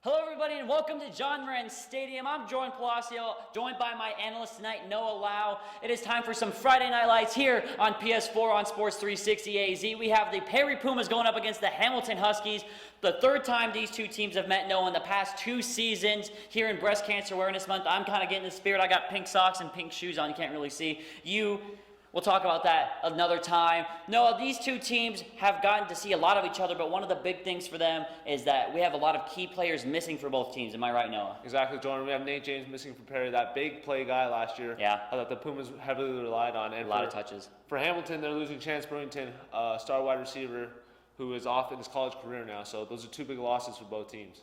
Hello everybody and welcome to John Moran Stadium. I'm Jordan Palacio, joined by my analyst tonight, Noah Lau. It is time for some Friday Night Lights here on PS4 on Sports 360 AZ. We have the Perry Pumas going up against the Hamilton Huskies. The third time these two teams have met, Noah, in the past 2 seasons here in Breast Cancer Awareness Month. I'm kind of getting the spirit. I got pink socks and pink shoes on. You can't really see. We'll talk about that another time. Noah, these two teams have gotten to see a lot of each other, but one of the big things for them is that we have a lot of key players missing for both teams. Am I right, Noah? Exactly, Jordan. We have Nate James missing from Perry, that big play guy last year. Yeah. That the Pumas heavily relied on. And a lot of touches. For Hamilton, they're losing Chance Brewington, star wide receiver, who is off in his college career now. So those are 2 big losses for both teams.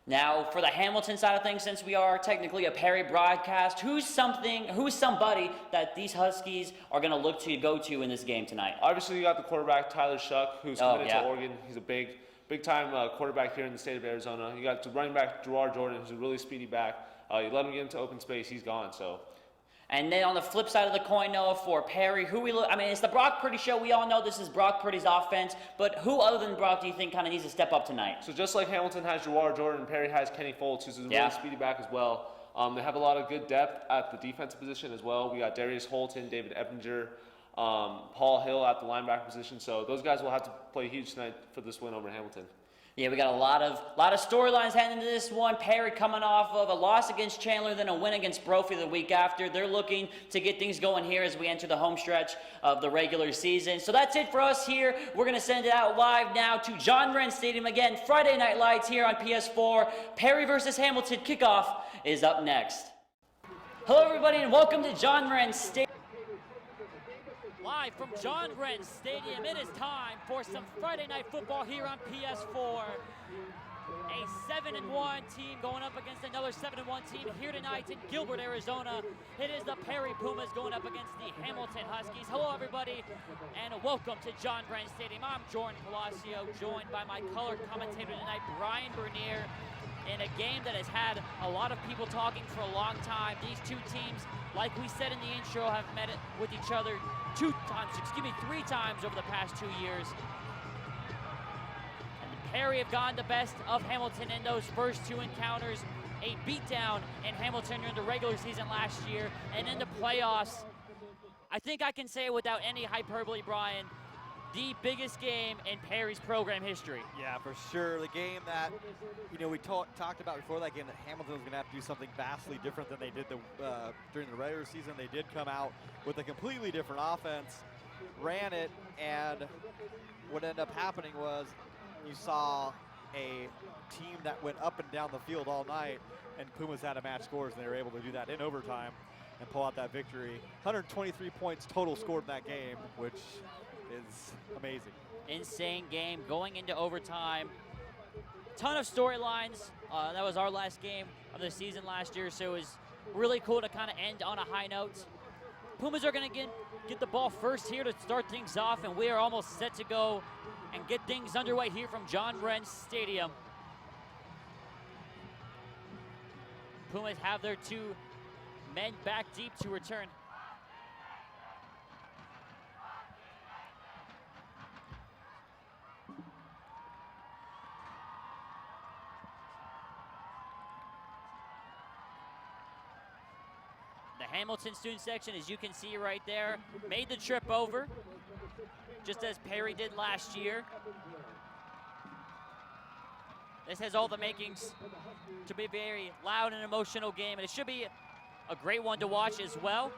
Now, for the Hamilton side of things, since we are technically a Perry broadcast, who's somebody that these Huskies are going to look to go to in this game tonight? Obviously, you got the quarterback, Tyler Shuck, who's committed to Oregon. He's a big-time quarterback here in the state of Arizona. You got the running back, Gerard Jordan, who's a really speedy back. You let him get into open space, he's gone. And then on the flip side of the coin, Noah, for Perry, it's the Brock Purdy show. We all know this is Brock Purdy's offense, but who other than Brock do you think kind of needs to step up tonight? So just like Hamilton has Gerard Jordan, Perry has Kenny Foltz, who's a really speedy back as well. They have a lot of good depth at the defensive position as well. We got Darius Holton, David Eppinger, Paul Hill at the linebacker position. So those guys will have to play huge tonight for this win over Hamilton. Yeah, we got a lot of storylines heading into this one. Perry coming off of a loss against Chandler, then a win against Brophy the week after. They're looking to get things going here as we enter the home stretch of the regular season. So that's it for us here. We're going to send it out live now to John Moran Stadium again. Friday Night Lights here on PS4. Perry versus Hamilton kickoff is up next. Hello everybody and welcome to John Moran Stadium. Live from John Moran Stadium, it is time for some Friday Night Football here on PS4. A 7-1 team going up against another 7-1 team here tonight in Gilbert, Arizona. It is the Perry Pumas going up against the Hamilton Huskies. Hello everybody and welcome to John Moran Stadium. I'm Jordan Palacio, joined by my color commentator tonight, Brian Bernier. In a game that has had a lot of people talking for a long time. These two teams, like we said in the intro, have met with each other 3 times over the past 2 years. And Perry have gotten the best of Hamilton in those first 2 encounters. A beatdown in Hamilton during the regular season last year, and in the playoffs, I think I can say it without any hyperbole, Brian, the biggest game in Perry's program history. Yeah, for sure. The game that, we talked about before that game, that Hamilton was going to have to do something vastly different than they did during the regular season. They did come out with a completely different offense, ran it, and what ended up happening was you saw a team that went up and down the field all night, and Pumas had to match scores, and they were able to do that in overtime and pull out that victory. 123 points total scored in that game, which is amazing. Insane game going into overtime. Ton of storylines. That was our last game of the season last year, so it was really cool to kind of end on a high note. Pumas are going to get the ball first here to start things off, and we are almost set to go and get things underway here from John Moran Stadium. Pumas have their 2 men back deep to return. The Hamilton student section, as you can see right there, made the trip over, just as Perry did last year. This has all the makings to be a very loud and emotional game, and it should be a great one to watch as well.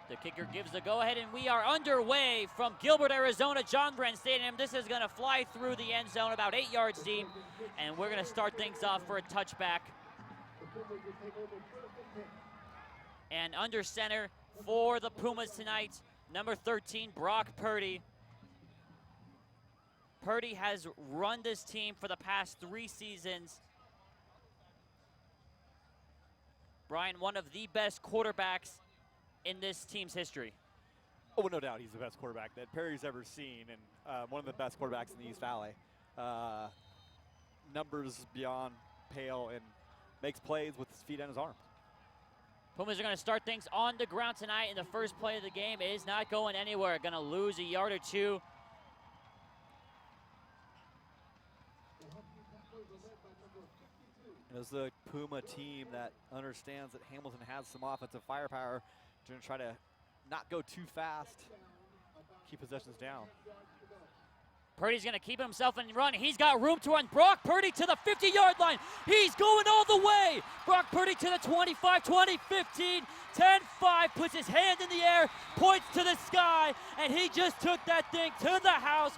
The kicker gives the go-ahead, and we are underway from Gilbert, Arizona, John Moran Stadium. This is going to fly through the end zone about 8 yards deep, and we're going to start things off for a touchback. And under center for the Pumas tonight, number 13, Brock Purdy. Purdy has run this team for the past 3 seasons. Brian, one of the best quarterbacks in this team's history. Oh, no doubt he's the best quarterback that Perry's ever seen, and one of the best quarterbacks in the East Valley. Numbers beyond pale, and makes plays with his feet and his arms. Pumas are going to start things on the ground tonight, and the first play of the game is not going anywhere. Going to lose a yard or two. As the Puma team that understands that Hamilton has some offensive firepower, going to try to not go too fast, keep possessions down. Purdy's going to keep himself and run. He's got room to run. Brock Purdy to the 50-yard line. He's going all the way. Brock Purdy to the 25, 20, 15, 10, 5, puts his hand in the air, points to the sky, and he just took that thing to the house.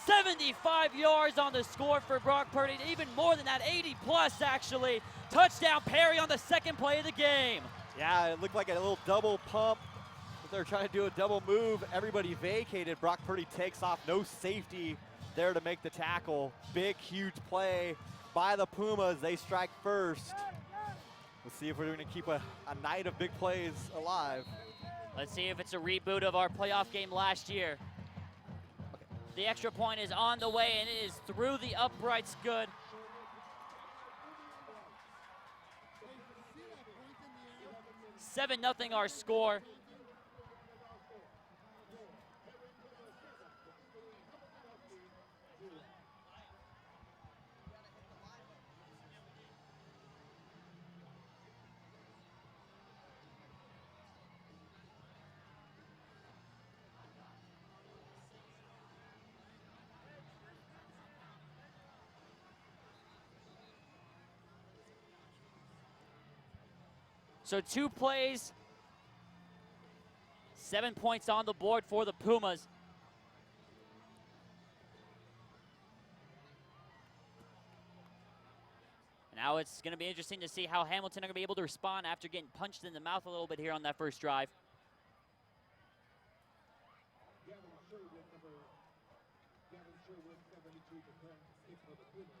75 yards on the score for Brock Purdy, even more than that, 80-plus actually. Touchdown Perry on the second play of the game. Yeah, it looked like a little double pump. They're trying to do a double move. Everybody vacated. Brock Purdy takes off. No safety there to make the tackle. Big, huge play by the Pumas. They strike first. Let's see if we're going to keep a night of big plays alive. Let's see if it's a reboot of our playoff game last year. The extra point is on the way, and it is through the uprights. Good. Seven 0 our score. So 2 plays, 7 points on the board for the Pumas. Now it's going to be interesting to see how Hamilton are going to be able to respond after getting punched in the mouth a little bit here on that first drive.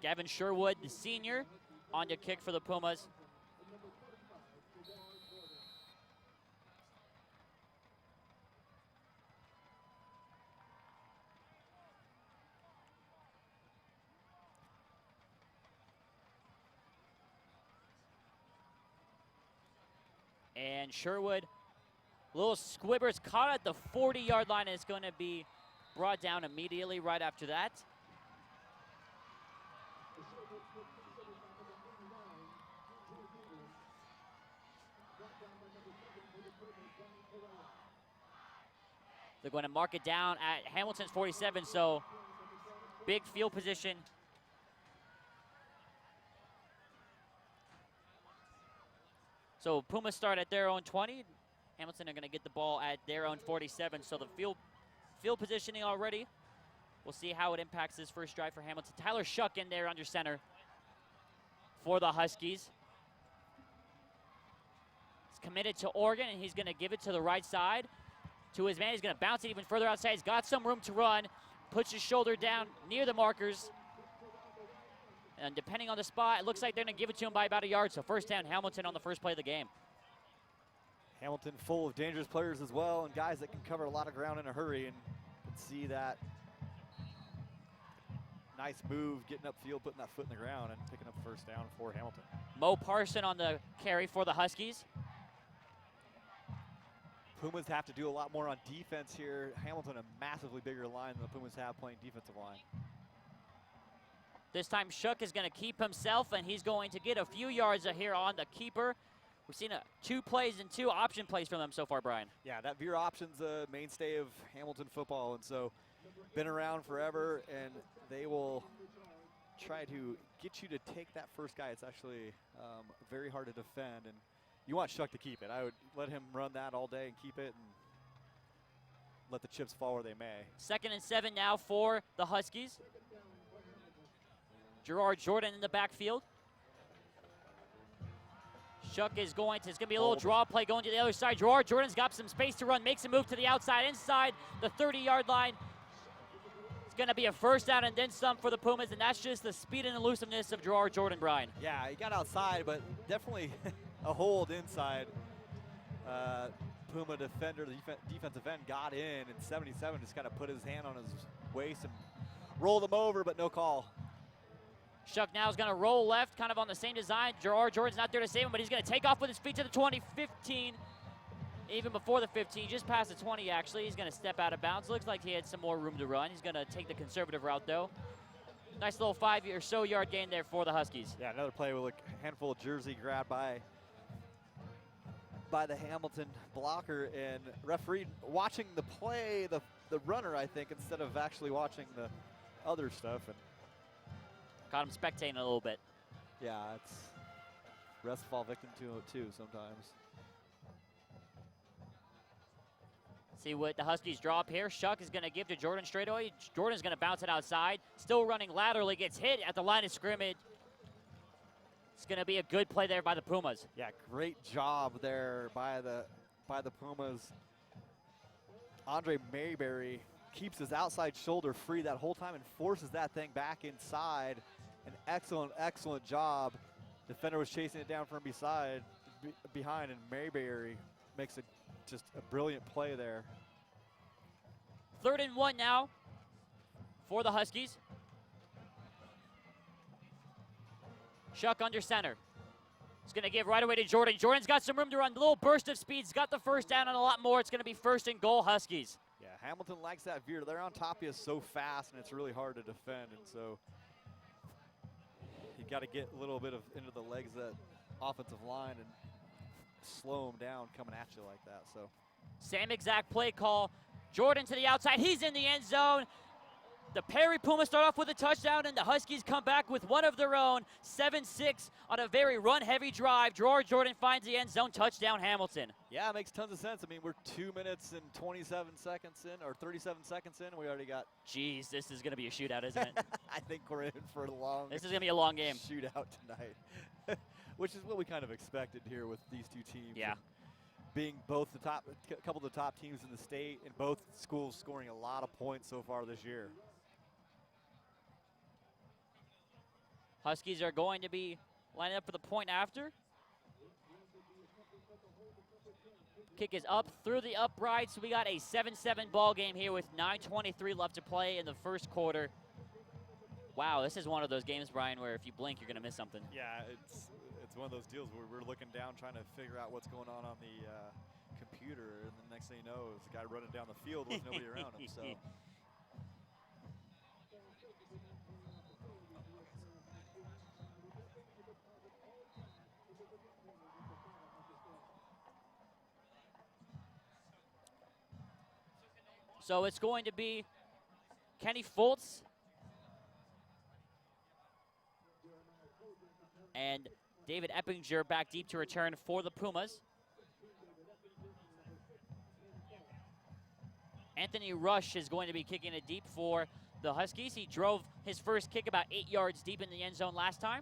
Gavin Sherwood, the senior, on the kick for the Pumas. And Sherwood, little squibbers caught at the 40-yard line, and it's going to be brought down immediately right after that. They're going to mark it down at Hamilton's 47, so big field position. So Pumas start at their own 20. Hamilton are going to get the ball at their own 47. So the field positioning already. We'll see how it impacts this first drive for Hamilton. Tyler Shuck in there under center for the Huskies. He's committed to Oregon, and he's going to give it to the right side to his man. He's going to bounce it even further outside. He's got some room to run. Puts his shoulder down near the markers. And depending on the spot, it looks like they're going to give it to him by about a yard. So first down, Hamilton on the first play of the game. Hamilton full of dangerous players as well, and guys that can cover a lot of ground in a hurry, and can see that nice move, getting upfield, putting that foot in the ground, and picking up the first down for Hamilton. Mo Parson on the carry for the Huskies. Pumas have to do a lot more on defense here. Hamilton a massively bigger line than the Pumas have playing defensive line. This time Shuck is going to keep himself, and he's going to get a few yards here on the keeper. We've seen 2 plays and 2 option plays from them so far, Brian. Yeah, that veer option's a mainstay of Hamilton football, and so been around forever, and they will try to get you to take that first guy. It's actually very hard to defend, and you want Shuck to keep it. I would let him run that all day and keep it, and let the chips fall where they may. 2nd and 7 now for the Huskies. Gerard Jordan in the backfield. Shuck is going to, it's going to be a little draw play going to the other side. Gerard Jordan's got some space to run, makes a move to the outside, inside the 30-yard line. It's going to be a first down and then some for the Pumas, and that's just the speed and elusiveness of Gerard Jordan, Brian. Yeah, he got outside, but definitely a hold inside. Puma defender, the defensive end, got in, and 77 just kind of put his hand on his waist and rolled him over, but no call. Shuck now is going to roll left, kind of on the same design. Gerard Jordan's not there to save him, but he's going to take off with his feet to the 20, 15. Even before the 15, just past the 20 actually. He's going to step out of bounds. Looks like he had some more room to run. He's going to take the conservative route though. Nice little 5 or so yard gain there for the Huskies. Yeah, another play with a handful of jersey grabbed by the Hamilton blocker, and referee watching the play, the runner, I think, instead of actually watching the other stuff. And caught him spectating a little bit. Yeah, it's refs fall victim to it too sometimes. See what the Huskies draw up here. Shuck is going to give to Jordan straight away. Jordan's going to bounce it outside. Still running laterally, gets hit at the line of scrimmage. It's going to be a good play there by the Pumas. Yeah, great job there by the Pumas. Andre Mayberry keeps his outside shoulder free that whole time and forces that thing back inside. An excellent, excellent job. Defender was chasing it down from behind, and Mayberry makes just a brilliant play there. 3rd and 1 now for the Huskies. Shuck under center. He's going to give right away to Jordan. Jordan's got some room to run. A little burst of speed. He's got the first down and a lot more. It's going to be 1st and goal, Huskies. Yeah, Hamilton likes that veer. They're on top of you so fast, and it's really hard to defend. And so you got to get a little bit into the legs of that offensive line and slow them down coming at you like that. So same exact play call. Jordan to the outside. He's in the end zone. The Perry Pumas start off with a touchdown, and the Huskies come back with one of their own. 7-6 on a very run-heavy drive. Gerard Jordan finds the end zone. Touchdown, Hamilton. Yeah, it makes tons of sense. I mean, we're 2 minutes and 27 seconds in, or 37 seconds in, and we already got... Jeez, this is going to be a shootout, isn't it? I think we're in for a long... This is going to be a long game. Shootout tonight, which is what we kind of expected here with these two teams. Yeah. Being both a couple of the top teams in the state, and both schools scoring a lot of points so far this year. Huskies are going to be lining up for the point after. Kick is up through the upright, so we got a 7-7 ball game here with 9:23 left to play in the first quarter. Wow, this is one of those games, Brian, where if you blink, you're going to miss something. Yeah, it's one of those deals where we're looking down trying to figure out what's going on the computer, and the next thing you know is the guy running down the field with nobody around him. So. So it's going to be Kenny Foltz and David Eppinger back deep to return for the Pumas. Anthony Rush is going to be kicking it deep for the Huskies. He drove his first kick about 8 yards deep in the end zone last time.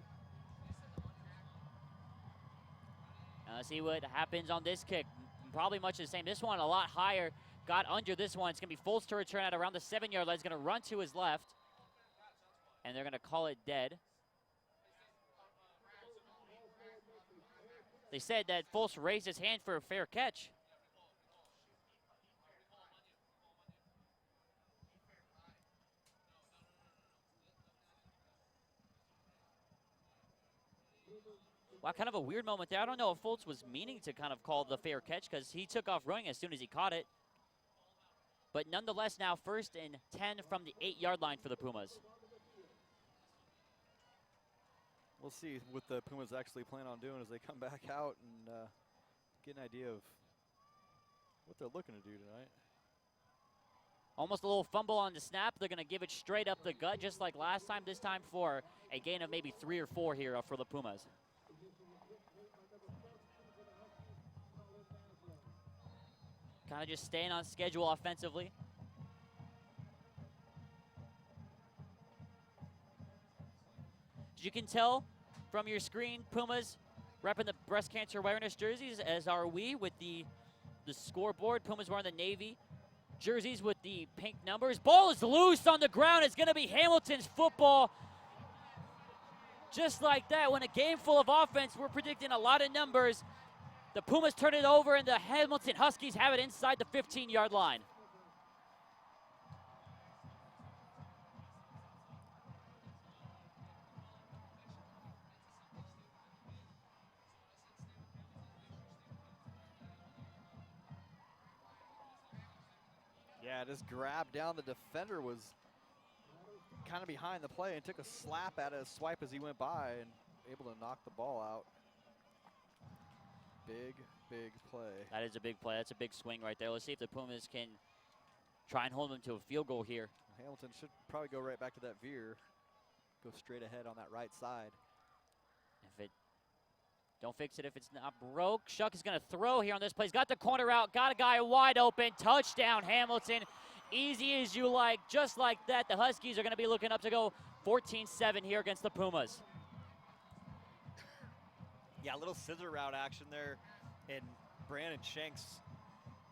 Now let's see what happens on this kick. Probably much the same. This one a lot higher. Got under this one. It's going to be Foltz to return at around the 7-yard line. He's going to run to his left, and they're going to call it dead. They said that Foltz raised his hand for a fair catch. Wow, kind of a weird moment there. I don't know if Foltz was meaning to kind of call the fair catch because he took off running as soon as he caught it. But nonetheless, now 1st and 10 from the 8-yard line for the Pumas. We'll see what the Pumas actually plan on doing as they come back out and get an idea of what they're looking to do tonight. Almost a little fumble on the snap. They're going to give it straight up the gut just like last time, this time for a gain of maybe 3 or 4 here for the Pumas. Kind of just staying on schedule offensively. As you can tell from your screen, Pumas repping the breast cancer awareness jerseys, as are we with the scoreboard. Pumas wearing the navy jerseys with the pink numbers. Ball is loose on the ground. It's going to be Hamilton's football. Just like that, when a game full of offense, we're predicting a lot of numbers. The Pumas turn it over, and the Hamilton Huskies have it inside the 15-yard line. Yeah, just grabbed down. The defender was kind of behind the play and took a slap at a swipe as he went by and able to knock the ball out. Big, big play. That is a big play. That's a big swing right there. Let's see if the Pumas can try and hold them to a field goal here. Hamilton should probably go right back to that veer. Go straight ahead on that right side. If it don't fix it if it's not broke. Shuck is going to throw here on this play. He's got the corner out, got a guy wide open. Touchdown, Hamilton. Easy as you like. Just like that, the Huskies are going to be looking up to go 14-7 here against the Pumas. Yeah, a little scissor route action there. And Brandon Shanks,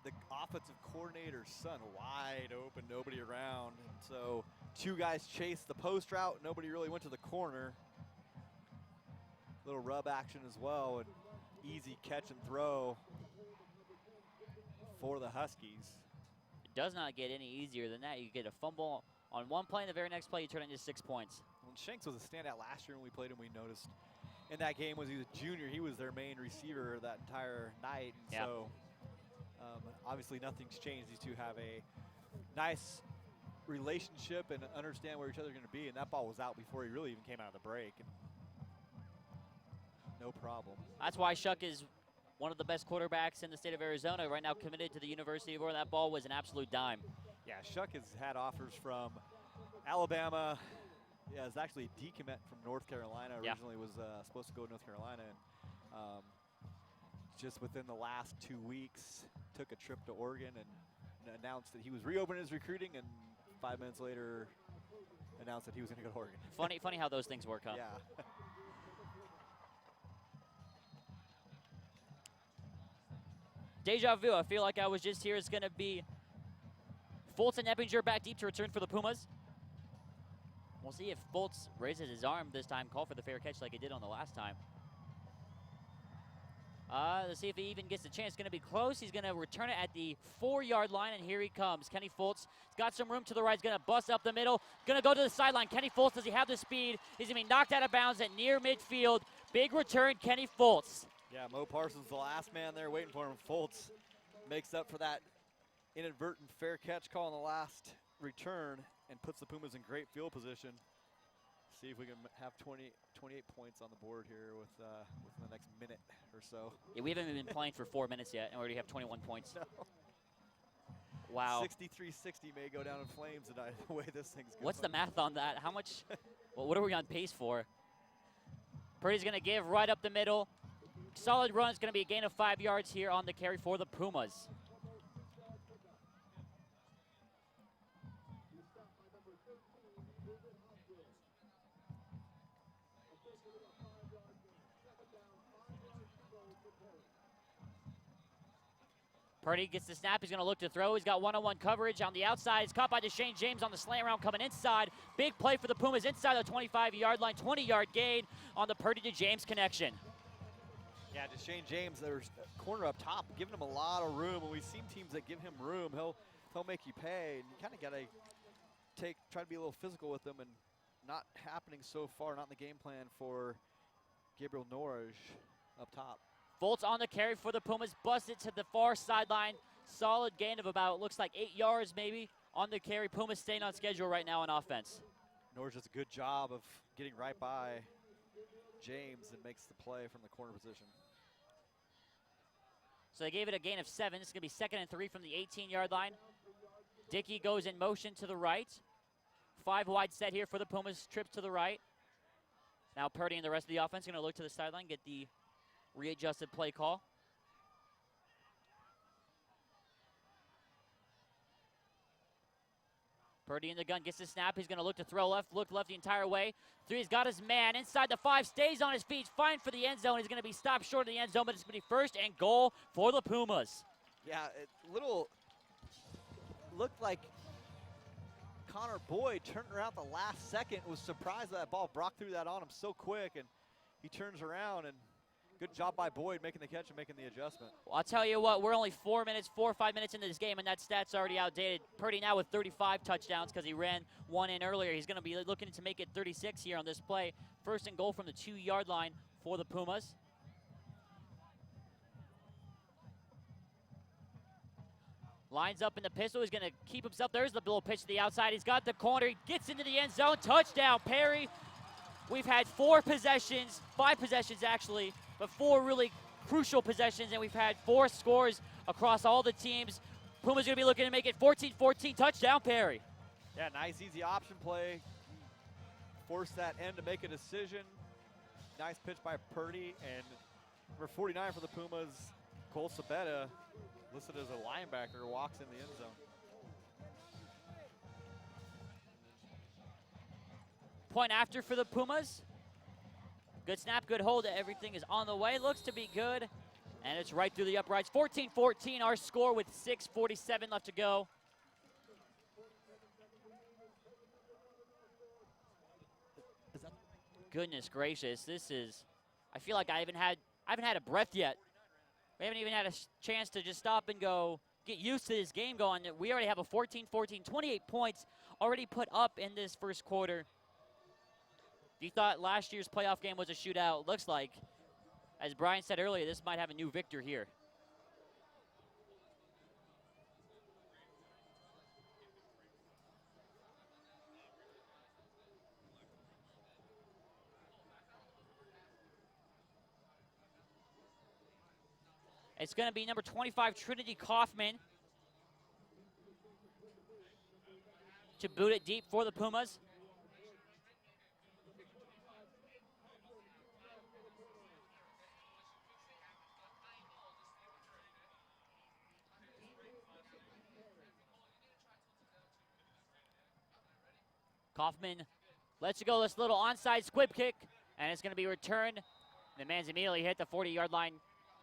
the offensive coordinator's son, wide open, nobody around. And so 2 guys chased the post route. Nobody really went to the corner. Little rub action as well, and easy catch and throw for the Huskies. It does not get any easier than that. You get a fumble on one play, and the very next play you turn it into 6 points. Well, Shanks was a standout last year when we played him. We noticed in that game was he was a junior. He was their main receiver that entire night. And so obviously nothing's changed. These two have a nice relationship and understand where each other are going to be. And that ball was out before he really even came out of the break. And no problem. That's why Shuck is one of the best quarterbacks in the state of Arizona, right now committed to the University of Oregon. That ball was an absolute dime. Yeah, Shuck has had offers from Alabama. Yeah, it's actually a decommit from North Carolina. Originally was supposed to go to North Carolina. And just within the last 2 weeks, took a trip to Oregon and announced that he was reopening his recruiting, and 5 minutes later announced that he was going to go to Oregon. Funny how those things work, huh? Yeah. Deja vu. I feel like I was just here. It's going to be Fultz and Eppinger back deep to return for the Pumas. We'll see if Fultz raises his arm this time, call for the fair catch like he did on the last time. Let's see if he even gets a chance. It's going to be close. He's going to return it at the 4-yard line, and here he comes. Kenny Fultz. He's got some room to the right. He's going to bust up the middle. Going to go to the sideline. Kenny Fultz, does he have the speed? He's going to be knocked out of bounds at near midfield. Big return, Kenny Fultz. Yeah, Mo Parsons, the last man there waiting for him. Fultz makes up for that inadvertent fair catch call on the last return and puts the Pumas in great field position. See if we can have 28 points on the board here within the next minute or so. Yeah, we haven't even been playing for 4 minutes yet, and we already have 21 points. No. Wow. 63-60 may go down in flames tonight, the way this thing's going. What's the math on that? How much? Well, what are we on pace for? Purdy's going to give right up the middle. Solid run. It's going to be a gain of 5 yards here on the carry for the Pumas. Purdy gets the snap. He's going to look to throw. He's got one-on-one coverage on the outside. He's caught by Deshane James on the slant round coming inside. Big play for the Pumas inside the 25-yard line. 20-yard gain on the Purdy to James connection. Yeah, Deshane James, there's a corner up top, giving him a lot of room. When we've seen teams that give him room, he'll make you pay. And you kind of got to try to be a little physical with them, and not happening so far, not in the game plan for Gabriel Norris up top. Fultz on the carry for the Pumas, busted to the far sideline. Solid gain of about, looks like 8 yards maybe on the carry. Pumas staying on schedule right now on offense. Norris does a good job of getting right by James and makes the play from the corner position. So they gave it a gain of 7. It's going to be 2nd and 3 from the 18-yard line. Dickey goes in motion to the right. 5 wide set here for the Pumas, trips to the right. Now Purdy and the rest of the offense are going to look to the sideline, get the readjusted play call. Purdy in the gun, gets the snap. He's going to look to throw left, look left the entire way. 3, he's got his man inside the 5, stays on his feet, fine for the end zone. He's going to be stopped short of the end zone, but it's going to be 1st and goal for the Pumas. Yeah, it looked like Connor Boyd turned around the last second, was surprised that ball broke through that on him so quick, and he turns around, and good job by Boyd making the catch and making the adjustment. Well, I'll tell you what, we're only 4 or 5 minutes into this game, and that stat's already outdated. Purdy now with 35 touchdowns because he ran one in earlier. He's going to be looking to make it 36 here on this play. 1st and goal from the 2-yard line for the Pumas. Lines up in the pistol. He's going to keep himself. There's the little pitch to the outside. He's got the corner. He gets into the end zone. Touchdown, Perry. We've had 5 possessions actually, but 4 really crucial possessions, and we've had 4 scores across all the teams. Puma's going to be looking to make it 14-14. Touchdown, Perry. Yeah, nice, easy option play. Force that end to make a decision. Nice pitch by Purdy, and number 49 for the Pumas, Cole Sabetta, listed as a linebacker, walks in the end zone. Point after for the Pumas. Good snap, good hold. Everything is on the way. Looks to be good. And it's right through the uprights. 14-14, our score with 6:47 left to go. Goodness gracious, this is, I feel like I haven't had a breath yet. We haven't even had a chance to just stop and go get used to this game going. We already have a 14-14, 28 points already put up in this first quarter. If you thought last year's playoff game was a shootout, looks like, as Brian said earlier, this might have a new victor here. It's going to be number 25, Trinity Kaufman, to boot it deep for the Pumas. Kaufman lets it go, this little onside squib kick, and it's going to be returned. The man's immediately hit the 40-yard line,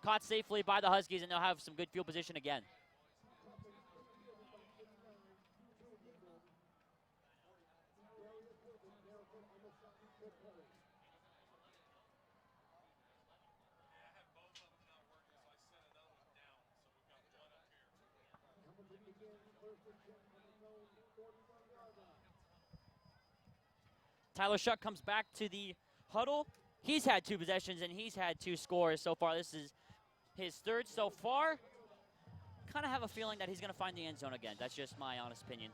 caught safely by the Huskies, and they'll have some good field position again. Tyler Shuck comes back to the huddle. He's had 2 possessions, and he's had 2 scores so far. This is his 3rd so far. Kind of have a feeling that he's going to find the end zone again. That's just my honest opinion.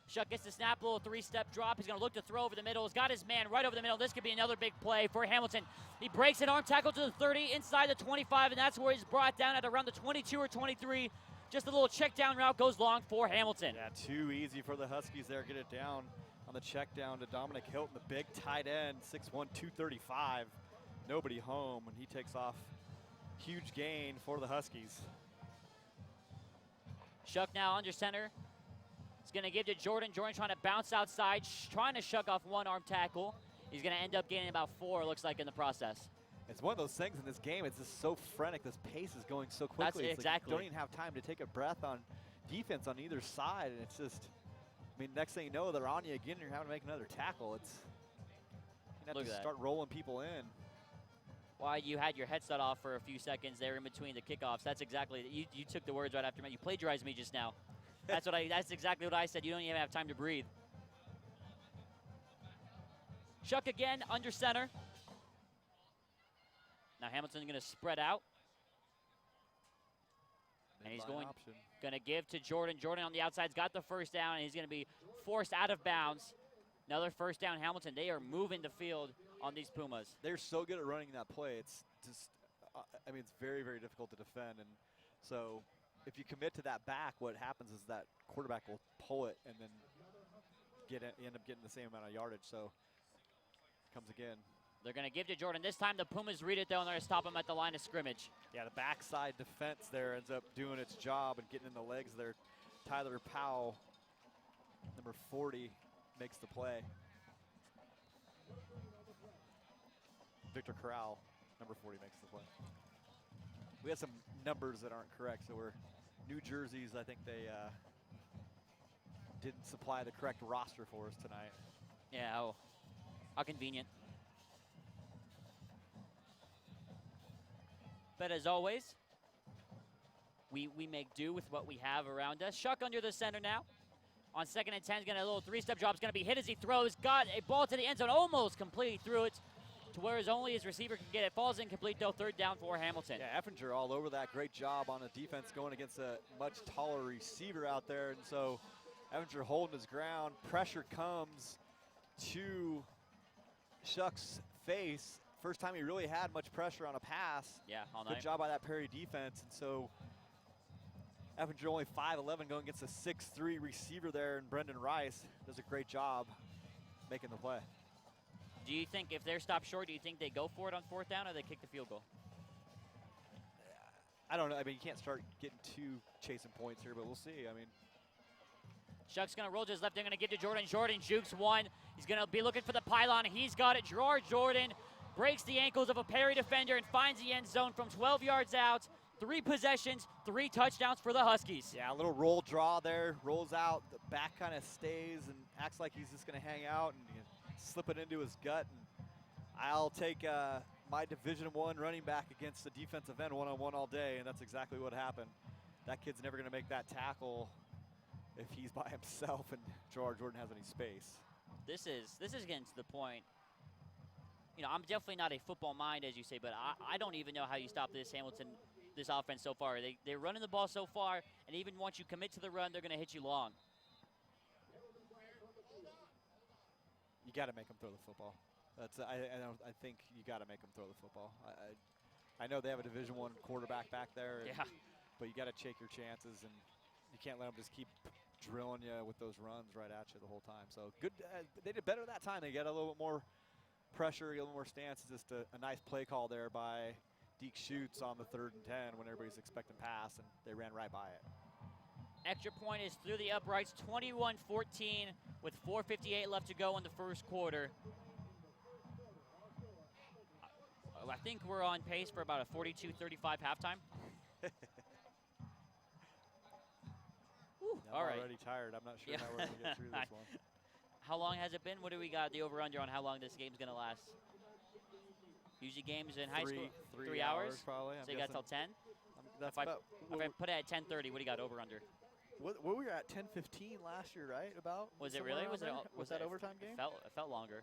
Shuck gets the snap, little 3-step drop. He's going to look to throw over the middle. He's got his man right over the middle. This could be another big play for Hamilton. He breaks an arm tackle to the 30, inside the 25, and that's where he's brought down at around the 22 or 23. Just a little check down route goes long for Hamilton. Yeah, too easy for the Huskies there. Get it down on the check down to Dominic Hilton, the big tight end, 6'1", 235. Nobody home, and he takes off. Huge gain for the Huskies. Shuck now under center. He's going to give to Jordan. Jordan trying to bounce outside, trying to shuck off 1 arm tackle. He's going to end up gaining about 4, looks like, in the process. It's one of those things in this game. It's just so frenetic. This pace is going so quickly. That's exactly. Like you don't even have time to take a breath on defense on either side, and it's just, I mean, next thing you know, they're on you again, and you're having to make another tackle. It's, you have to start rolling people in. Why you had your headset off for a few seconds there in between the kickoffs. That's exactly, you took the words right after me. You plagiarized me just now. That's exactly what I said. You don't even have time to breathe. Shuck again, under center. Now Hamilton's going to spread out. And he's going to give to Jordan. Jordan on the outside's got the first down, and he's going to be forced out of bounds. Another first down, Hamilton. They are moving the field on these Pumas. They're so good at running that play. It's just, I mean, it's very, very difficult to defend. And so if you commit to that back, what happens is that quarterback will pull it and then end up getting the same amount of yardage. So comes again. They're going to give to Jordan. This time the Pumas read it, though, and they're going to stop him at the line of scrimmage. Yeah, the backside defense there ends up doing its job and getting in the legs there. Tyler Powell, number 40, makes the play. Victor Corral, number 40, makes the play. We have some numbers that aren't correct, so we're New Jerseys. I think they didn't supply the correct roster for us tonight. Yeah, oh, how convenient. But as always, we make do with what we have around us. Shuck under the center now. On 2nd and 10, he's going to a little 3-step drop. He's going to be hit as he throws. Got a ball to the end zone, almost completely threw it. to where only his receiver can get it. Falls incomplete, though, 3rd down for Hamilton. Yeah, Effinger all over that. Great job on the defense going against a much taller receiver out there. And so Effinger holding his ground. Pressure comes to Shuck's face. First time he really had much pressure on a pass. Yeah, all night. Good job by that Perry defense. And so Effinger only 5'11", going against a 6'3" receiver there, and Brendan Rice does a great job making the play. Do you think if they're stopped short, do you think they go for it on 4th down or they kick the field goal? I don't know. I mean, you can't start getting too chasing points here, but we'll see. I mean, Shuck's going to roll to his left. They're going to give to Jordan. Jordan jukes one. He's going to be looking for the pylon. He's got it. Gerard Jordan breaks the ankles of a Perry defender and finds the end zone from 12 yards out. 3 possessions, 3 touchdowns for the Huskies. yeah, a little roll draw there. Rolls out. The back kind of stays and acts like he's just going to hang out and slip it into his gut. And I'll take my Division I running back against the defensive end one-on-one all day, and that's exactly what happened. That kid's never going to make that tackle if he's by himself and Gerard Jordan has any space. This is getting to the point. You know, I'm definitely not a football mind, as you say, but I don't even know how you stop this this offense so far. They're running the ball so far, and even once you commit to the run, they're going to hit you long. You got to make them throw the football. That's I think you got to make them throw the football. I know they have a Division I quarterback back there. Yeah. But you got to take your chances, and you can't let them just keep drilling you with those runs right at you the whole time. So good. They did better that time. They got a little bit more pressure, a little more stance. Just a nice play call there by Deke Schutz on the 3rd and 10 when everybody's expecting pass, and they ran right by it. Extra point is through the uprights, 21-14 with 4:58 left to go in the first quarter. I think we're on pace for about a 42-35 halftime. I'm all right. already tired. I'm not sure how we're going to get through this one. How long has it been? What do we got, the over-under on how long this game's going to last? Usually games in high school, 3 hours? Probably. So you got till 10? That's If I about, put it at 10:30, what do you got, over-under? what we were at 10:15 last year, right? About Was it really? Was that overtime game? It felt longer.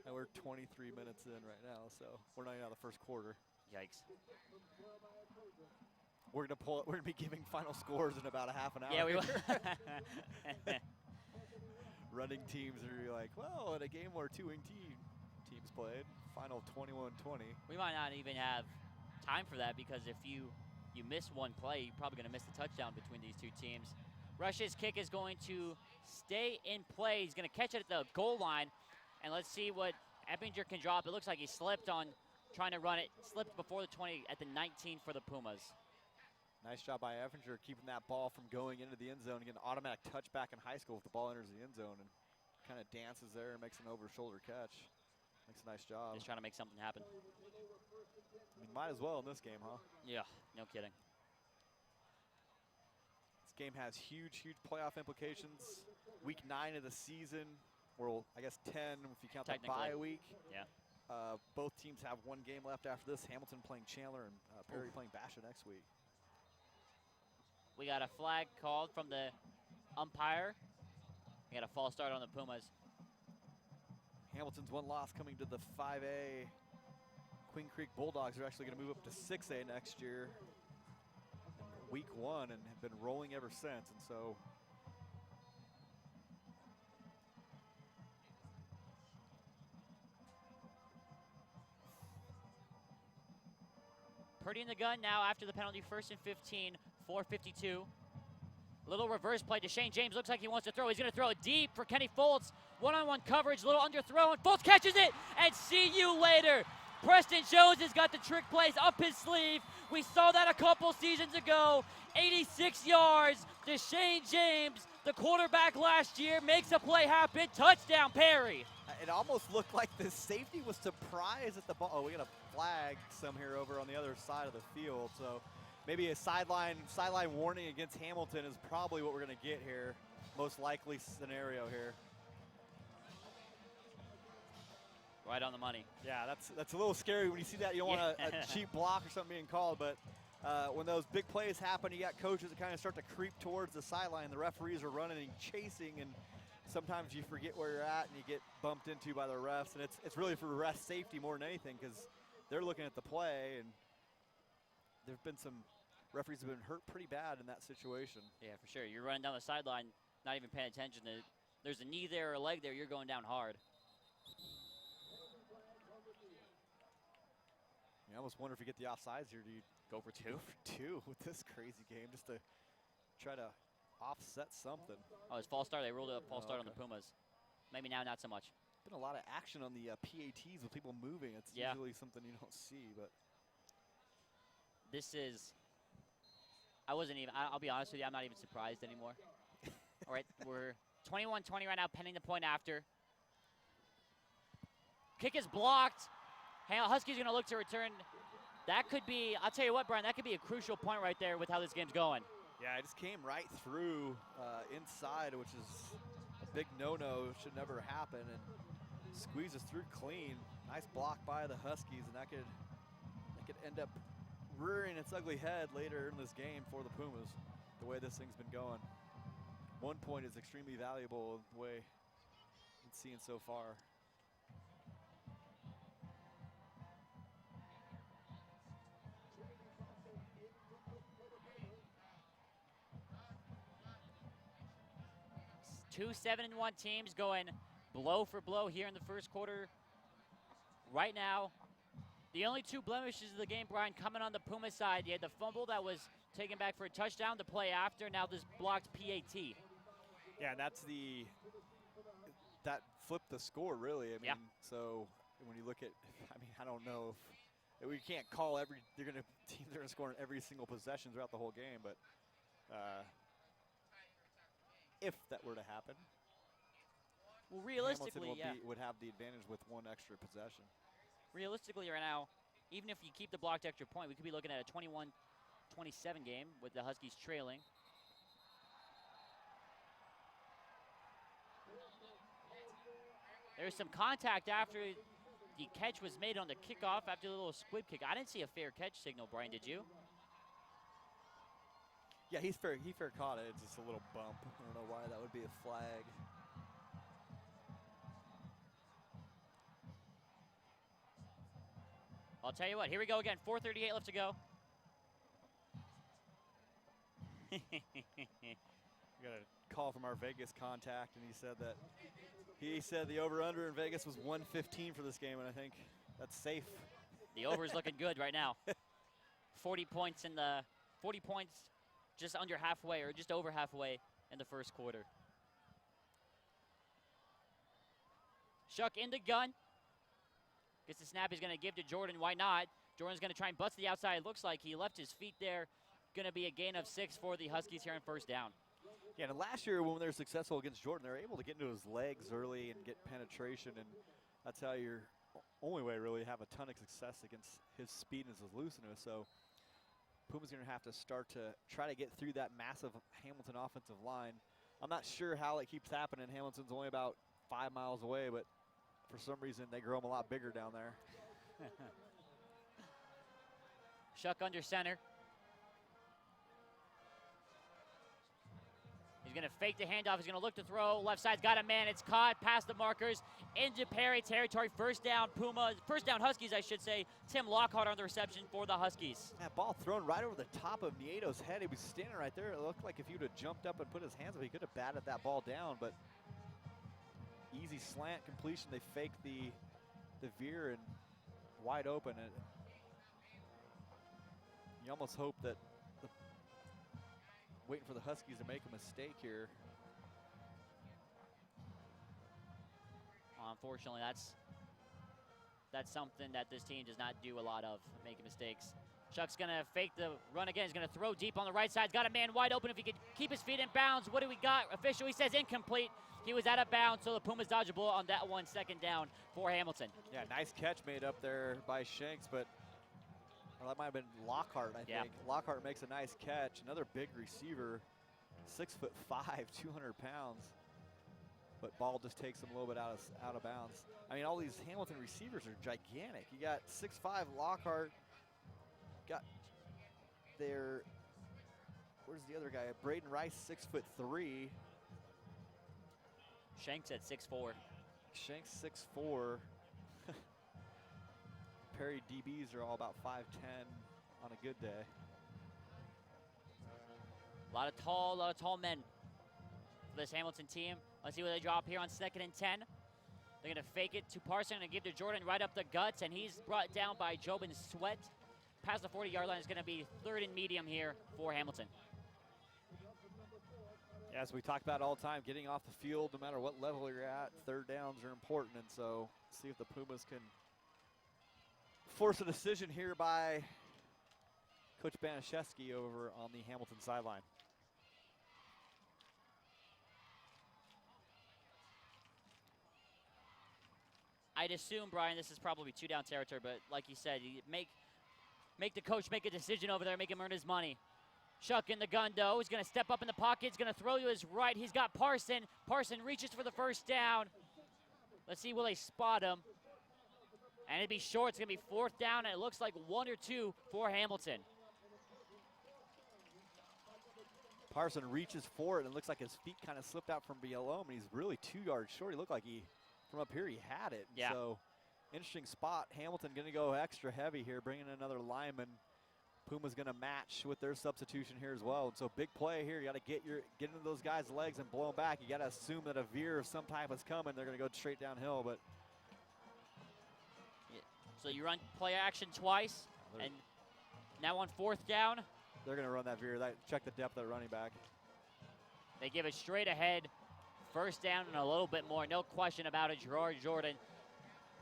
And we're 23 minutes in right now, so we're not even out of the first quarter. Yikes. We're gonna be giving final scores in about a half an hour. Yeah, we will. Running teams are like, well, in a game where 2 teams played, final 21-20. We might not even have time for that because if you miss one play, you're probably going to miss the touchdown between these two teams. Rush's kick is going to stay in play. He's going to catch it at the goal line, and let's see what Eppinger can drop. It looks like he slipped on trying to run it. Slipped before the 20 at the 19 for the Pumas. Nice job by Effinger keeping that ball from going into the end zone. Getting an automatic touchback in high school if the ball enters the end zone, and kind of dances there and makes an over-shoulder catch. Makes a nice job. Just trying to make something happen. I mean, might as well in this game, huh? Yeah, no kidding. This game has huge playoff implications. Week 9 of the season, or I guess 10 if you count the bye week. Yeah. Both teams have one game left after this. Hamilton playing Chandler and Perry playing Basha next week. We got a flag called from the umpire. We got a false start on the Pumas. Hamilton's one loss coming to the 5A. Queen Creek Bulldogs are actually going to move up to 6A next year. Week 1 and have been rolling ever since, and so Purdy in the gun now after the penalty, 1st and 15, 4:52. Little reverse play to Shane James. Looks like he wants to throw. He's going to throw it deep for Kenny Foltz. One-on-one coverage, little underthrow, and Foltz catches it, and see you later. Preston Jones has got the trick plays up his sleeve. We saw that a couple seasons ago. 86 yards to Shane James, the quarterback last year, makes a play happen. Touchdown, Perry. it almost looked like the safety was surprised at the ball. Oh, we got a flag some here over on the other side of the field. So maybe a sideline warning against Hamilton is probably what we're going to get here. Most likely scenario here. Right on the money. Yeah, that's a little scary when you see that. You don't want a cheap block or something being called, but when those big plays happen, you got coaches that kind of start to creep towards the sideline. The referees are running and chasing, and sometimes you forget where you're at and you get bumped into by the refs, and it's really for ref safety more than anything because they're looking at the play, and there've been some referees have been hurt pretty bad in that situation. Yeah, for sure. You're running down the sideline, not even paying attention. There's a knee there or a leg there, you're going down hard. I almost wonder if you get the offsides here, do you Go for two? go for two with this crazy game just to try to offset something? Oh, it's false start. They ruled a false start on the okay. Pumas. Maybe now, not so much. Been a lot of action on the PATs with people moving. It's Yeah. usually something you don't see, but This is, I'll be honest with you, I'm not even surprised anymore. All right, we're 21-20 right now, pending the point after. Kick is blocked. Huskies going to look to return. That could be, I'll tell you what, Brian, that could be a crucial point right there with how this game's going. yeah, it just came right through inside, which is a big no-no. Should never happen, and squeezes through clean. Nice block by the Huskies, and that could end up rearing its ugly head later in this game for the Pumas, the way this thing's been going. 1 point is extremely valuable the way it's seen so far. Two 7-1 teams going blow for blow here in the first quarter. Right now, the only two blemishes of the game, Brian, coming on the Puma side. You had the fumble that was taken back for a touchdown, the play after, now this blocked PAT. Yeah, that's that flipped the score, really. I mean, Yeah. so when you look at, I don't know if we can't call teams are going to score in every single possession throughout the whole game, but if that were to happen, Well, realistically, Hamilton would have the advantage with one extra possession. realistically right now, even if you keep the blocked extra point, we could be looking at a 21-27 game with the Huskies trailing. There's some contact after the catch was made on the kickoff after the little squib kick. I didn't see a fair catch signal, Brian, did you? Yeah, he fair caught it. It's just a little bump. I don't know why that would be a flag. I'll tell you what, here we go again, 4:38 left to go. We got a call from our Vegas contact, and he said the over-under in Vegas was 115 for this game, and I think that's safe. The over is looking good right now. 40 points just under halfway or just over halfway in the first quarter. Shuck in the gun. Gets the snap he's going to give to Jordan. Why not? Jordan's going to try and bust to the outside. Looks like he left his feet there. Going to be a gain of 6 for the Huskies here on first down. Yeah, and last year when they were successful against Jordan, they were able to get into his legs early and get penetration, and that's how you're only way really have a ton of success against his speed and his looseness. So Puma's going to have to start to try to get through that massive Hamilton offensive line. I'm not sure how it keeps happening. Hamilton's only about 5 miles away, but for some reason they grow them a lot bigger down there. Shuck under center. He's going to fake the handoff. He's going to look to throw. Left side's got a man. It's caught past the markers into Perry territory. First down Huskies, I should say. Tim Lockhart on the reception for the Huskies. That ball thrown right over the top of Nieto's head. He was standing right there. It looked like if he would have jumped up and put his hands up, he could have batted that ball down, but easy slant completion. They faked the veer and wide open. And you almost hope that waiting for the Huskies to make a mistake here. Unfortunately, that's something that this team does not do a lot of, making mistakes. Shuck's going to fake the run again. He's going to throw deep on the right side. Got a man wide open if he could keep his feet in bounds. What do we got? Official, he says incomplete. He was out of bounds, so the Pumas dodge a bullet on that one. Second down for Hamilton. Yeah, nice catch made up there by Shanks, but well, that might have been Lockhart, I think. Lockhart makes a nice catch. Another big receiver, 6'5", 200 pounds. But ball just takes him a little bit out of bounds. I mean, all these Hamilton receivers are gigantic. You got 6'5" Lockhart. Got their, where's the other guy? Braden Rice, 6'3". Shanks at 6'4". Shanks 6'4". Perry DBs are all about 5'10" on a good day. A lot of tall men for this Hamilton team. Let's see what they drop here on 2nd and 10. They're going to fake it to Parson and give to Jordan right up the guts, and he's brought down by Jobin Sweat. Past the 40-yard line is going to be 3rd and medium here for Hamilton. As we talk about all the time, getting off the field, no matter what level you're at, 3rd downs are important, and so see if the Pumas can force a decision here by Coach Banaszewski over on the Hamilton sideline. I'd assume, Brian, this is probably 2-down territory, but like you said, you make the coach make a decision over there, make him earn his money. Shuck in the gun, though. He's going to step up in the pocket. He's going to throw to his right. He's got Parson. Parson reaches for the 1st down. Let's see, will they spot him? And it'd be short. It's going to be 4th down, and it looks like 1 or 2 for Hamilton. Parson reaches for it, and it looks like his feet kind of slipped out from below him, and he's really 2 yards short. He looked like from up here, he had it. Yeah. So, interesting spot. Hamilton going to go extra heavy here, bringing in another lineman. Puma's going to match with their substitution here as well. And so, big play here. You got to get into those guys' legs and blow them back. You got to assume that a veer of some type is coming. They're going to go straight downhill, but. Yeah. So you run play action twice, and now on 4th down. They're going to run that veer. Check the depth of the running back. They give it straight ahead. 1st down and a little bit more, no question about it, Gerard Jordan.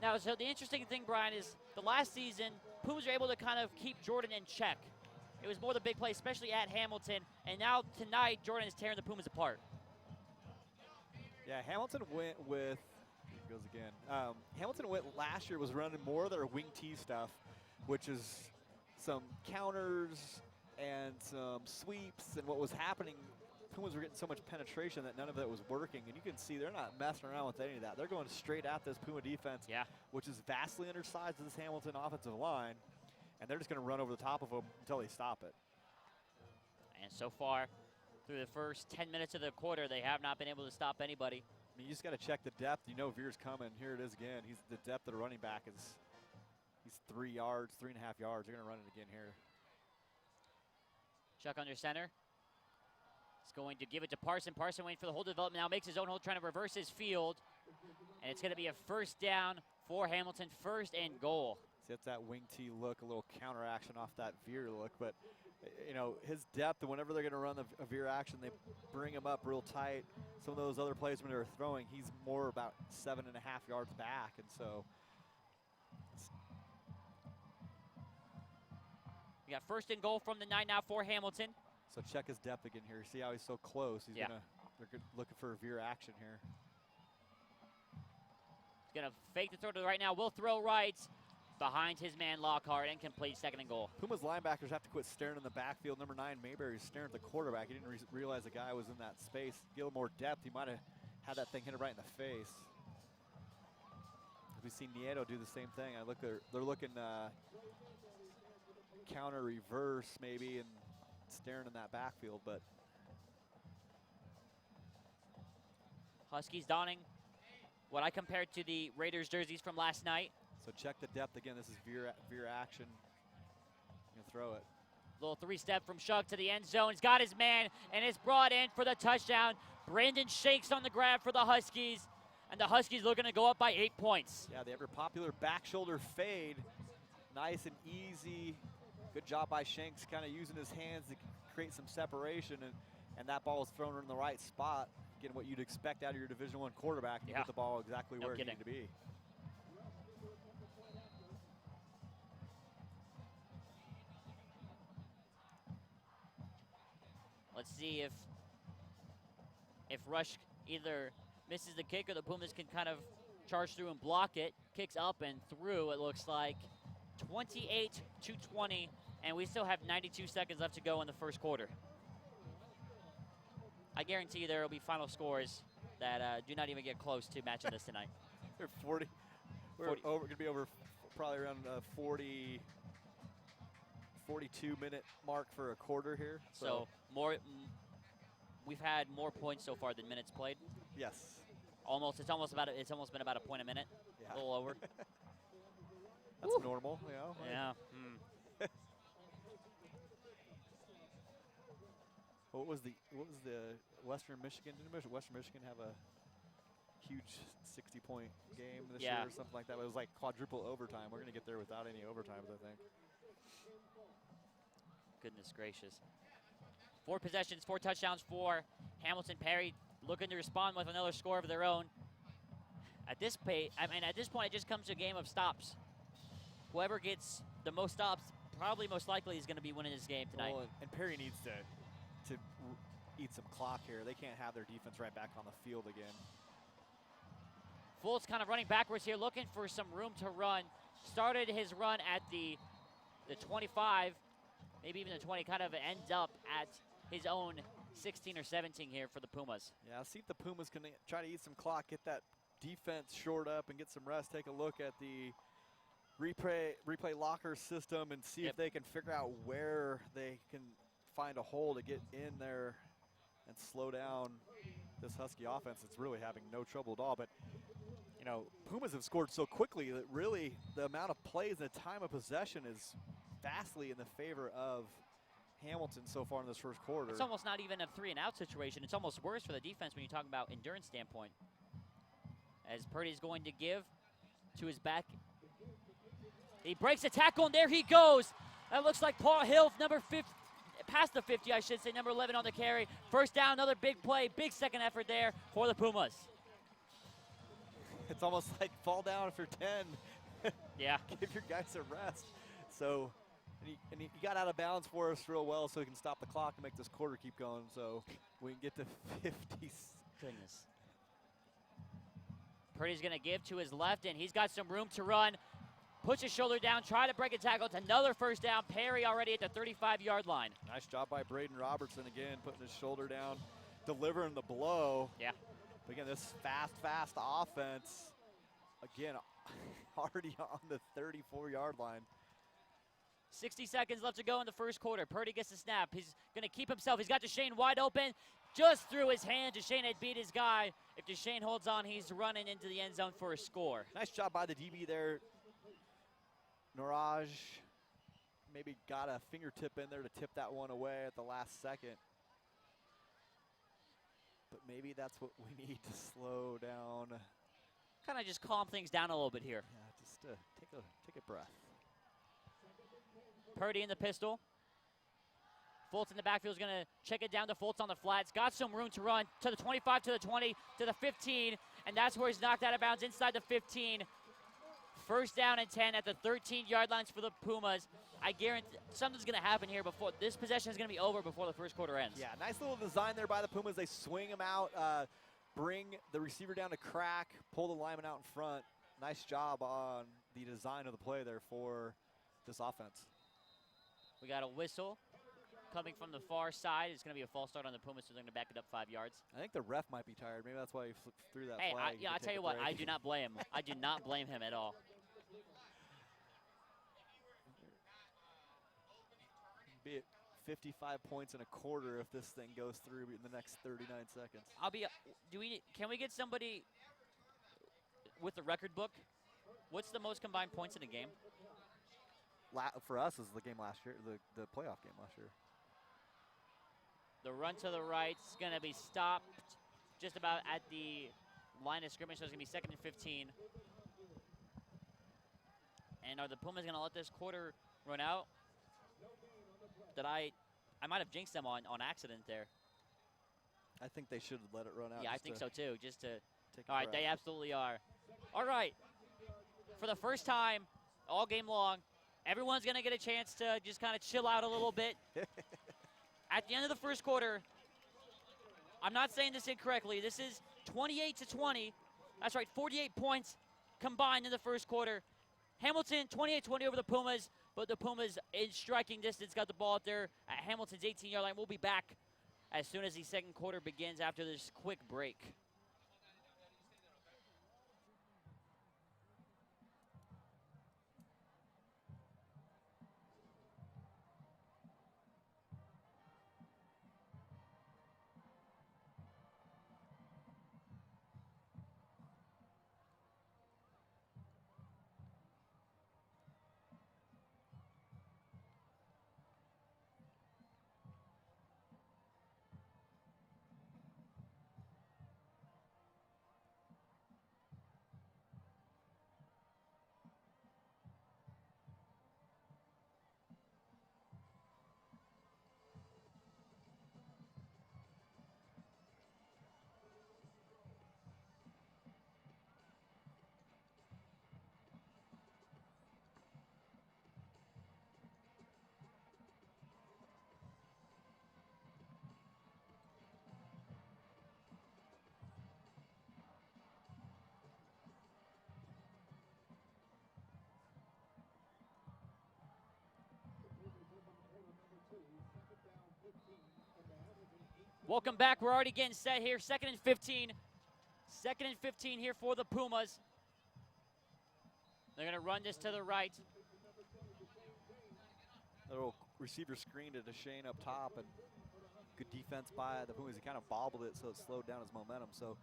Now, so the interesting thing, Brian, is the last season, Pumas were able to kind of keep Jordan in check. It was more the big play, especially at Hamilton, and now tonight, Jordan is tearing the Pumas apart. Yeah, Hamilton went with, here it goes again. Hamilton went last year, was running more of their wing T stuff, which is some counters and some sweeps, and what was happening, Pumas were getting so much penetration that none of it was working, and you can see they're not messing around with any of that. They're going straight at this Puma defense, which is vastly undersized to this Hamilton offensive line, and they're just going to run over the top of them until they stop it. And so far, through the first 10 minutes of the quarter, they have not been able to stop anybody. I mean, you just got to check the depth. You know Veer's coming. Here it is again. The depth of the running back is, he's 3 yards, 3.5 yards. They're going to run it again here. Chuck under center. He's going to give it to Parson. Parson waiting for the hold development now, makes his own hold, trying to reverse his field. And it's going to be a 1st down for Hamilton, 1st and goal. See, that's that wing T look, a little counter action off that veer look. But, you know, his depth, and whenever they're going to run a veer action, they bring him up real tight. Some of those other plays when they were throwing, he's more about 7.5 yards back. And so we got 1st and goal from the 9 now for Hamilton. So check his depth again here. See how he's so close. They're looking for a veer action here. He's going to fake the throw to the right now. Will throw right behind his man Lockhart and complete 2nd and goal. Puma's linebackers have to quit staring in the backfield. Number 9, Mayberry, is staring at the quarterback. He didn't realize the guy was in that space. Get a little more depth. He might have had that thing hit him right in the face. We've seen Nieto do the same thing. They're looking counter reverse maybe and staring in that backfield, but Huskies donning what I compared to the Raiders jerseys from last night. So check the depth again. This is veer action. You can throw it. Little 3-step from Shug to the end zone. He's got his man, and it's brought in for the touchdown. Brandon Shakes on the grab for the Huskies, and the Huskies looking to go up by 8 points. Yeah, they have their popular back shoulder fade. Nice and easy. Good job by Shanks, kind of using his hands to create some separation, and that ball is thrown in the right spot. Getting what you'd expect out of your Division I quarterback. You get the ball exactly where it needed to be. Let's see if Rush either misses the kick or the Pumas can kind of charge through and block it. Kicks up and through, it looks like. 28-20, and we still have 92 seconds left to go in the first quarter. I guarantee you there will be final scores that do not even get close to matching this tonight. We're 40. We're going to be over probably around 42-minute mark for a quarter here. So we've had more points so far than minutes played. Yes. Almost. It's almost been about a point a minute. Yeah. A little over. That's normal, you know. Yeah. What was the Western Michigan? Didn't Western Michigan have a huge 60-point game this year or something like that? It was like quadruple overtime. We're going to get there without any overtimes, I think. Goodness gracious. 4 possessions, 4 touchdowns for Hamilton. Perry looking to respond with another score of their own. At this point, it just comes to a game of stops. Whoever gets the most stops, probably most likely is going to be winning this game tonight. Well, and Perry needs to eat some clock here. They can't have their defense right back on the field again. Fultz kind of running backwards here, looking for some room to run. Started his run at the 25, maybe even the 20, kind of ends up at his own 16 or 17 here for the Pumas. Yeah, see if the Pumas can try to eat some clock, get that defense shored up and get some rest. Take a look at the replay locker system and see if they can figure out where they can find a hole to get in there and slow down this Husky offense. It's really having no trouble at all. But, you know, Pumas have scored so quickly that really the amount of plays and the time of possession is vastly in the favor of Hamilton so far in this first quarter. It's almost not even a 3-and-out situation. It's almost worse for the defense when you talk about endurance standpoint. As Purdy's going to give to his back. He breaks a tackle, and there he goes. That looks like Paul Hill, number 50, past the 50, I should say, number 11 on the carry. First down, another big play, big second effort there for the Pumas. It's almost like fall down for 10. Yeah. Give your guys a rest. So, and he got out of bounds for us real well so he can stop the clock and make this quarter keep going so we can get to 50. Goodness. Purdy's going to give to his left, and he's got some room to run. Puts his shoulder down, try to break a tackle. It's another first down. Perry already at the 35-yard line. Nice job by Braden Robertson again, putting his shoulder down, delivering the blow. Yeah. But again, this fast offense, again, already on the 34-yard line. 60 seconds left to go in the first quarter. Purdy gets the snap. He's going to keep himself. He's got Deshane wide open. Just through his hand. Deshane had beat his guy. If Deshane holds on, he's running into the end zone for a score. Nice job by the DB there. Noraj maybe got a fingertip in there to tip that one away at the last second. But maybe that's what we need to slow down. Kind of just calm things down a little bit here. Yeah, just take a breath. Purdy in the pistol. Fultz in the backfield is going to check it down to Fultz on the flats. Got some room to run to the 25, to the 20, to the 15, and that's where he's knocked out of bounds inside the 15. First down and 10 at the 13-yard lines for the Pumas. I guarantee something's going to happen here before this possession is going to be over before the first quarter ends. Yeah, nice little design there by the Pumas. They swing him out, bring the receiver down to crack, pull the lineman out in front. Nice job on the design of the play there for this offense. We got a whistle coming from the far side. It's going to be a false start on the Pumas, so they're going to back it up 5 yards. I think the ref might be tired. Maybe that's why he threw that hey, flag. I'll tell you what, I do not blame him. I do not blame him at all. Be it 55 points in a quarter if this thing goes through in the next 39 seconds. Can we get somebody with the record book? What's the most combined points in a game? For us is the game last year, the playoff game last year. The run to the right is going to be stopped just about at the line of scrimmage, so it's going to be 2nd and 15. And are the Pumas going to let this quarter run out? I might have jinxed them on accident there. I think they should let it run out. Yeah, I think so too. All right, they absolutely are. All right, for the first time all game long, everyone's going to get a chance to just kind of chill out a little bit. At the end of the first quarter, I'm not saying this incorrectly, this is 28-20. That's right, 48 points combined in the first quarter. Hamilton 28-20 over the Pumas, but the Pumas in striking distance got the ball out there at Hamilton's 18-yard line. We'll be back as soon as the second quarter begins after this quick break. Welcome back. We're already getting set here. 2nd and 15. 2nd and 15 here for the Pumas. They're going to run this to the right. A little receiver screen to Deshane up top, and good defense by the Pumas. He kind of bobbled it, so it slowed down his momentum. So,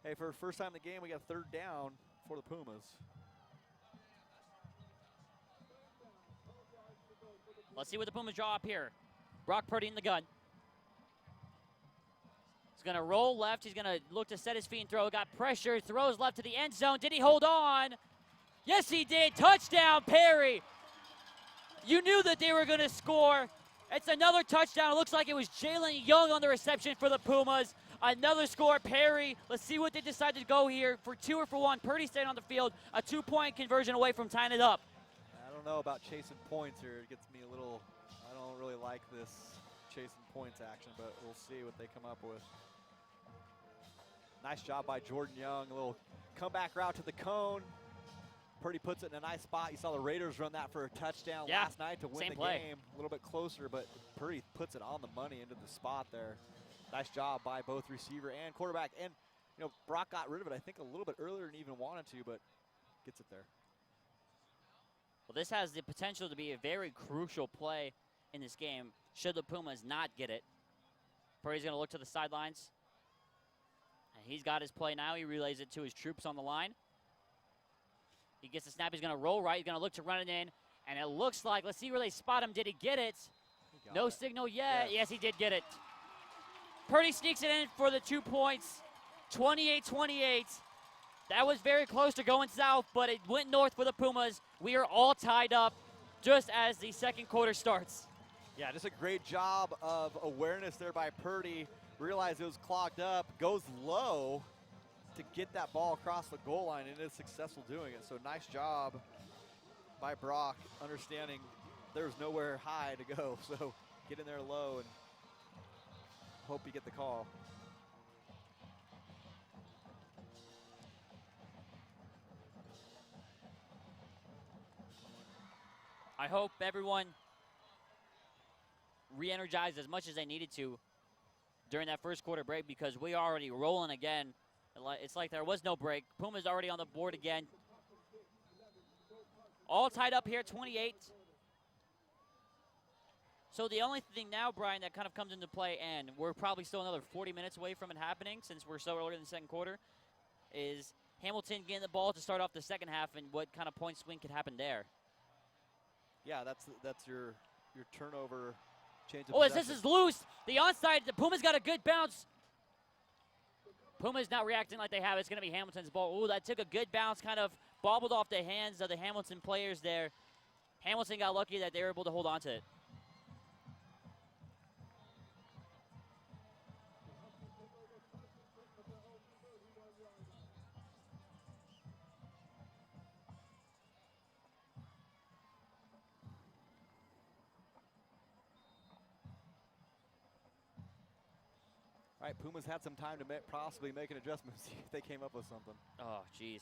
hey, for the first time in the game, we got a 3rd down for the Pumas. Let's see what the Pumas draw up here. Brock Purdy in the gun. He's going to roll left. He's going to look to set his feet and throw. Got pressure. Throws left to the end zone. Did he hold on? Yes, he did. Touchdown, Perry. You knew that they were going to score. It's another touchdown. It looks like it was Jalen Young on the reception for the Pumas. Another score, Perry. Let's see what they decide to go here for 2 or for 1. Purdy staying on the field. A 2-point conversion away from tying it up. I don't know about chasing points here. It gets me a little, I don't really like this chasing points action, but we'll see what they come up with. Nice job by Jordan Young. A little comeback route to the cone. Purdy puts it in a nice spot. You saw the Raiders run that for a touchdown last night to win the game. A little bit closer, but Purdy puts it on the money into the spot there. Nice job by both receiver and quarterback. And, you know, Brock got rid of it, I think, a little bit earlier than even wanted to, but gets it there. Well, this has the potential to be a very crucial play in this game, should the Pumas not get it. Purdy's going to look to the sidelines. And he's got his play now. He relays it to his troops on the line. He gets the snap. He's going to roll right. He's going to look to run it in. And it looks like, let's see where they spot him. Did he get it? No signal yet. Yes, he did get it. Purdy sneaks it in for the 2 points. 28-28. That was very close to going south, but it went north for the Pumas. We are all tied up just as the 2nd quarter starts. Yeah, just a great job of awareness there by Purdy. Realized it was clogged up, goes low to get that ball across the goal line, and is successful doing it. So nice job by Brock, understanding there's nowhere high to go. So get in there low and hope you get the call. I hope everyone re-energized as much as they needed to during that 1st quarter break, because we are already rolling again. It's like there was no break. Puma's already on the board again. All tied up here, 28. So the only thing now, Brian, that kind of comes into play, and we're probably still another 40 minutes away from it happening since we're so early in the 2nd quarter, is Hamilton getting the ball to start off the 2nd half, and what kind of point swing could happen there. Yeah, that's your turnover change of possession. As this is loose, the onside, the Pumas got a good bounce. Pumas not reacting like they have. It's going to be Hamilton's ball. Ooh, that took a good bounce, kind of bobbled off the hands of the Hamilton players there. Hamilton got lucky that they were able to hold on to it. All right, Pumas had some time to possibly make an adjustment, see if they came up with something. Oh, jeez.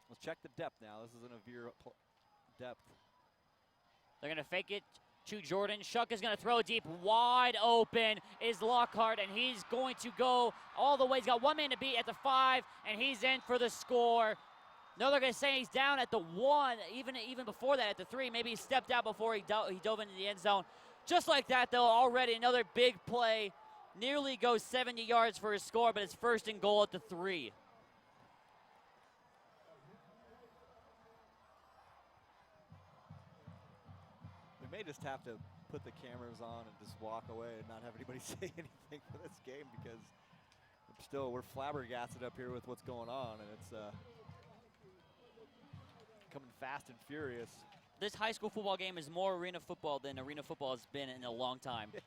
Let's check the depth now. This is an Avere depth. They're going to fake it to Jordan. Shuck is going to throw deep. Wide open is Lockhart, and he's going to go all the way. He's got 1 man to beat at the 5, and he's in for the score. No, they're going to say he's down at the 1, even before that at the 3. Maybe he stepped out before he dove into the end zone. Just like that, though, already another big play. Nearly goes 70 yards for his score, but it's 1st and goal at the 3. We may just have to put the cameras on and just walk away and not have anybody say anything for this game, because we're flabbergasted up here with what's going on, and it's coming fast and furious. This high school football game is more arena football than arena football has been in a long time. Yeah.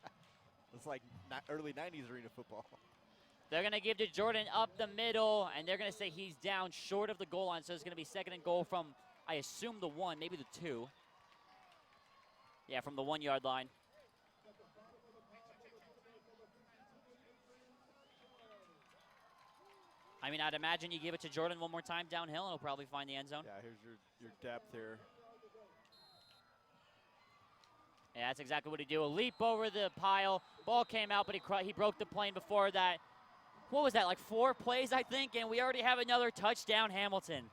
It's like early 90s arena football. They're going to give to Jordan up the middle, and they're going to say he's down short of the goal line, so it's going to be 2nd and goal from, I assume, the 1, maybe the 2. Yeah, from the 1-yard line. I mean, I'd imagine you give it to Jordan one more time downhill, and he'll probably find the end zone. Yeah, here's your depth here. Yeah, that's exactly what he do. A leap over the pile. Ball came out, but he broke the plane before that. What was that, like 4 plays, I think? And we already have another touchdown, Hamilton.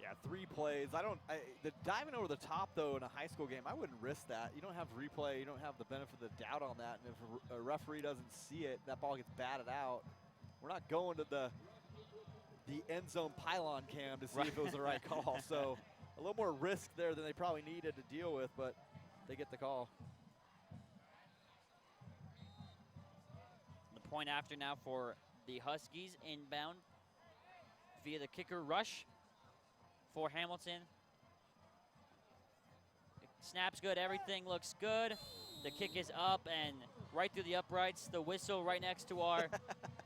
Yeah, 3 plays. The diving over the top, though, in a high school game, I wouldn't risk that. You don't have replay. You don't have the benefit of the doubt on that. And if a referee doesn't see it, that ball gets batted out. We're not going to the end zone pylon cam to see if it was the right call. So a little more risk there than they probably needed to deal with, but they get the call. The point after now for the Huskies inbound via the kicker rush for Hamilton. Snap's good, everything looks good. The kick is up and right through the uprights. The whistle right next to our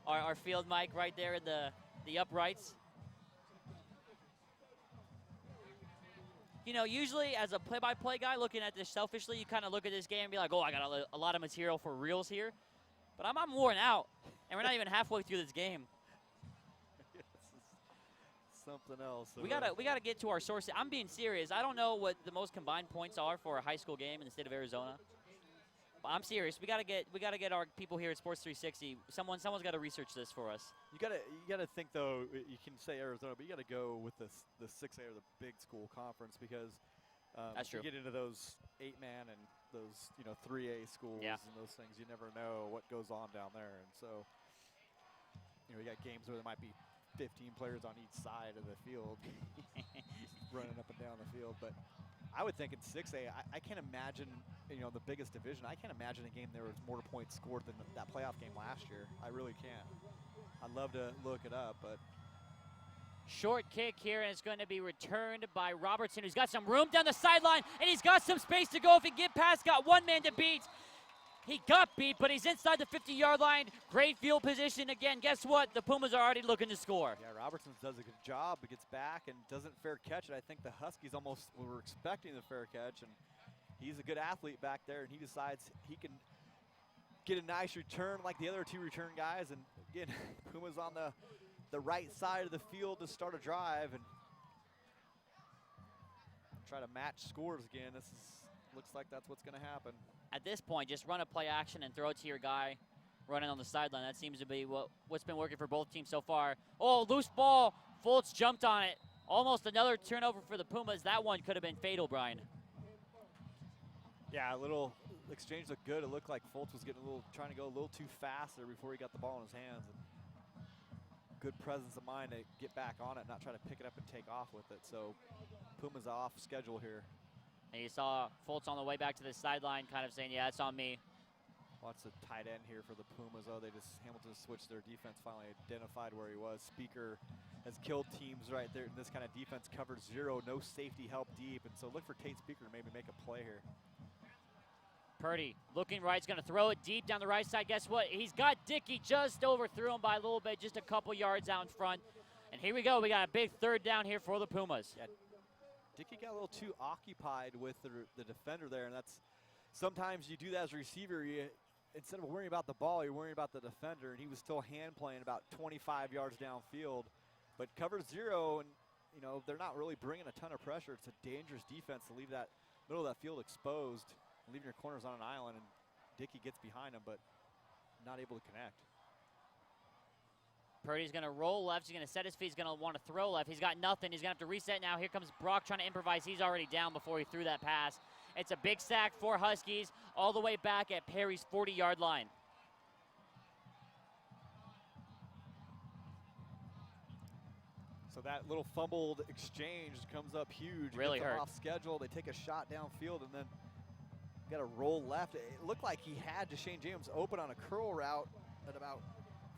our field mic right there in the uprights. You know, usually as a play-by-play guy looking at this selfishly, you kind of look at this game and be like, oh, I got a lot of material for reels here. But I'm worn out, and we're not even halfway through this game. This is something else. We gotta get to our sources. I'm being serious. I don't know what the most combined points are for a high school game in the state of Arizona. But I'm serious. We gotta get our people here at Sports 360. Someone's got to research this for us. You gotta think, though. You can say Arizona, but you gotta go with the 6A or the big school conference, because That's true. you get into those 8-man and those 3A schools and those things. You never know what goes on down there, and so we got games where there might be 15 players on each side of the field, running up and down the field. But I would think in 6A, I can't imagine, the biggest division, I can't imagine a game there was more points scored than that playoff game last year. I really can't. I'd love to look it up, but. Short kick here, and it's going to be returned by Robertson, who's got some room down the sideline, and he's got some space to go if he can get past. Got one man to beat. He got beat, but he's inside the 50-yard line. Great field position again. Guess what? The Pumas are already looking to score. Yeah, Robertson does a good job, but gets back and doesn't fair catch it. I think the Huskies almost were expecting the fair catch, and he's a good athlete back there, and he decides he can get a nice return like the other 2 return guys. And again, Pumas on the right side of the field to start a drive and try to match scores again. Looks like that's what's going to happen. At this point, just run a play action and throw it to your guy running on the sideline. That seems to be what's been working for both teams so far. Oh, loose ball. Fultz jumped on it. Almost another turnover for the Pumas. That one could have been fatal, Brian. Yeah, a little exchange looked good. It looked like Fultz was trying to go a little too fast there before he got the ball in his hands. And good presence of mind to get back on it, not try to pick it up and take off with it. So Pumas off schedule here. And you saw Fultz on the way back to the sideline kind of saying, yeah, it's on me. Watch the tight end here for the Pumas. Oh, Hamilton switched their defense, finally identified where he was. Speaker has killed teams right there in this kind of defense. Covered 0, no safety help deep. And so look for Tate Speaker to maybe make a play here. Purdy looking right, he's going to throw it deep down the right side. Guess what? He's got Dickey, just overthrew him by a little bit, just a couple yards out in front. And here we go. We got a big 3rd down here for the Pumas. Yeah, Dickey got a little too occupied with the defender there, and that's sometimes you do that as a receiver. Instead of worrying about the ball, you're worrying about the defender, and he was still hand playing about 25 yards downfield. But cover 0, and they're not really bringing a ton of pressure. It's a dangerous defense to leave that middle of that field exposed. Leaving your corners on an island, and Dickey gets behind him, but not able to connect. Purdy's going to roll left. He's going to set his feet. He's going to want to throw left. He's got nothing. He's going to have to reset now. Here comes Brock trying to improvise. He's already down before he threw that pass. It's a big sack for Huskies all the way back at Perry's 40-yard line. So that little fumbled exchange comes up huge. Really hurt. Off schedule. They take a shot downfield, and then got to roll left. It looked like he had Deshane James open on a curl route at about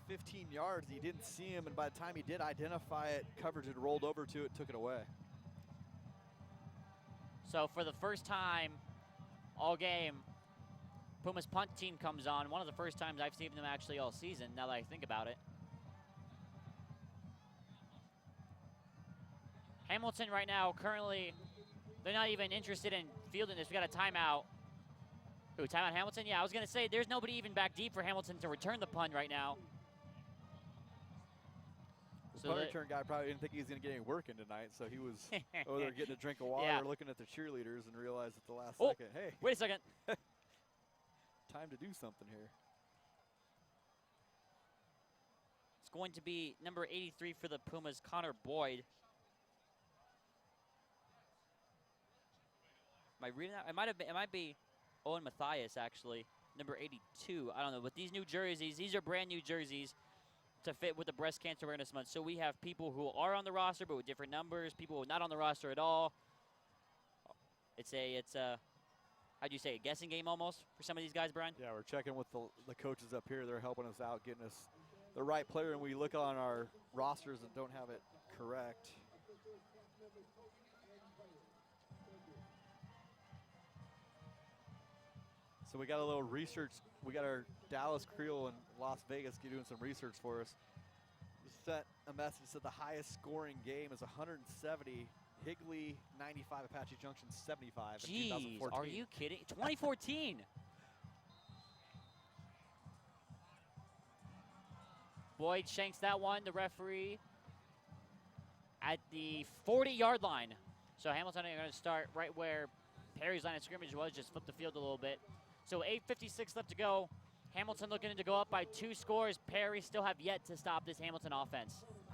15 yards. He didn't see him, and by the time he did identify it, coverage had rolled over to it, took it away. So for the first time all game, Pumas punt team comes on. One of the first times I've seen them actually all season, now that I think about it. Hamilton right now, currently, they're not even interested in fielding this. We got a timeout. Ooh, timeout Hamilton? Yeah, I was going to say, there's nobody even back deep for Hamilton to return the punt right now. The punt return guy probably didn't think he was going to get any work in tonight, so he was over there getting a drink of water, looking at the cheerleaders, and realized at the last second, hey. Wait a second. Time to do something here. It's going to be number 83 for the Pumas, Connor Boyd. Am I reading that? It might be Owen Matthias, actually, number 82. I don't know, but these new jerseys, these are brand new jerseys to fit with the Breast Cancer Awareness Month. So we have people who are on the roster but with different numbers, people who are not on the roster at all. It's a how'd you say, a guessing game almost for some of these guys, Brian? Yeah, we're checking with the coaches up here. They're helping us out, getting us the right player, and we look on our rosters and don't have it correct. So we got a little research. We got our Dallas Creel in Las Vegas doing some research for us. We sent a message that the highest scoring game is 170. Higley 95, Apache Junction 75 in 2014. Are you kidding? 2014. Boyd shanks that one, the referee, at the 40-yard line. So Hamilton are going to start right where Perry's line of scrimmage was, just flip the field a little bit. So 8:56 left to go. Hamilton looking to go up by 2 scores. Perry still have yet to stop this Hamilton offense.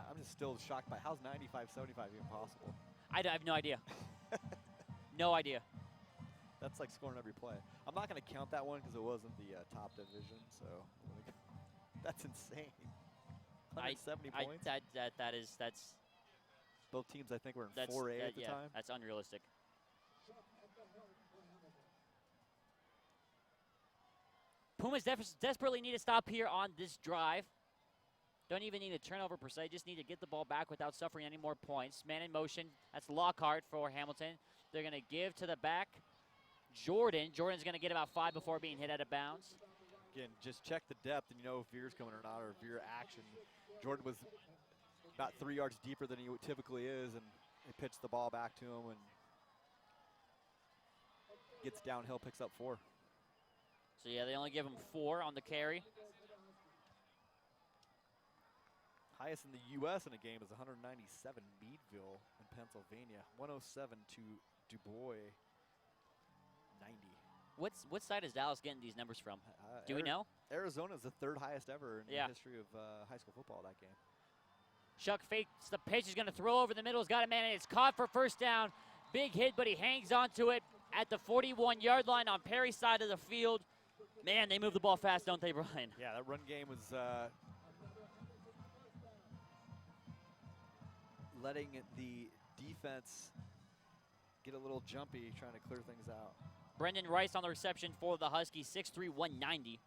I'm just still shocked by how's 95-75 even possible? I have no idea. No idea. That's like scoring every play. I'm not going to count that one because it wasn't the top division, so that's insane. 170 points? That's both teams, I think, were in 4A at the time. That's unrealistic. Pumas desperately need to stop here on this drive. Don't even need a turnover per se, just need to get the ball back without suffering any more points. Man in motion, that's Lockhart for Hamilton. They're going to give to the back. Jordan's going to get about 5 before being hit out of bounds. Again, just check the depth and you know if Veer's coming or not, or Veer action. Jordan was about 3 yards deeper than he typically is, and he pitched the ball back to him and gets downhill, picks up 4. So yeah, they only give him 4 on the carry. Highest in the U.S. in a game is 197, Meadville in Pennsylvania. 107 to Du Bois, 90. What side is Dallas getting these numbers from? Do we know? Arizona is the 3rd highest ever in the history of high school football that game. Shuck fakes the pitch. He's going to throw over the middle. He's got a man, and it's caught for first down. Big hit, but he hangs on to it at the 41-yard line on Perry's side of the field. Man, they move the ball fast, don't they, Brian? Yeah, that run game was letting the defense get a little jumpy, trying to clear things out. Brendan Rice on the reception for the Huskies, 6'3", 190.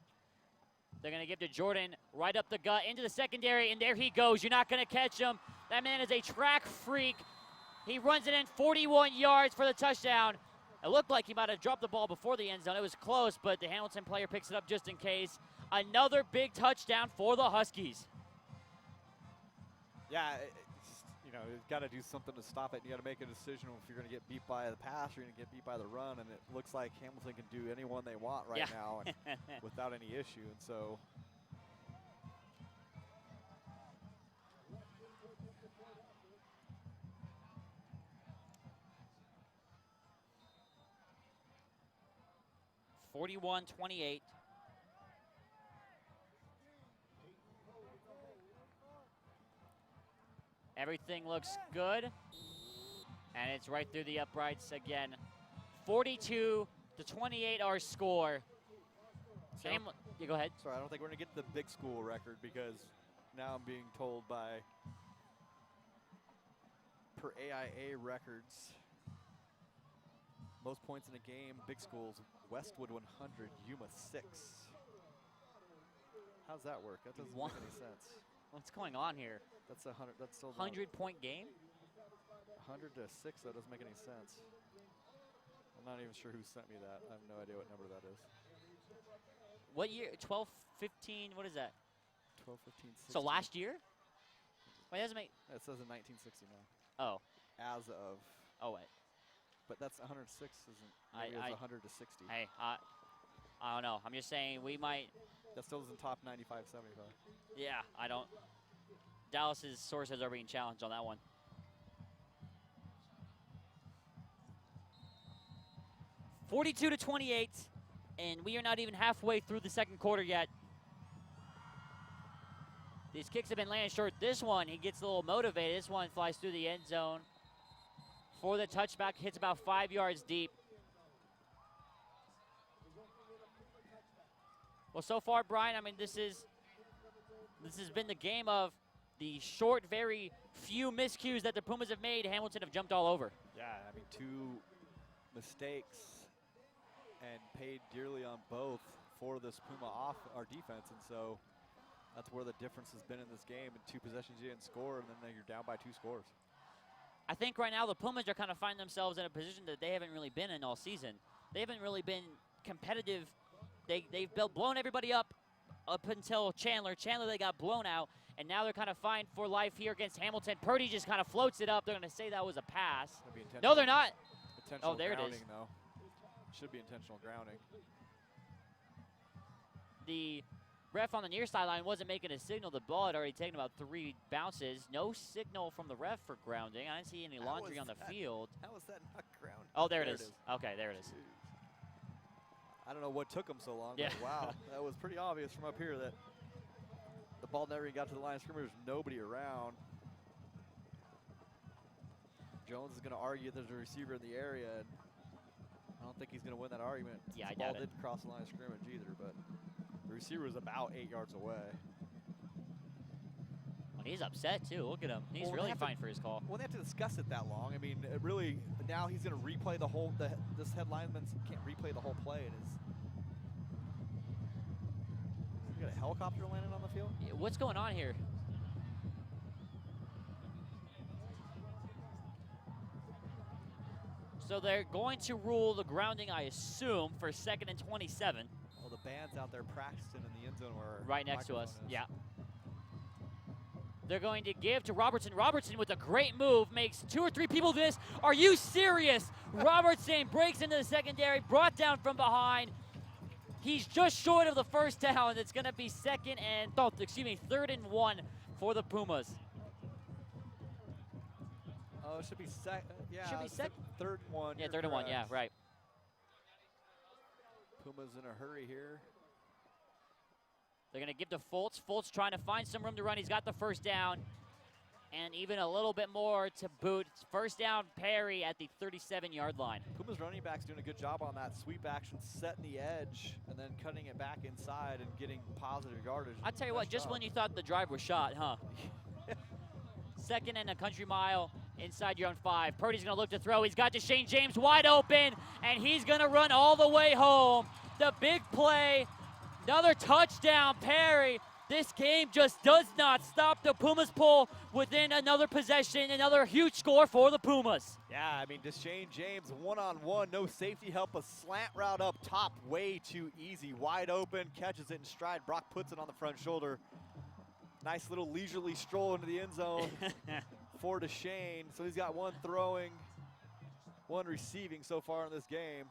They're going to give to Jordan right up the gut into the secondary, and there he goes. You're not going to catch him. That man is a track freak. He runs it in 41 yards for the touchdown. It looked like he might have dropped the ball before the end zone. It was close, but the Hamilton player picks it up just in case. Another big touchdown for the Huskies. Yeah, you've got to do something to stop it. You got to make a decision if you're going to get beat by the pass or you're going to get beat by the run, and it looks like Hamilton can do anyone they want right now and without any issue. And so (41-28). Everything looks good, and it's right through the uprights again. 42-28 our score. You go ahead. Sorry, I don't think we're going to get the big school record because now I'm being told by per AIA records, most points in a game, big schools, Westwood 100, Yuma 6. How's that work? That doesn't make any sense. What's going on here? That's 100. That's still 100-point game. 100 to 6. That doesn't make any sense. I'm not even sure who sent me that. I have no idea what number that is. What year? 12, 15. What is that? 12, 15, 16. So last year? Wait, doesn't make. It says in 1969. Oh. As of. Oh wait. But that's 106. Isn't? Maybe it's 100 to 60. Hey, I don't know. I'm just saying we might. That still isn't top 95, 75. Yeah, I don't. Dallas's sources are being challenged on that one. (42-28), and we are not even halfway through the second quarter yet. These kicks have been landing short. This one, he gets a little motivated. This one flies through the end zone for the touchback, hits about 5 yards deep. Well, so far, Brian, I mean, this has been the game of the short, very few miscues that the Pumas have made. Hamilton have jumped all over. Yeah, I mean, 2 mistakes and paid dearly on both for this Puma off our defense, and so that's where the difference has been in this game. In 2 possessions, you didn't score, and then you're down by 2 scores. I think right now the Pumas are kind of finding themselves in a position that they haven't really been in all season. They haven't really been competitive. They've blown everybody up until Chandler. They got blown out, and now they're kind of fine for life here against Hamilton. Purdy just kind of floats it up. They're going to say that was a pass. No, they're not. Intentional there it grounding, is. though. Should be intentional grounding. The ref on the near sideline wasn't making a signal. The ball had already taken about 3 bounces. No signal from the ref for grounding. I didn't see any laundry on the field. How was that not grounding? Oh, there it is. Okay, there it is. I don't know what took them so long, Yeah. but wow, that was pretty obvious from up here that the ball never even got to the line of scrimmage. There's nobody around. Jones is going to argue there's a receiver in the area, and I don't think he's going to win that argument. Yeah, The I doubt ball it. didn't cross the line of scrimmage either, but the receiver was about 8 yards away. Well, he's upset, too. Look at him. He's Well, really fine for his call. Well, they have to discuss it that long. I mean, it really, now he's going to replay the whole, this head lineman can't replay the whole play. And we got a helicopter landing on the field? Yeah, what's going on here? So they're going to rule the grounding, I assume, for 2nd and 27. Well, the band's out there practicing in the end zone where Right next to us, microphone is. yeah. They're going to give to Robertson. Robertson with a great move makes 2 or 3 people miss. Are you serious? Robertson breaks into the secondary, brought down from behind. He's just short of the first down. It's going to be 3rd and 1 for the Pumas. Oh, it should be yeah. Should be sec- 3rd and 1. Yeah, you're 3rd and 1, yeah, correct. right. Pumas in a hurry here. They're going to give to Fultz. Fultz trying to find some room to run. He's got the first down. And even a little bit more to boot. First down, Perry at the 37-yard line. Pumas running back's doing a good job on that sweep action, setting the edge, and then cutting it back inside and getting positive yardage. I tell you what, Nice just job. when you thought the drive was shot, huh? 2nd and a country mile inside your own 5. Purdy's going to look to throw. He's got Deshane James wide open, and he's going to run all the way home. The big play, another touchdown, Perry. This game just does not stop. The Pumas pull within another possession, another huge score for the Pumas. Yeah, I mean, Deshane James one-on-one, no safety help, a slant route up top, way too easy. Wide open, catches it in stride. Brock puts it on the front shoulder. Nice little leisurely stroll into the end zone for Deshane. So he's got 1 throwing, 1 receiving so far in this game.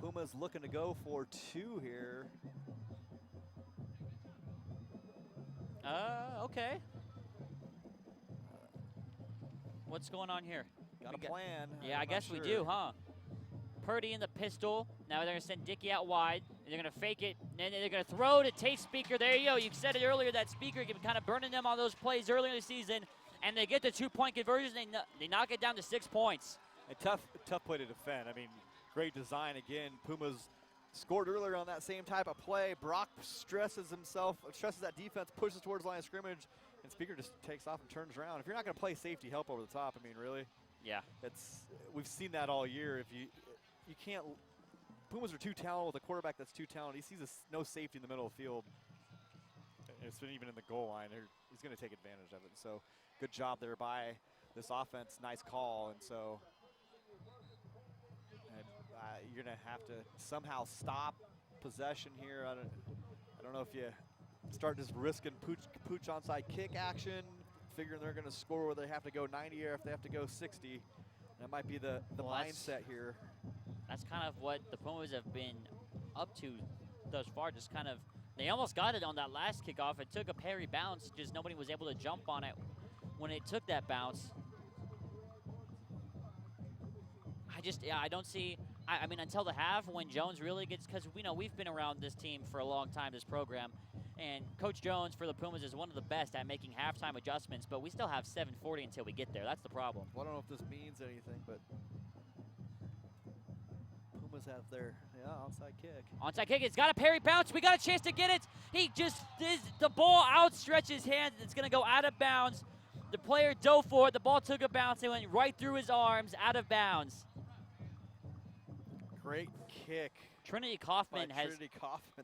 Pumas looking to go for 2 here. Okay. What's going on here? Got a plan. Yeah, I I'm not guess we sure. do, huh? Purdy in the pistol. Now they're going to send Dickey out wide. And they're going to fake it. And then they're going to throw to Tate Speaker. There you go. You said it earlier, that Speaker can kind of burning them on those plays earlier in the season. And they get the 2-point conversion. They knock it down to 6 points. A tough play to defend. I mean, great design again. Pumas scored earlier on that same type of play. Brock stresses that defense, pushes towards line of scrimmage, and Speaker just takes off and turns around. If you're not going to play safety help over the top, I mean, really? Yeah. We've seen that all year. If you can't, Pumas are too talented with a quarterback that's too talented. He sees no safety in the middle of the field. It's been even in the goal line. He's going to take advantage of it. So good job there by this offense. Nice call. And so you're going to have to somehow stop possession here. I don't know if you start just risking pooch onside kick action, figuring they're going to score where they have to go 90 or if they have to go 60. That might be the mindset here. That's kind of what the Pumas have been up to thus far, just kind of They almost got it on that last kickoff. It took a parry bounce, just nobody was able to jump on it when it took that bounce. I don't see, I mean, until the half when Jones really gets, because we know we've been around this team for a long time, this program, and Coach Jones for the Pumas is one of the best at making halftime adjustments, but we still have 7:40 until we get there. That's the problem. Well, I don't know if this means anything, but Pumas have their onside kick. Onside kick, it's got a parry bounce. We got a chance to get it. He just, the ball outstretched his hands. It's going to go out of bounds. The player dove for it. The ball took a bounce. It went right through his arms, out of bounds. Great kick. Trinity Kaufman has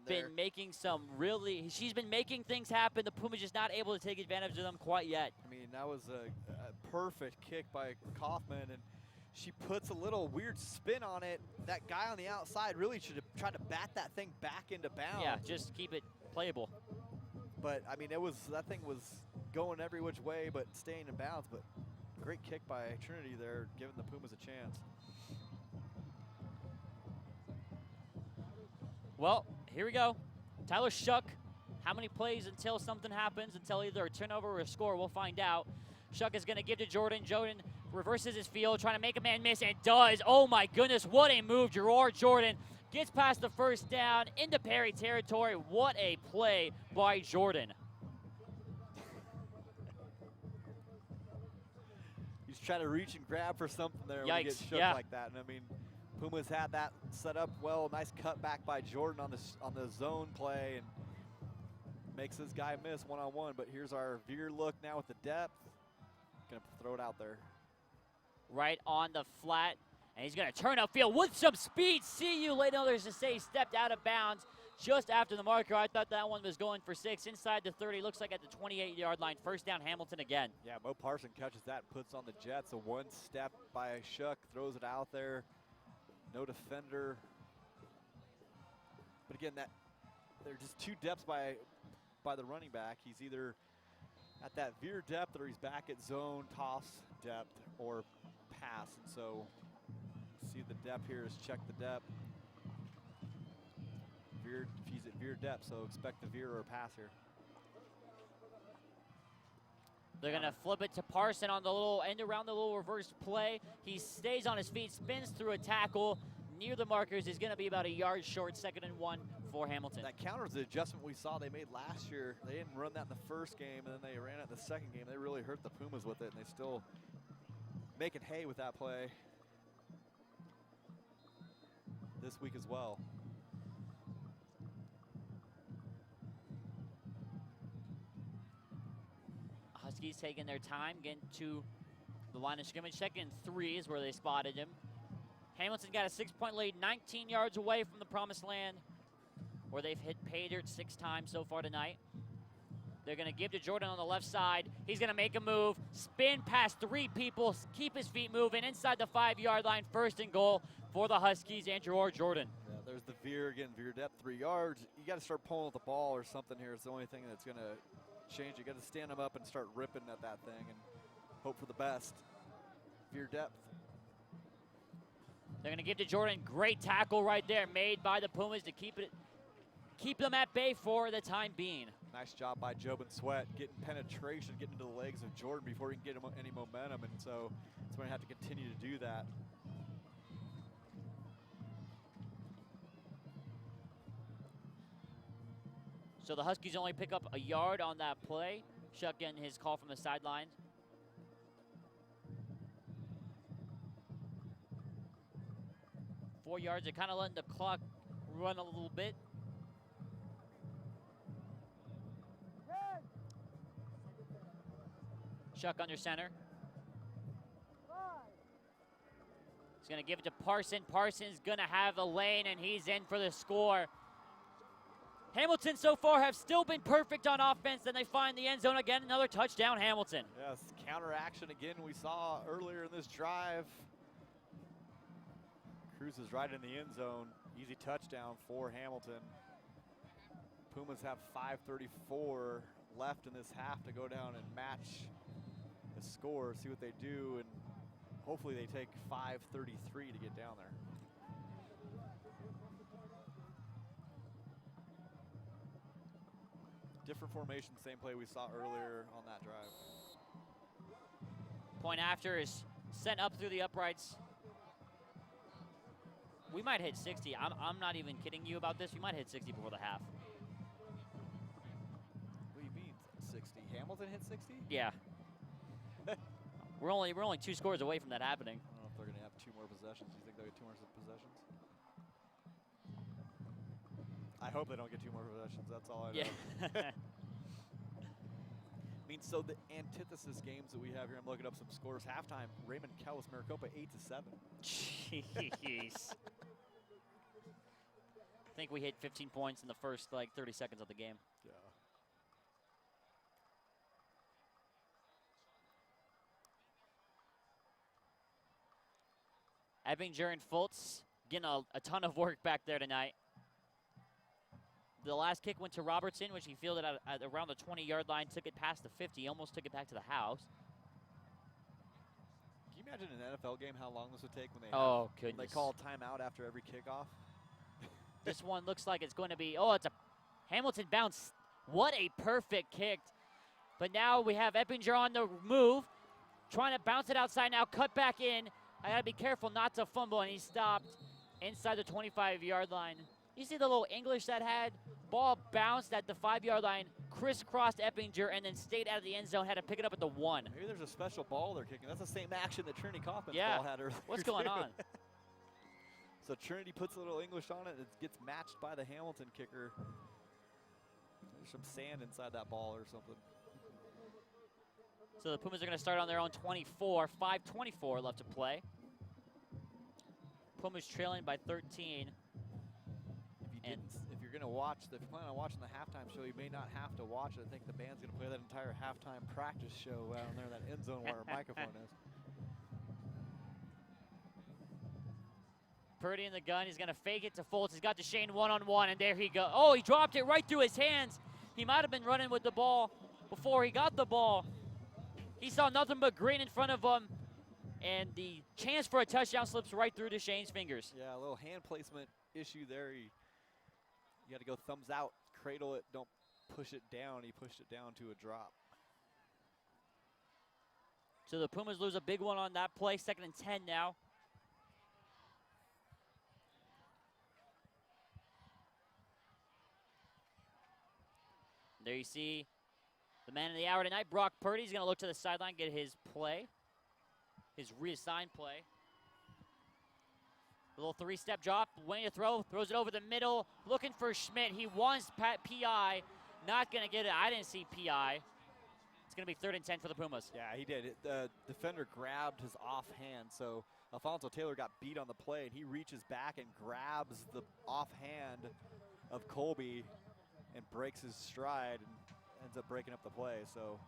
been making some really, she's been making things happen. The Pumas just not able to take advantage of them quite yet. I mean, that was a perfect kick by Kaufman, and she puts a little weird spin on it. That guy on the outside really should have tried to bat that thing back into bounds. Yeah, just keep it playable. But, I mean, that thing was going every which way but staying in bounds. But great kick by Trinity there, giving the Pumas a chance. Well, here we go. Tyler Shuck, how many plays until something happens, until either a turnover or a score? We'll find out. Shuck is going to give to Jordan. Jordan reverses his field, trying to make a man miss, and does. Oh, my goodness, what a move. Gerard Jordan gets past the first down into Perry territory. What a play by Jordan. He's trying to reach and grab for something there. Yikes, when he gets shook like that. And, I mean, Pumas had that set up well. Nice cutback by Jordan on the zone play, and makes this guy miss one-on-one. But here's our veer look now with the depth. Gonna throw it out there. Right on the flat, and he's gonna turn upfield with some speed. See you later. Others to say he stepped out of bounds just after the marker. I thought that one was going for 6. Inside the 30, looks like at the 28-yard line. First down, Hamilton again. Yeah, Mo Parson catches that, puts on the Jets. A one-step by Shuck, throws it out there. No defender. But again, there are just two depths by the running back. He's either at that veer depth or he's back at zone toss depth or pass. And so see the depth here is check the depth. Veer, if he's at veer depth, so expect the veer or pass here. They're going to flip it to Parson on the little end around the little reverse play. He stays on his feet, spins through a tackle near the markers. Is going to be about a yard short, 2nd and 1 for Hamilton. That counters the adjustment we saw they made last year. They didn't run that in the first game, and then they ran it in the second game. They really hurt the Pumas with it, and they still making hay with that play this week as well. Huskies taking their time, getting to the line of scrimmage. 2nd and 3 is where they spotted him. Hamilton got a 6-point lead, 19 yards away from the promised land, where they've hit pay dirt 6 times so far tonight. They're going to give to Jordan on the left side. He's going to make a move, spin past 3 people, keep his feet moving inside the 5-yard line. 1st and goal for the Huskies and Gerard Jordan. Yeah, there's the veer again, veer depth 3 yards. You got to start pulling at the ball or something here. It's the only thing that's going to change. You got to stand them up and start ripping at that thing and hope for the best. Veer depth. They're going to give to Jordan. Great tackle right there made by the Pumas to keep them at bay for the time being. Nice job by Jobin Sweat getting penetration, getting into the legs of Jordan before he can get him any momentum, and so it's going to have to continue to do that. So the Huskies only pick up a yard on that play. Shuck getting his call from the sideline. Four yards. They're kind of letting the clock run a little bit. Shuck under center. He's going to give it to Parson. Parson's going to have a lane, and he's in for the score. Hamilton so far have still been perfect on offense. Then they find the end zone again. Another touchdown, Hamilton. Yes, counter action again we saw earlier in this drive. Cruz is right in the end zone. Easy touchdown for Hamilton. Pumas have 5:34 left in this half to go down and match the score, see what they do, and hopefully they take 5:33 to get down there. different formation, same play we saw earlier on that drive. Point after is sent up through the uprights. We might hit 60. I'm not even kidding you about this. We might hit 60 before the half. What do you mean 60? Hamilton hit 60? Yeah. we're only 2 scores away from that happening. I don't know if they're going to have 2 more possessions. Do you think they'll get 2 more possessions? I hope they don't get 2 more possessions. That's all I know. Yeah. I mean, so the antithesis games that we have here, I'm looking up some scores. Halftime, Raymond Kellis, Maricopa 8-7. Jeez. I think we hit 15 points in the first, 30 seconds of the game. Yeah. Eppinger and Fultz getting a ton of work back there tonight. The last kick went to Robertson, which he fielded at around the 20-yard line, took it past the 50, almost took it back to the house. Can you imagine an NFL game how long this would take when they goodness. they call timeout after every kickoff? This one looks like it's going to be, it's a Hamilton bounce. What a perfect kick. But now we have Eppinger on the move, trying to bounce it outside now, cut back in. I got to be careful not to fumble, and he stopped inside the 25-yard line. You see the little English that had? Ball bounced at the 5-yard line, crisscrossed Eppinger, and then stayed out of the end zone, had to pick it up at the 1. Maybe there's a special ball they're kicking. That's the same action that Trinity Kaufman's Yeah. ball had earlier. What's going on? So Trinity puts a little English on it. It gets matched by the Hamilton kicker. There's some sand inside that ball or something. So the Pumas are going to start on their own 24, 5:24 left to play. Pumas trailing by 13. If you're going to watch, if you're planning on watching the halftime show, you may not have to watch it. I think the band's going to play that entire halftime practice show down there, that end zone where our microphone is. Purdy in the gun. He's going to fake it to Fultz. He's got Deshane one-on-one, and there he goes. Oh, he dropped it right through his hands. He might have been running with the ball before he got the ball. He saw nothing but green in front of him, and the chance for a touchdown slips right through Deshane's fingers. Yeah, a little hand placement issue there. You got to go thumbs out, cradle it, don't push it down. He pushed it down to a drop. So the Pumas lose a big one on that play. 2nd and 10 now. There you see the man of the hour tonight, Brock Purdy. He's going to look to the sideline, get his play, his reassigned play. A little 3-step drop, waiting to throw, throws it over the middle, looking for Schmidt. He wants PI, not going to get it. I didn't see PI. It's going to be 3rd and 10 for the Pumas. Yeah, he did. The defender grabbed his offhand, so Alfonso Taylor got beat on the play, and he reaches back and grabs the offhand of Colby and breaks his stride and ends up breaking up the play. So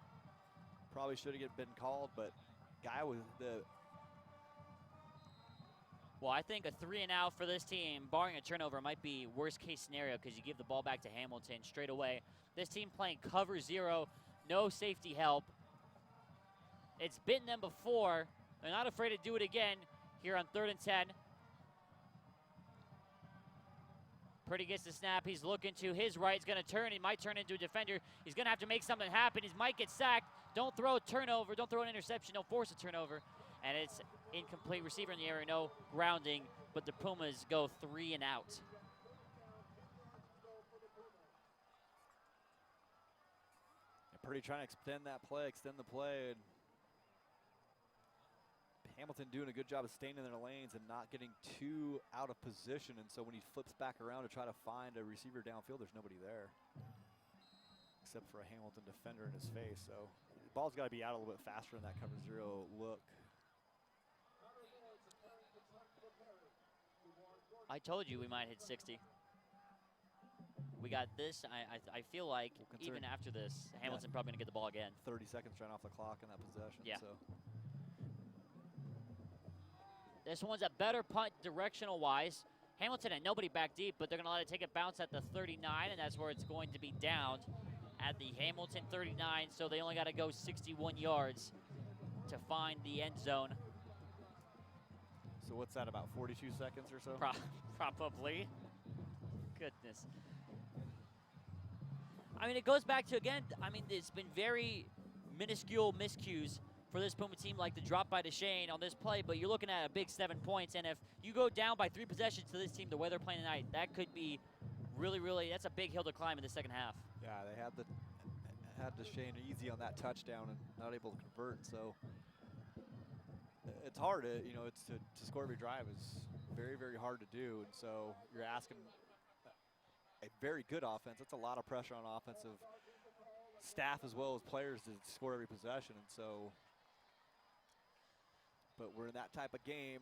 probably should have been called, but guy was the... Well, I think a 3-and-out for this team, barring a turnover, might be worst-case scenario because you give the ball back to Hamilton straight away. This team playing cover 0, no safety help. It's bitten them before. They're not afraid to do it again here on 3rd and 10. Purdy gets the snap. He's looking to his right. He's going to turn. He might turn into a defender. He's going to have to make something happen. He might get sacked. Don't throw a turnover. Don't throw an interception. Don't force a turnover. And it's incomplete. Receiver in the area. No grounding. But the Pumas go 3-and-out. Purdy trying to extend the play. And Hamilton doing a good job of staying in their lanes and not getting too out of position. And so when he flips back around to try to find a receiver downfield, there's nobody there except for a Hamilton defender in his face. So the ball's got to be out a little bit faster in that cover 0 look. I told you we might hit 60. We got this. I feel like even after this, Hamilton probably going to get the ball again. 30 seconds right off the clock in that possession. Yeah. So. This one's a better punt directional-wise. Hamilton had nobody back deep, but they're going to let it take a bounce at the 39, and that's where it's going to be downed at the Hamilton 39. So they only got to go 61 yards to find the end zone. So what's that, about 42 seconds or so? Probably. Goodness. I mean, it goes back to, again, I mean, it's been very minuscule miscues for this Puma team, like the drop by DeShane on this play, but you're looking at a big 7 points, and if you go down by 3 possessions to this team the way they're playing tonight, that could be really, really, that's a big hill to climb in the second half. Yeah, they had DeShane easy on that touchdown and not able to convert, so it's hard to, to score every drive is very, very hard to do, and so you're asking a very good offense. That's a lot of pressure on offensive staff as well as players to score every possession, and so, but we're in that type of game.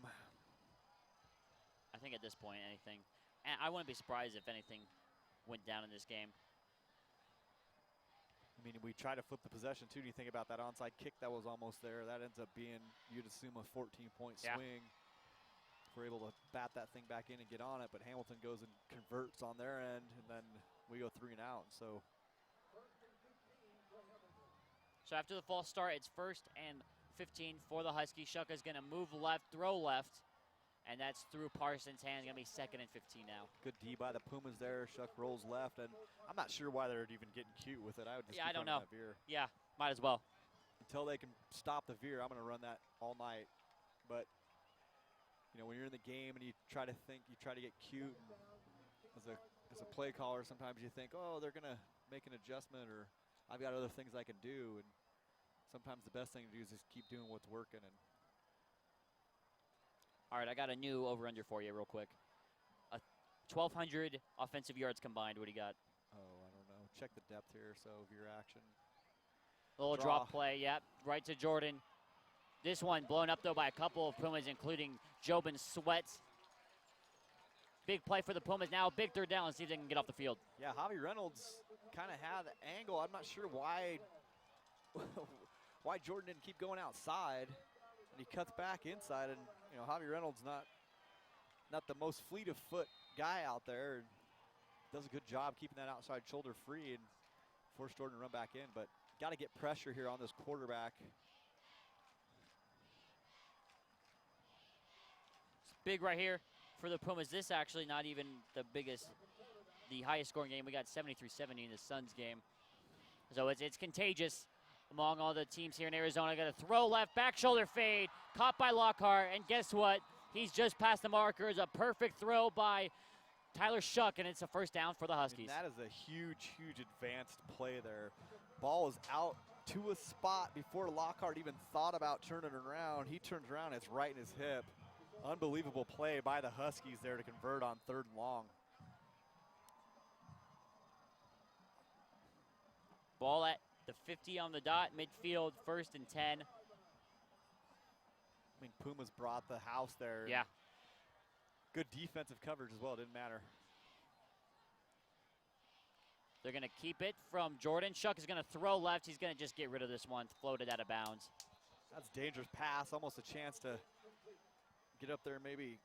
I think at this point, anything, and I wouldn't be surprised if anything went down in this game. I mean, we try to flip the possession too. Do you think about that onside kick that was almost there? That ends up being, you'd assume, a 14-point swing. If we're able to bat that thing back in and get on it, but Hamilton goes and converts on their end, and then we go 3 and out. So after the false start, it's 1st and 15 for the Huskies. Shucka's going to move left, throw left, and that's through Parsons' hands. Going to be 2nd and 15 now. Good D by the Pumas there. Shuck rolls left, and I'm not sure why they're even getting cute with it. I would just keep I don't running know. that veer. Yeah, might as well. Until they can stop the veer, I'm going to run that all night. But when you're in the game and you try to get cute, and as a play caller, sometimes you think, oh, they're going to make an adjustment, or I've got other things I can do. And sometimes the best thing to do is just keep doing what's working. And all right, I got a new over-under for you real quick. 1,200 offensive yards combined. What do you got? Oh, I don't know. Check the depth here. So veer action. Little drop play, yep, right to Jordan. This one blown up, though, by a couple of Pumas, including Jobin Sweat. Big play for the Pumas now. Big 3rd down. Let's see if they can get off the field. Yeah, Javi Reynolds kind of had the angle. I'm not sure why Jordan didn't keep going outside. And he cuts back inside, and Javi Reynolds not the most fleet of foot guy out there. And does a good job keeping that outside shoulder free and force Jordan to run back in. But got to get pressure here on this quarterback. It's big right here for the Pumas. This actually not even the highest scoring game. We got 73-70 in the Suns game. So it's contagious among all the teams here in Arizona. Got a throw left, back shoulder fade, caught by Lockhart, and guess what? He's just past the markers. A perfect throw by Tyler Shuck, and it's a 1st down for the Huskies. And that is a huge, huge advanced play there. Ball is out to a spot before Lockhart even thought about turning around. He turns around, it's right in his hip. Unbelievable play by the Huskies there to convert on 3rd and long. Ball at the 50 on the dot, midfield, 1st and 10. I mean, Pumas brought the house there. Yeah. Good defensive coverage as well, didn't matter. They're going to keep it from Jordan. Shuck is going to throw left. He's going to just get rid of this one, floated out of bounds. That's a dangerous pass, almost a chance to get up there and maybe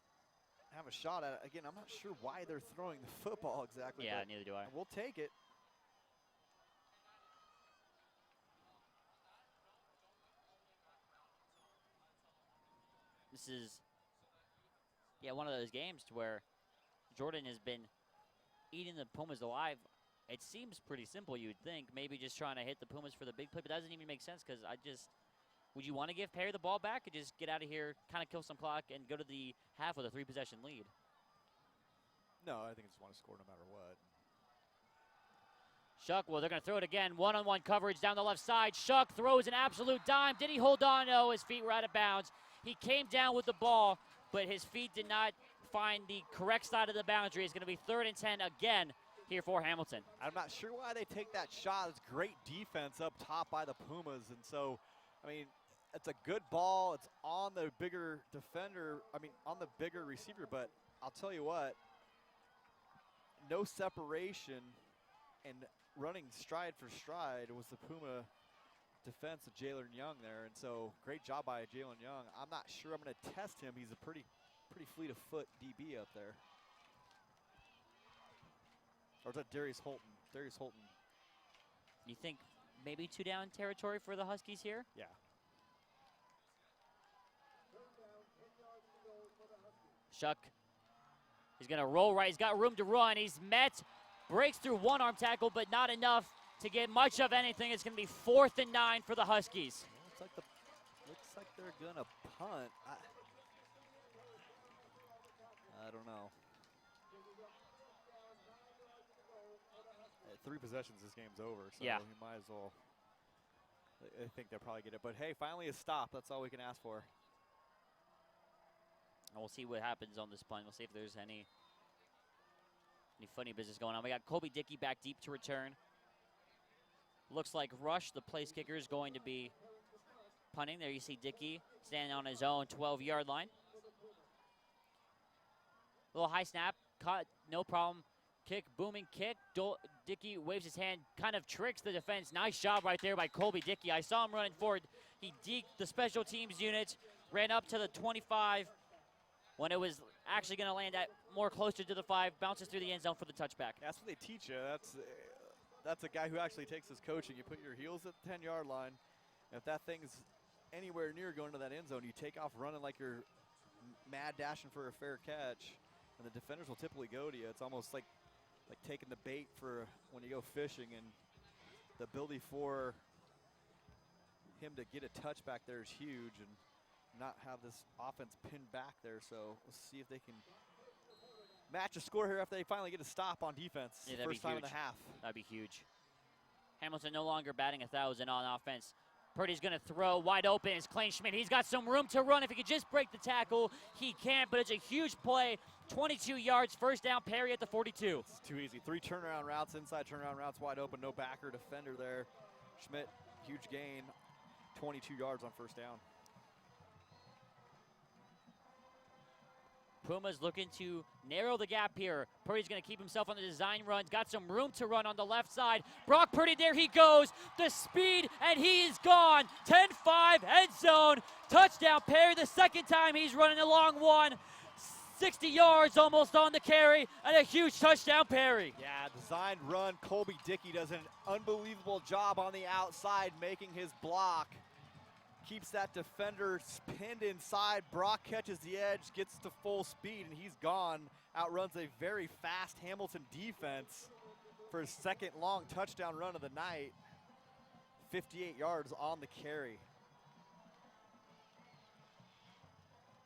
have a shot at it. Again, I'm not sure why they're throwing the football exactly. Yeah, neither do I. We'll take it. This is, one of those games to where Jordan has been eating the Pumas alive. It seems pretty simple, you would think. Maybe just trying to hit the Pumas for the big play, but that doesn't even make sense because would you want to give Perry the ball back and just get out of here, kind of kill some clock, and go to the half with a 3-possession lead? No, I think I just want to score no matter what. Shuck, well, they're going to throw it again. One-on-one coverage down the left side. Shuck throws an absolute dime. Did he hold on? No, his feet were out of bounds. He came down with the ball, but his feet did not find the correct side of the boundary. It's going to be 3rd and 10 again here for Hamilton. I'm not sure why they take that shot. It's great defense up top by the Pumas. And so, I mean, it's a good ball. It's on the bigger defender, on the bigger receiver. But I'll tell you what, no separation and running stride for stride was the Puma defense of Jalen Young there, and so great job by Jalen Young. I'm not sure I'm going to test him. He's a pretty fleet of foot DB up there. Or is that Darius Holton? Darius Holton. You think maybe 2 down territory for the Huskies here? Yeah. Shuck, he's going to roll right. He's got room to run. He's met, breaks through one arm tackle, but not enough. to get much of anything. It's going to be 4th and 9 for the Huskies. Looks like they're gonna punt. I don't know. At 3 possessions, this game's over. So yeah, you might as well. I think they'll probably get it. But hey, finally a stop. That's all we can ask for. And we'll see what happens on this punt. We'll see if there's any funny business going on. We got Colby Dickey back deep to return. Looks like Rush, the place kicker, is going to be punting. There you see Dickey standing on his own 12-yard line. Little high snap, caught, no problem. Kick, booming kick. Dickey waves his hand, kind of tricks the defense. Nice job right there by Colby Dickey. I saw him running forward. He deked the special teams unit, ran up to the 25 when it was actually going to land at more closer to the 5, bounces through the end zone for the touchback. That's what they teach you. That's a guy who actually takes his coaching. You put your heels at the 10-yard line. If that thing's anywhere near going to that end zone, you take off running like you're mad dashing for a fair catch, and the defenders will typically go to you. It's almost like taking the bait for when you go fishing, and the ability for him to get a touchback there is huge and not have this offense pinned back there. So let's see if they can match a score here after they finally get a stop on defense. Yeah, first time in the half. That'd be huge. Hamilton no longer batting 1,000 on offense. Purdy's going to throw wide open. It's Kleinschmidt. He's got some room to run. If he could just break the tackle, he can't, but it's a huge play. 22 yards, first down, Perry at the 42. It's too easy. 3 turnaround routes, inside turnaround routes, wide open, no backer, defender there. Schmidt, huge gain, 22 yards on first down. Puma's looking to narrow the gap here. Purdy's going to keep himself on the design runs. Got some room to run on the left side. Brock Purdy, there he goes. The speed, and he is gone. 10-5, end zone. Touchdown, Perry, the second time he's running a long one. 60 yards almost on the carry, and a huge touchdown, Perry. Yeah, designed run. Colby Dickey does an unbelievable job on the outside, making his block. Keeps that defender pinned inside. Brock catches the edge, gets to full speed, and he's gone. Outruns a very fast Hamilton defense for his second long touchdown run of the night. 58 yards on the carry.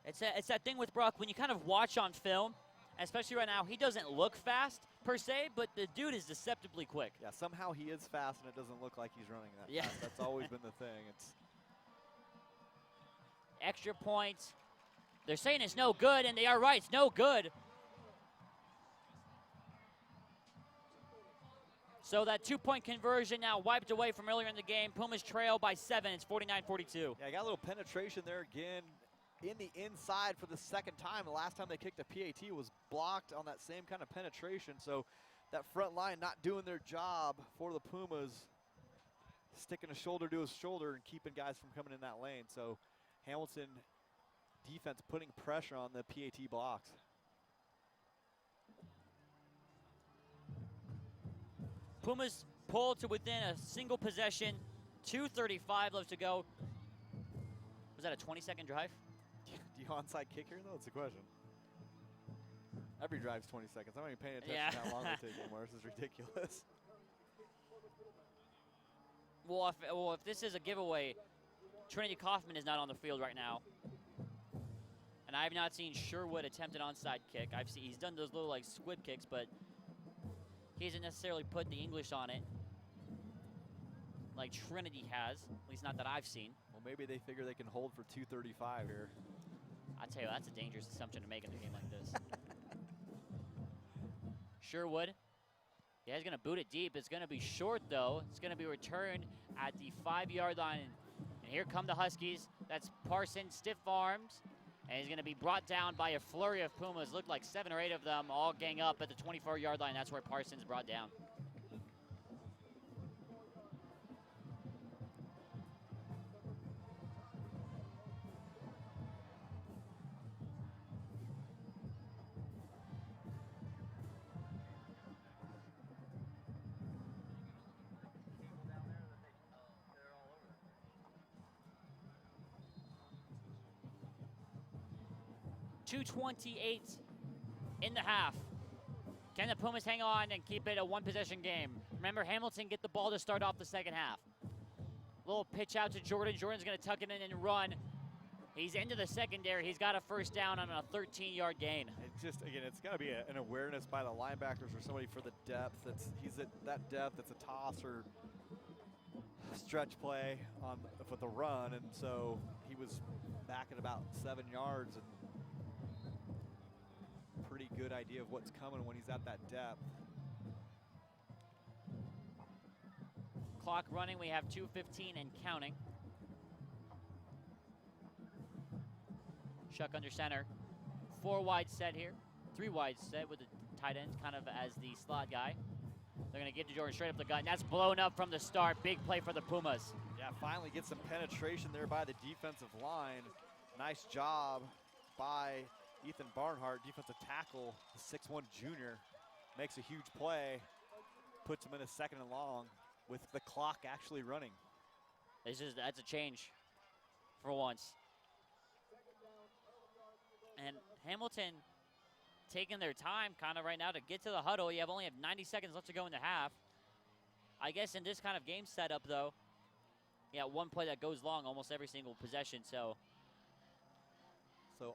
It's that thing with Brock, when you kind of watch on film, especially right now, he doesn't look fast per se, but the dude is deceptively quick. Yeah, somehow he is fast, and it doesn't look like he's running that fast. That's always been the thing. It's extra points. They're saying it's no good, and they are right. It's no good. So that 2-point conversion now wiped away from earlier in the game. Pumas trail by 7. It's 49-42. Yeah, got a little penetration there again in the inside for the second time. The last time they kicked a PAT was blocked on that same kind of penetration. So that front line not doing their job for the Pumas, sticking a shoulder to his shoulder and keeping guys from coming in that lane. So Hamilton defense putting pressure on the PAT blocks. Pumas pulled to within a single possession. 2:35 left to go. Was that a 20-second drive? Do you onside kick here, though? It's a question. Every drive's 20 seconds. I'm not even paying attention to how long they take anymore. This is ridiculous. Well, if this is a giveaway, Trinity Kaufman is not on the field right now. And I have not seen Sherwood attempt an onside kick. He's done those little like squib kicks, but he hasn't necessarily put the English on it like Trinity has, at least not that I've seen. Well, maybe they figure they can hold for 2:35 here. I tell you, that's a dangerous assumption to make in a game like this. Sherwood. Yeah, he's going to boot it deep. It's going to be short, though. It's going to be returned at the 5-yard line. And here come the Huskies. That's Parsons, stiff arms. And he's going to be brought down by a flurry of Pumas. Looked like 7 or 8 of them all gang up at the 24-yard line. That's where Parsons brought down. .228 in the half. Can the Pumas hang on and keep it a one-possession game? Remember, Hamilton get the ball to start off the second half. Little pitch out to Jordan. Jordan's going to tuck it in and run. He's into the secondary. He's got a first down on a 13-yard gain. It's just, again, it's got to be an awareness by the linebackers or somebody for the depth. He's at that depth. It's a toss or stretch play with a run, and so he was back at about 7 yards. And pretty good idea of what's coming when he's at that depth. Clock running. We have 2:15 and counting. Shuck under center. 4 wide set here. 3 wide set with the tight end kind of as the slot guy. They're going to give to Jordan straight up the gut. And that's blown up from the start. Big play for the Pumas. Yeah, finally get some penetration there by the defensive line. Nice job by Ethan Barnhart, defensive tackle, the 6'1 junior. Makes a huge play. Puts him in a 2nd and long with the clock actually running. That's a change for once. And Hamilton taking their time kind of right now to get to the huddle. You only have 90 seconds left to go in the half. I guess in this kind of game setup, though, yeah, one play that goes long almost every single possession. So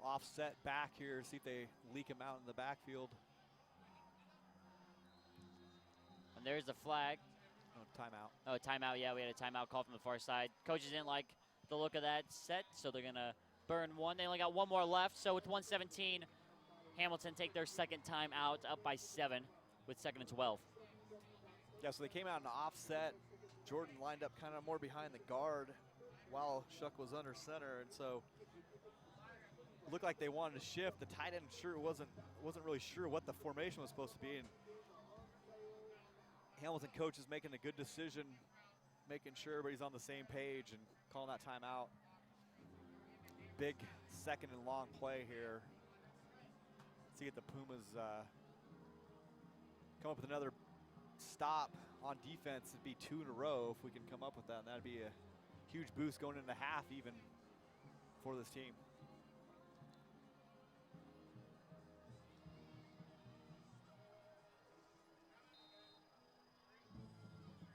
offset back here, see if they leak him out in the backfield. And there's the flag. Oh, timeout. Oh, timeout, yeah, we had a timeout call from the far side. Coaches didn't like the look of that set, so they're going to burn one. They only got one more left, so it's 1:17. Hamilton take their second time out, up by 7 with 2nd and 12. Yeah, so they came out in an offset. Jordan lined up kind of more behind the guard while Shuck was under center, and so it looked like they wanted to shift. The tight end wasn't really sure what the formation was supposed to be, and Hamilton coach is making a good decision, making sure everybody's on the same page and calling that timeout. Big 2nd and long play here. Let's see if the Pumas come up with another stop on defense. It'd be 2 in a row if we can come up with that, and that'd be a huge boost going into half even for this team.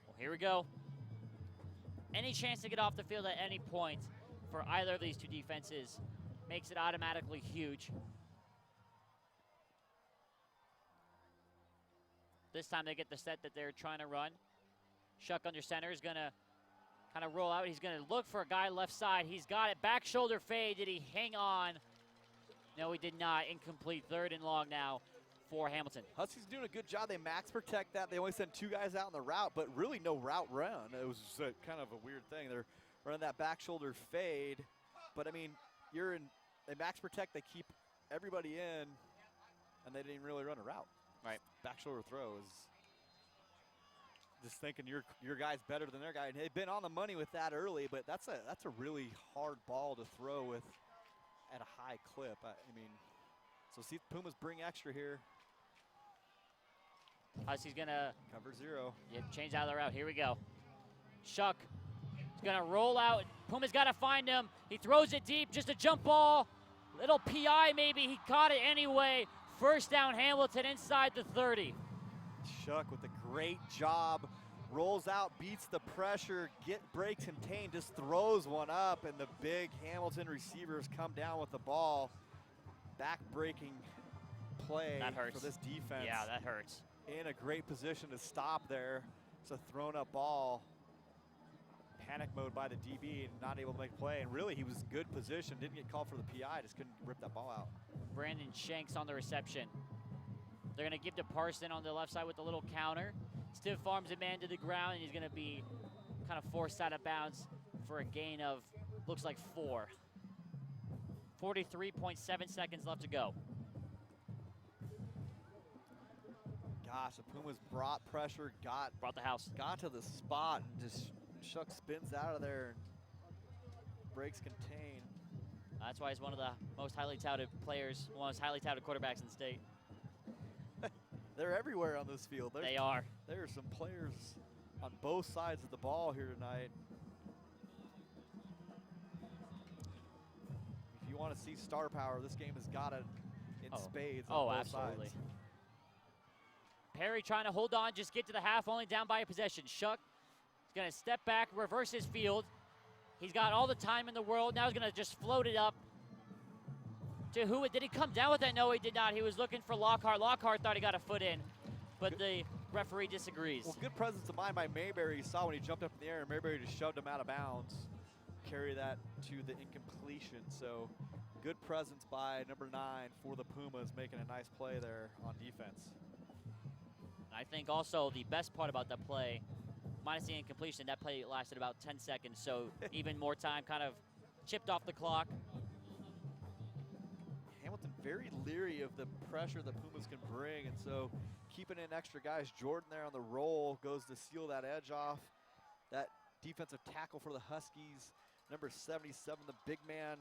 Well, here we go. Any chance to get off the field at any point for either of these two defenses makes it automatically huge. This time they get the set that they're trying to run. Shuck under center is going to kind of roll out. He's going to look for a guy left side. He's got it. Back shoulder fade. Did he hang on? No, he did not. Incomplete. 3rd and long now for Hamilton. Huskies doing a good job. They max protect that. They only send 2 guys out in the route, but really no route run. It was kind of a weird thing. They're running that back shoulder fade, but I mean, they max protect. They keep everybody in, and they didn't even really run a route. Right. Back shoulder throw is just thinking your guy's better than their guy. And they've been on the money with that early, but that's a really hard ball to throw with at a high clip. I mean, so see if Pumas bring extra here. Huskies gonna cover 0. Yeah, change out of the route. Here we go. Shuck is gonna roll out. Pumas gotta find him. He throws it deep, just a jump ball. Little PI maybe. He caught it anyway. First down, Hamilton inside the 30. Shuck with a great job. Rolls out, beats the pressure, breaks contained, just throws one up, and the big Hamilton receivers come down with the ball. Back-breaking play for this defense. Yeah, that hurts. In a great position to stop there. It's a thrown-up ball. Panic mode by the DB and not able to make a play. And really, he was in good position. Didn't get called for the PI, just couldn't rip that ball out. Brandon Shanks on the reception. They're going to give to Parson on the left side with the little counter. Stiff arms a man to the ground, and he's going to be kind of forced out of bounds for a gain of, looks like 4. 43.7 seconds left to go. Gosh, the Pumas brought pressure, brought the house. Got to the spot, and just Shuck spins out of there and breaks contain. That's why he's one of the most highly touted players, one of the most highly touted quarterbacks in the state. They're everywhere on this field. They are. There are some players on both sides of the ball here tonight. If you want to see star power, this game has got it in spades on both absolutely. sides. Perry trying to hold on, just get to the half, only down by a possession. Shuck is going to step back, reverse his field. He's got all the time in the world. Now he's going to just float it up to who? Did he come down with that? No, he did not. He was looking for Lockhart. Lockhart thought he got a foot in, but the referee disagrees. Well, good presence of mind by Mayberry. You saw when he jumped up in the air, and Mayberry just shoved him out of bounds. Carry that to the incompletion. So good presence by number 9 for the Pumas, making a nice play there on defense. I think also the best part about that play, minus the incompletion, that play lasted about 10 seconds, so even more time kind of chipped off the clock. Hamilton very leery of the pressure the Pumas can bring, and so keeping in extra guys. Jordan there on the roll goes to seal that edge off. That defensive tackle for the Huskies, number 77, the big man,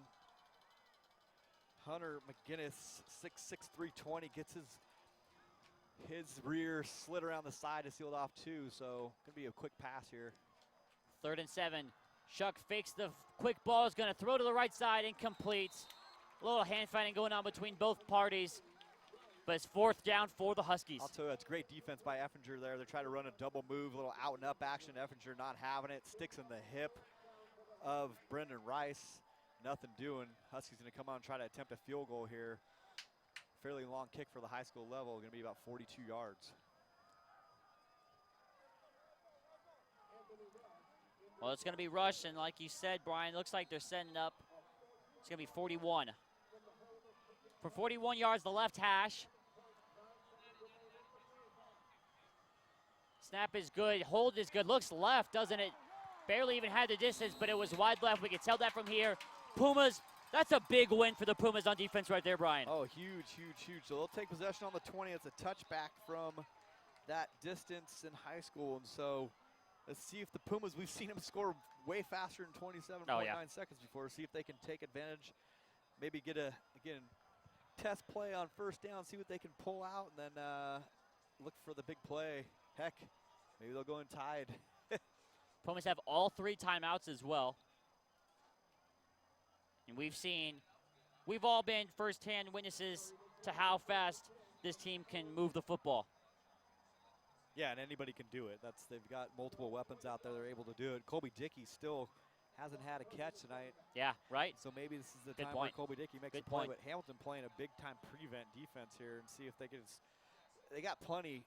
Hunter McGinnis, 6'6", 320, gets his rear slid around the side to seal it off too, so gonna be a quick pass here. 3rd and 7. Shuck fakes the quick ball, is gonna throw to the right side, incomplete. A little hand fighting going on between both parties, but it's 4th down for the Huskies. I'll tell you, it's great defense by Effinger there. They're trying to run a double move, a little out and up action. Effinger not having it, sticks in the hip of Brendan Rice. Nothing doing. Huskies gonna come out and try to attempt a field goal here. Fairly long kick for the high school level, gonna be about 42 yards. Well, it's gonna be rush, and like you said, Brian, looks like they're setting up. It's gonna be 41. For 41 yards, the left hash. Snap is good, hold is good, looks left, doesn't it? Barely even had the distance, but it was wide left. We can tell that from here. Pumas, that's a big win for the Pumas on defense right there, Brian. Oh, huge, huge, huge. So they'll take possession on the 20. It's a touchback from that distance in high school. And so let's see if the Pumas, we've seen them score way faster than 27.9 seconds before. See if they can take advantage, maybe get a, again, test play on 1st down, see what they can pull out, and then look for the big play. Heck, maybe they'll go in tied. Pumas have all 3 timeouts as well. And we've all been firsthand witnesses to how fast this team can move the football. Yeah, and anybody can do it. They've got multiple weapons out there. They're able to do it. Colby Dickey still hasn't had a catch tonight. Yeah, right. So maybe this is the Good time point. where Colby Dickey makes a play. But Hamilton playing a big-time prevent defense here and see if they can. They got plenty.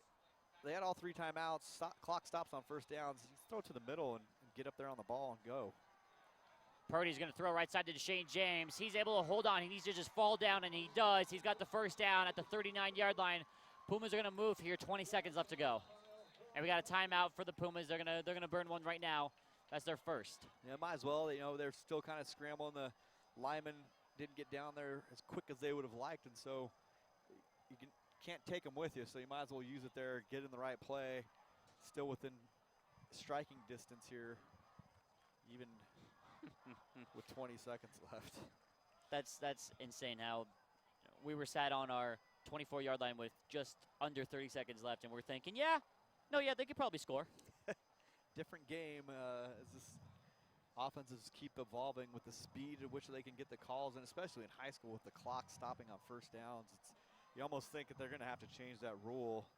They had all 3 timeouts. Clock stops on 1st downs. You throw it to the middle and get up there on the ball and go. Purdy's going to throw right side to Deshane James. He's able to hold on. He needs to just fall down, and he does. He's got the 1st down at the 39-yard line. Pumas are going to move here. 20 seconds left to go. And we got a timeout for the Pumas. They're gonna burn one right now. That's their 1st. Yeah, might as well. You know, they're still kind of scrambling. The linemen didn't get down there as quick as they would have liked, and so you can't take them with you. So you might as well use it there, get in the right play. Still within striking distance here, even with 20 seconds left. That's insane how we were sat on our 24-yard line with just under 30 seconds left, and we're thinking, they could probably score. Different game as this offenses keep evolving with the speed at which they can get the calls, and especially in high school with the clock stopping on 1st downs. You almost think that they're going to have to change that rule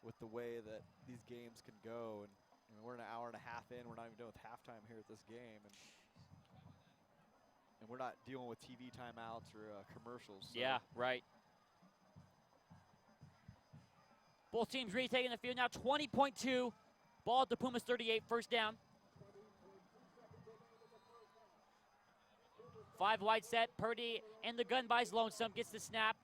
with the way that these games can go. And we're an hour and a half in. We're not even done with halftime here at this game. And we're not dealing with TV timeouts or commercials. So. Yeah, right. Both teams retaking the field now. 20.2. Ball at the Pumas 38. 1st down. 5 wide set. Purdy in the gun buys Lonesome. Gets the snap.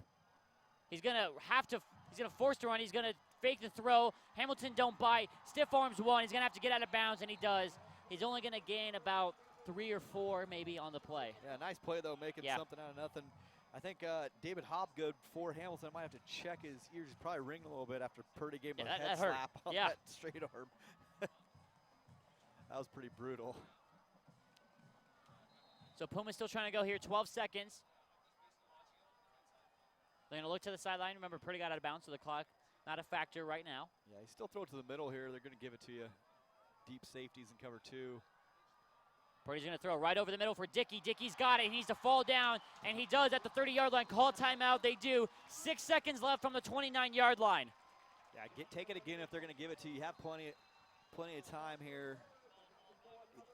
He's going to force to run. He's going to fake the throw. Hamilton don't bite. Stiff arms 1. He's going to have to get out of bounds, and he does. He's only going to gain about 3 or 4 maybe on the play. Yeah, nice play, though, making something out of nothing. I think David Hobgood for Hamilton might have to check his ears. He's probably ringing a little bit after Purdy gave him a head slap on that straight arm. That was pretty brutal. So Puma's still trying to go here. 12 seconds. They're going to look to the sideline. Remember, Purdy got out of bounds, so the clock not a factor right now. Yeah, he still throw it to the middle here. They're going to give it to you. Deep safeties in cover 2. Purdy's going to throw right over the middle for Dickey. Dickey's got it. He needs to fall down, and he does at the 30-yard line. Call timeout. They do. 6 seconds left from the 29-yard line. Yeah, take it again if they're going to give it to you. You have plenty of time here.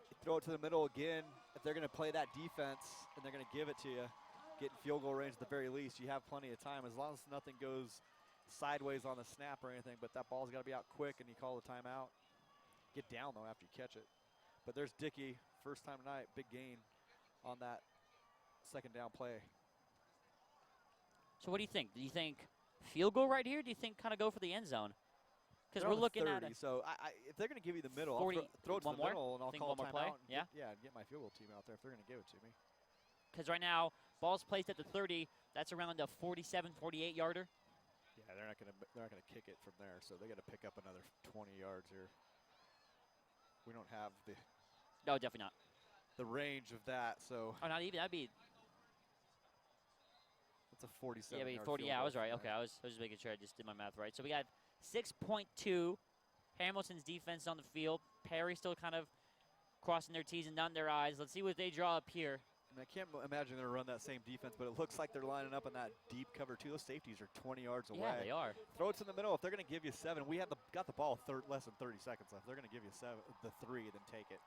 You throw it to the middle again. If they're going to play that defense and they're going to give it to you, get in field goal range at the very least, you have plenty of time as long as nothing goes sideways on the snap or anything. But that ball's got to be out quick, and you call the timeout. Get down, though, after you catch it. But there's Dickey, first time tonight, big gain on that second down play. So what do you think? Do you think field goal right here? Do you think kind of go for the end zone? Because we're looking 30, at it. So if they're going to give you the middle, 40, I'll throw it to the more? middle, and I'll Think call one more play? timeout. And Yeah? get my field goal team out there if they're going to give it to me. Because right now, ball's placed at the 30. That's around a 47, 48 yarder. Yeah, they're not going to kick it from there, so they got to pick up another 20 yards here. We don't have No, definitely not. the range of that, so Oh, not even. That'd be. it's a 47. Yeah, yard 40. field Yeah, I goal was right. from Okay, there. I was just making sure I just did my math right. So we got 6.2. Hamilton's defense on the field. Perry still kind of crossing their T's and dotting their I's. Let's see what they draw up here. And I can't imagine they're going to run that same defense, but it looks like they're lining up in that deep cover too. Those safeties are 20 yards away. Yeah, they are. Throw it to the middle. If they're going to give you 7, we have got the ball less than 30 seconds left. They're going to give you 3, then take it.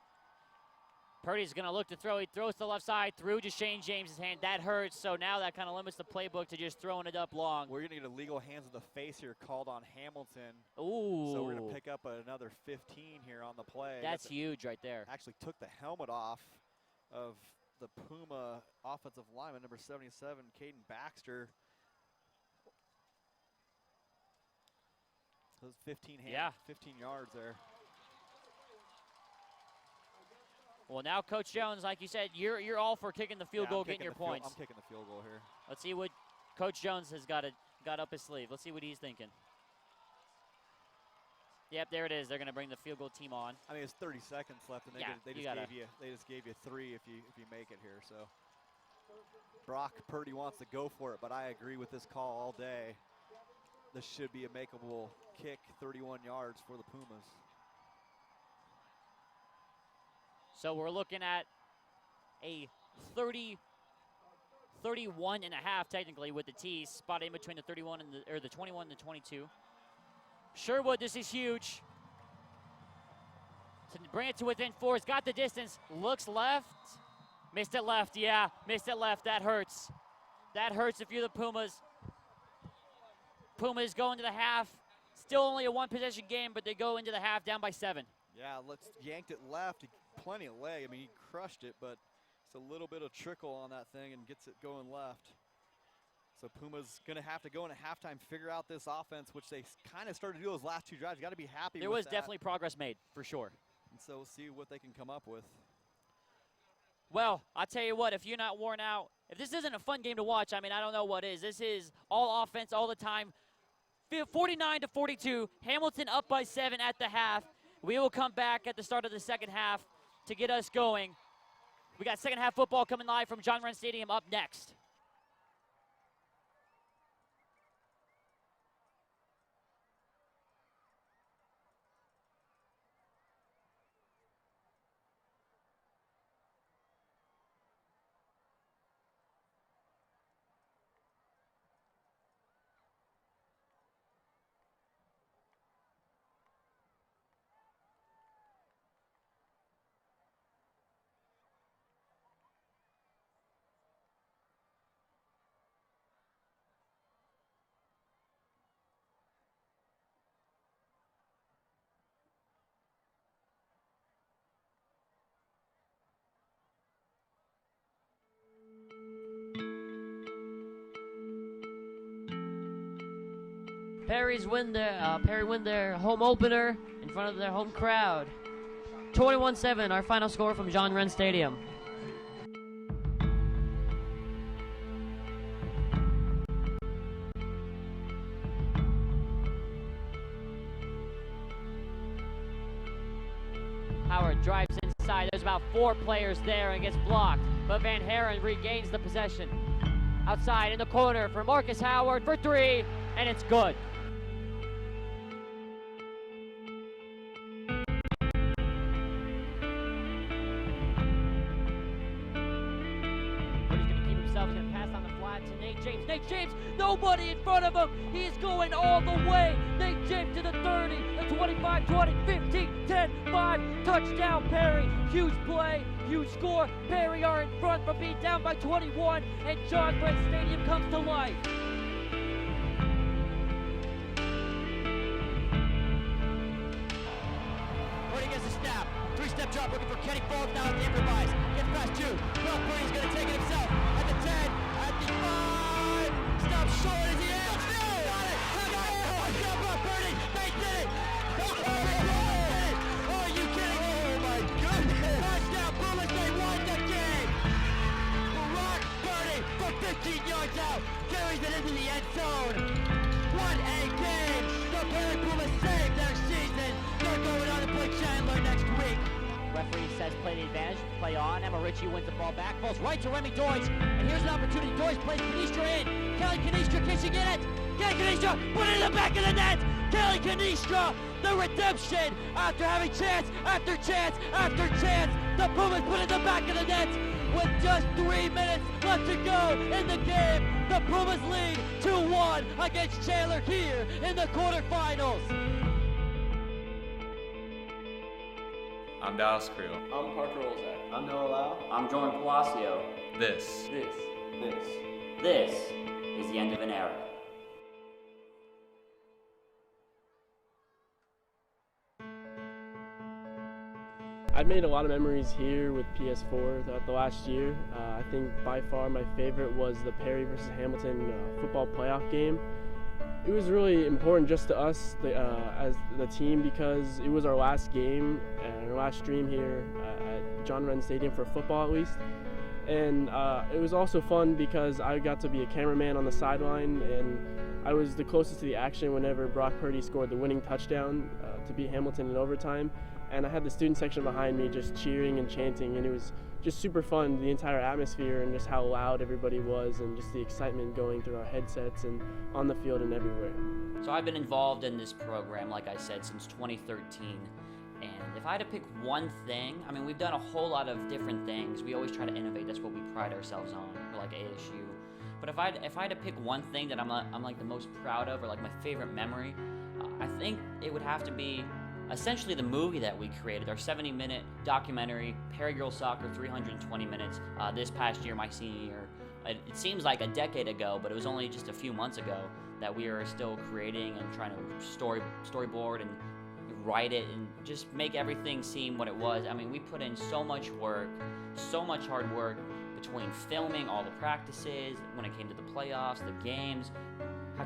Purdy's going to look to throw. He throws to the left side, through Deshane James's hand. That hurts, so now that kind of limits the playbook to just throwing it up long. We're going to get illegal hands of the face here called on Hamilton. Ooh. So we're going to pick up another 15 here on the play. That's huge right there. Actually took the helmet off of the Puma offensive lineman, number 77, Caden Baxter. Those 15 yards there. Well, now Coach Jones, like you said, you're all for kicking the field goal, getting your points. I'm kicking the field goal here. Let's see what Coach Jones has got up his sleeve. Let's see what he's thinking. Yep, there it is. They're going to bring the field goal team on. I mean, it's 30 seconds left, and they just gave you 3 if you make it here. So Brock Purdy wants to go for it, but I agree with this call all day. This should be a makeable kick, 31 yards for the Pumas. So we're looking at a 31 and a half technically with the T's spot in between the 31 and the 21 and the 22. Sherwood, this is huge. To bring it to within 4. He's got the distance. Looks left. Missed it left. Yeah, missed it left. That hurts. That hurts if you're the Pumas. Pumas go into the half. Still only a 1-possession game, but they go into the half down by 7. Yeah, yanked it left. Plenty of leg. I mean, he crushed it, but it's a little bit of trickle on that thing and gets it going left. So Puma's going to have to go into halftime, figure out this offense, which they kind of started to do those last 2 drives. You got to be happy with that. There was definitely progress made, for sure. And so we'll see what they can come up with. Well, I'll tell you what, if you're not worn out, if this isn't a fun game to watch, I mean, I don't know what is. This is all offense all the time. 49-42, Hamilton up by 7 at the half. We will come back at the start of the second half to get us going. We got second half football coming live from John Wren Stadium up next. Perry win their home opener in front of their home crowd. 21-7, our final score from John Wren Stadium. Howard drives inside. There's about 4 players there and gets blocked, but Van Haren regains the possession. Outside in the corner for Marcus Howard for 3, and it's good. Nate James, nobody in front of him. He's going all the way. Nate James 5, 20, 15, 10, 5, touchdown Perry. Huge play, huge score. Perry are in front from being down by 21, and John Glenn Stadium comes to life. Purdy gets a snap. 3-step drop looking for Kenny Falls now at the improvise. Gets past 2. Well, Purdy's going to take it himself. At the 10, at the 5. Stop short as he is. Got it. Touchdown, Brock Purdy. They did it. Are you kidding me? Oh, my goodness. Touchdown, Pumas. They won the game. Brock Purdy from 15 yards out. Carries it into the end zone. What a game. The Perry Pumas saved their season. They're going on to play Chandler next week. Referee says play the advantage, play on. Emma Ritchie wins the ball back, falls right to Remy Deutsch. And here's an opportunity. Deutsch plays Canistra in. Kelly Canistra, can she get it? Kelly Canistra, put it in the back of the net. Kelly Canistra, the redemption. After having chance, after chance, after chance. The Pumas put it in the back of the net. With just 3 minutes left to go in the game, the Pumas lead 2-1 against Chandler here in the quarterfinals. I'm Dallas Creel. I'm Parker Olzak. I'm Noah Lau. I'm Jordan Palacio. This This is the end of an era. I've made a lot of memories here with PS4 throughout the last year. I think by far my favorite was the Perry versus Hamilton football playoff game. It was really important just to us as the team because it was our last game and our last stream here at John Wren Stadium for football at least. And it was also fun because I got to be a cameraman on the sideline and I was the closest to the action whenever Brock Purdy scored the winning touchdown to beat Hamilton in overtime. And I had the student section behind me just cheering and chanting, and it was just super fun, the entire atmosphere and just how loud everybody was and just the excitement going through our headsets and on the field and everywhere. So I've been involved in this program, like I said, since 2013. And if I had to pick one thing, I mean, we've done a whole lot of different things. We always try to innovate. That's what we pride ourselves on. We're like ASU. But if I had to pick one thing that I'm like the most proud of, or like my favorite memory, I think it would have to be essentially the movie that we created, our 70-minute documentary, Perry Girls Soccer, 320 minutes, this past year, my senior year. It seems like a decade ago, but it was only just a few months ago that we were still creating and trying to storyboard and write it and just make everything seem what it was. I mean, we put in so much work, so much hard work between filming all the practices, when it came to the playoffs, the games,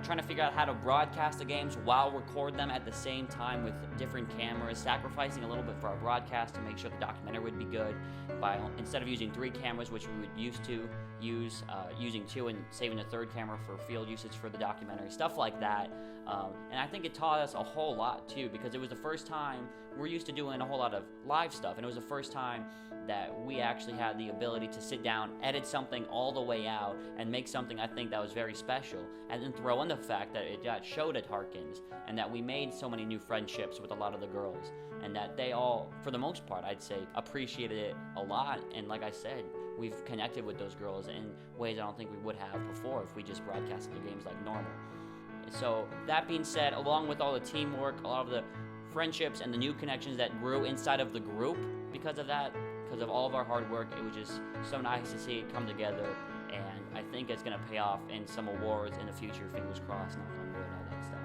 trying to figure out how to broadcast the games while record them at the same time with different cameras, sacrificing a little bit for our broadcast to make sure the documentary would be good by, instead of using 3 cameras, which we would used to use, using 2 and saving the 3rd camera for field usage for the documentary, stuff like that. And I think it taught us a whole lot too, because it was the first time we're used to doing a whole lot of live stuff, and it was the first time that we actually had the ability to sit down, edit something all the way out, and make something I think that was very special. And then throw in the fact that it got showed at Harkins, and that we made so many new friendships with a lot of the girls, and that they all, for the most part, I'd say, appreciated it a lot. And like I said, we've connected with those girls in ways I don't think we would have before if we just broadcasted the games like normal. So that being said, along with all the teamwork, a lot of the friendships and the new connections that grew inside of the group because of that, because of all of our hard work, it was just so nice to see it come together, and I think it's going to pay off in some awards in the future, fingers crossed, knock on wood, all that stuff.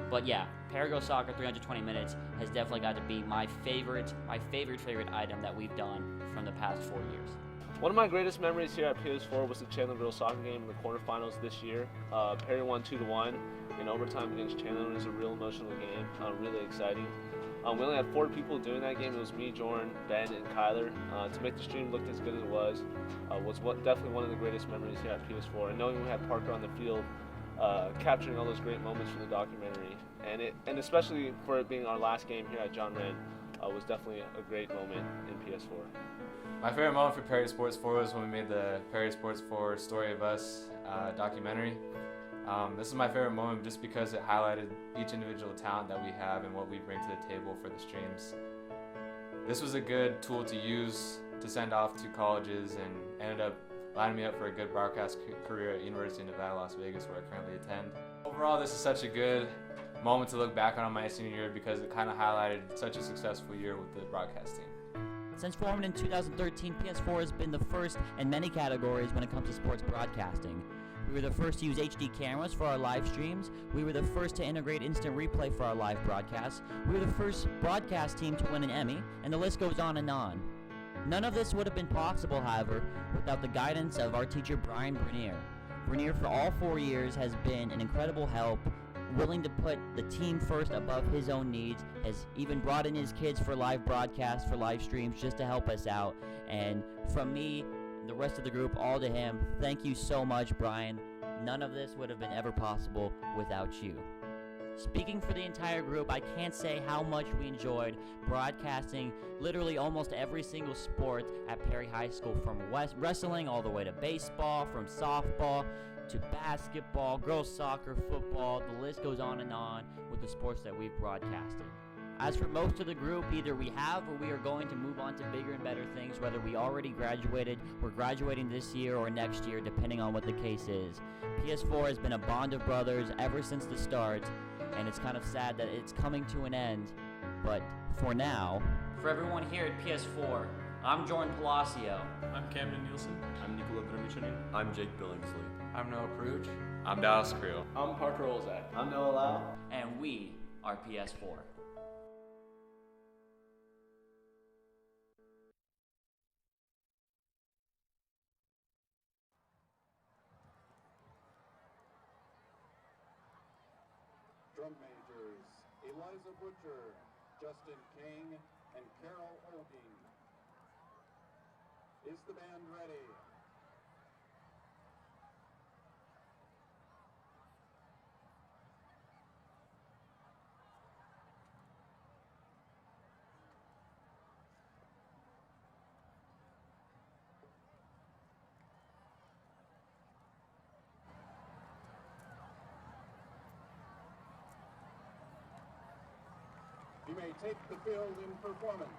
But yeah, Perry Girls Soccer 320 minutes has definitely got to be my favorite item that we've done from the past 4 years. One of my greatest memories here at PS4 was the Chandler Girls Soccer game in the quarterfinals this year. Perry won 2-1 in overtime against Chandler. It was a real emotional game, really exciting. We only had 4 people doing that game. It was me, Jordan, Ben, and Kyler. To make the stream look as good as it was definitely one of the greatest memories here at PS4. And knowing we had Parker on the field, capturing all those great moments from the documentary, and especially for it being our last game here at John Wren, was definitely a great moment in PS4. My favorite moment for Perry Sports 4 was when we made the Perry Sports 4 Story of Us documentary. This is my favorite moment just because it highlighted each individual talent that we have and what we bring to the table for the streams. This was a good tool to use to send off to colleges and ended up lining me up for a good broadcast career at University of Nevada, Las Vegas, where I currently attend. Overall, this is such a good moment to look back on my senior year because it kind of highlighted such a successful year with the broadcast team. Since formed in 2013, PS4 has been the first in many categories when it comes to sports broadcasting. We were the first to use HD cameras for our live streams. We were the first to integrate instant replay for our live broadcasts. We were the first broadcast team to win an Emmy, and the list goes on and on. None of this would have been possible, however, without the guidance of our teacher, Brian Bernier. Bernier, for all 4 years, has been an incredible help, willing to put the team first above his own needs, has even brought in his kids for live broadcasts, for live streams, just to help us out. And from me, the rest of the group, all to him, thank you so much, Brian. None of this would have been ever possible without you. Speaking for the entire group, I can't say how much we enjoyed broadcasting literally almost every single sport at Perry High School, from wrestling all the way to baseball, from softball to basketball, girls soccer, football. The list goes on and on with the sports that we've broadcasted. As for most of the group, either we have or we are going to move on to bigger and better things, whether we already graduated, we're graduating this year or next year, depending on what the case is. PS4 has been a bond of brothers ever since the start, and it's kind of sad that it's coming to an end, but for now, for everyone here at PS4, I'm Jordan Palacio. I'm Camden Nielsen. I'm Nicola Vermicelli. I'm Jake Billingsley. I'm Noah Peruch. I'm Dallas Creel. I'm Parker Olzak. I'm Noah Lau. And we are PS4. Drum majors, Eliza Butcher, Justin King, and Carol Olging. Is the band ready? You may take the field in performance.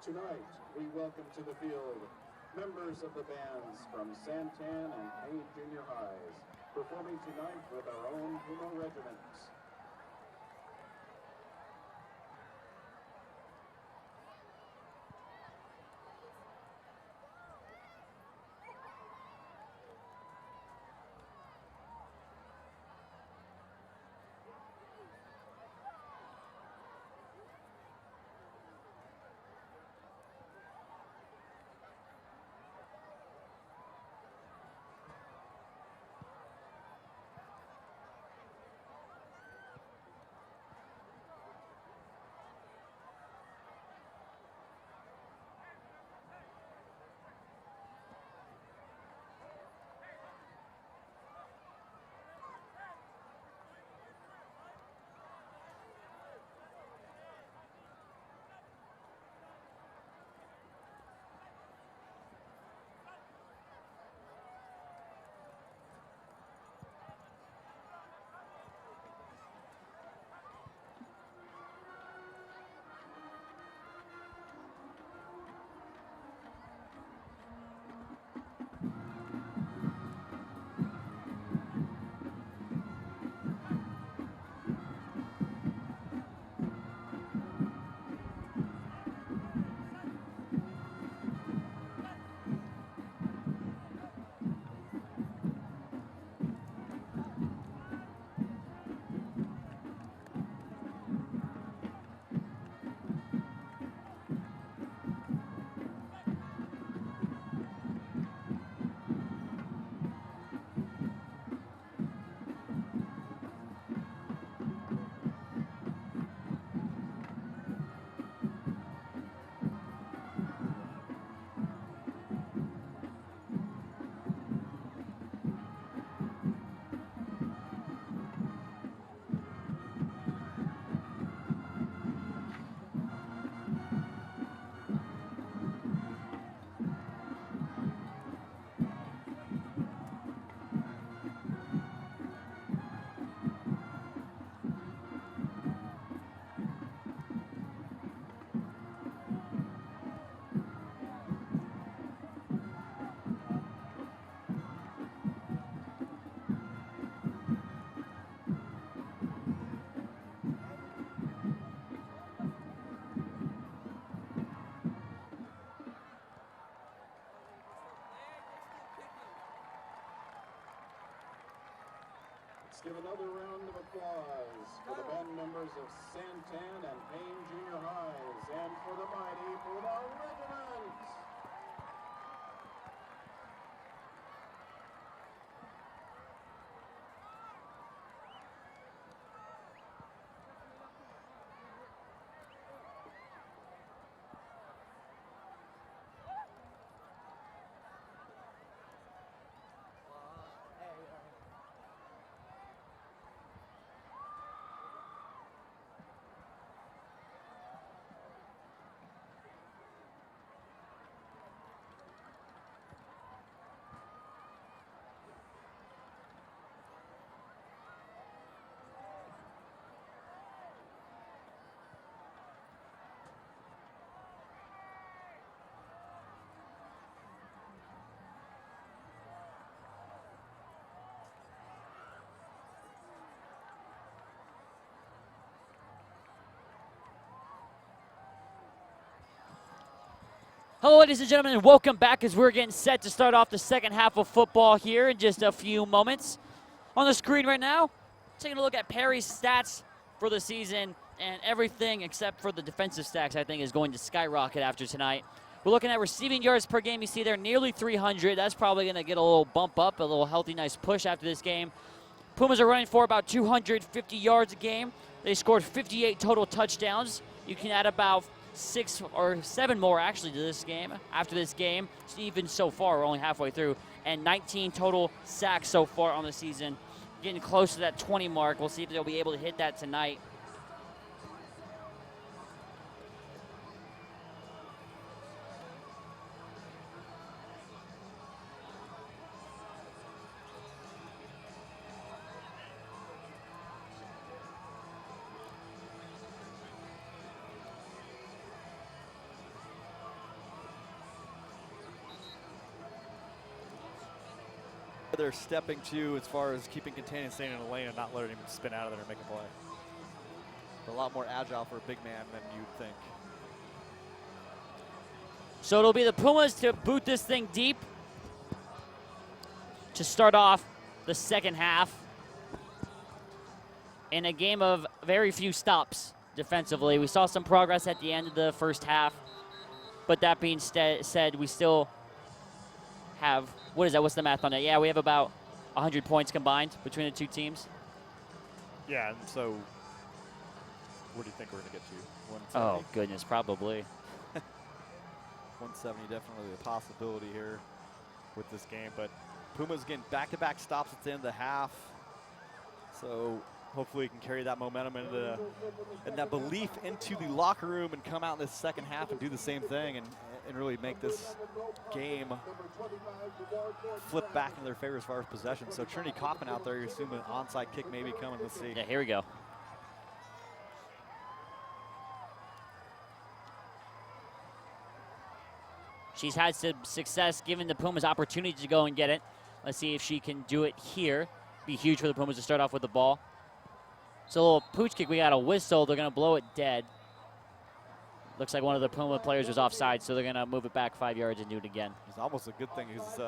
Tonight, we welcome to the field members of the bands from Santan and Payne Junior Highs, performing tonight with our own Puma regiments. Let's give another round of applause for the band members of Santan and Payne Junior Highs, and for the mighty Puma Regiment. Hello, ladies and gentlemen, and welcome back as we're getting set to start off the second half of football here in just a few moments. On the screen right now, taking a look at Perry's stats for the season, and everything except for the defensive stats I think is going to skyrocket after tonight. We're looking at receiving yards per game. You see there nearly 300. That's probably going to get a little bump up, a little healthy, nice push after this game. Pumas are running for about 250 yards a game. They scored 58 total touchdowns. You can add about 6 or 7 more actually to this game. After this game, even so far, we're only halfway through, and 19 total sacks so far on the season. Getting close to that 20 mark. We'll see if they'll be able to hit that tonight. they're stepping to as far as keeping contained and staying in the lane and not letting him spin out of there and make a play. A lot more agile for a big man than you'd think. So it'll be the Pumas to boot this thing deep to start off the second half in a game of very few stops defensively. We saw some progress at the end of the first half, but that being said, we still have, what is that, what's the math on that? Yeah, we have about 100 points combined between the two teams. Yeah, and so what do you think we're going to get to? 170? Oh, goodness, probably. 170, definitely a possibility here with this game, but Pumas getting back-to-back stops at the end of the half, so hopefully we can carry that momentum into and that belief into the locker room and come out in this second half and do the same thing and really make this game flip back in their favor as far as possession. So Trinity Kaufman out there, you're assuming an onside kick maybe coming. Let's see. Yeah, here we go. She's had some success giving the Pumas opportunity to go and get it. Let's see if she can do it here. Be huge for the Pumas to start off with the ball. So a little pooch kick, we got a whistle. They're going to blow it dead. Looks like one of the Puma players was offside, so they're going to move it back 5 yards and do it again. It's almost a good thing because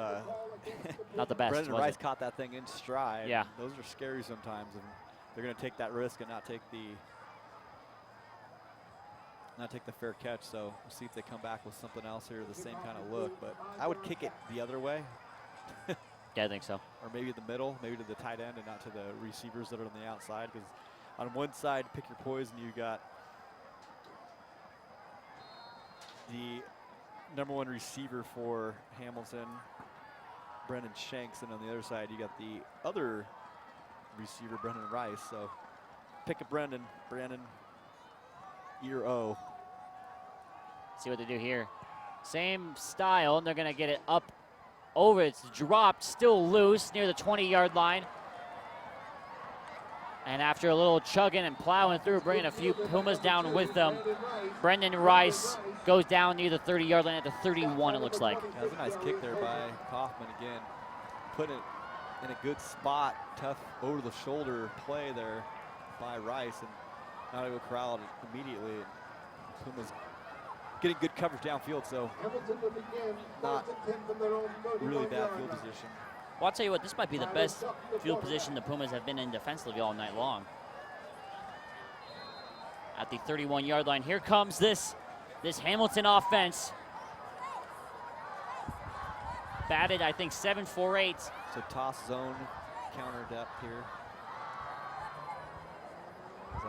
not the best. Brendan Rice caught that thing in stride. Yeah. Those are scary sometimes, and they're going to take that risk and not take the fair catch. So we'll see if they come back with something else here, the same kind of look. But I would kick it the other way. Yeah, I think so. Or maybe the middle, maybe to the tight end and not to the receivers that are on the outside. Because on one side, pick your poison, you got the #1 receiver for Hamilton, Brendan Shanks, and on the other side, you got the other receiver, Brendan Rice. So pick a Brendan, ear O. See what they do here. Same style, and they're going to get it up over. It's dropped, still loose near the 20-yard line. And after a little chugging and plowing through, bringing a few Pumas down with them, Brendan Rice goes down near the 30-yard line at the 31, it looks like. Yeah, that was a nice kick there by Kaufman again. Put it in a good spot, tough over-the-shoulder play there by Rice, and not able to corral it immediately. Pumas getting good coverage downfield, so not really bad field position. Well, I'll tell you what, this might be the best field position the Pumas have been in defensively all night long. At the 31-yard line, here comes this Hamilton offense. Batted, I think, 7-4-8. So toss zone, counter depth here. So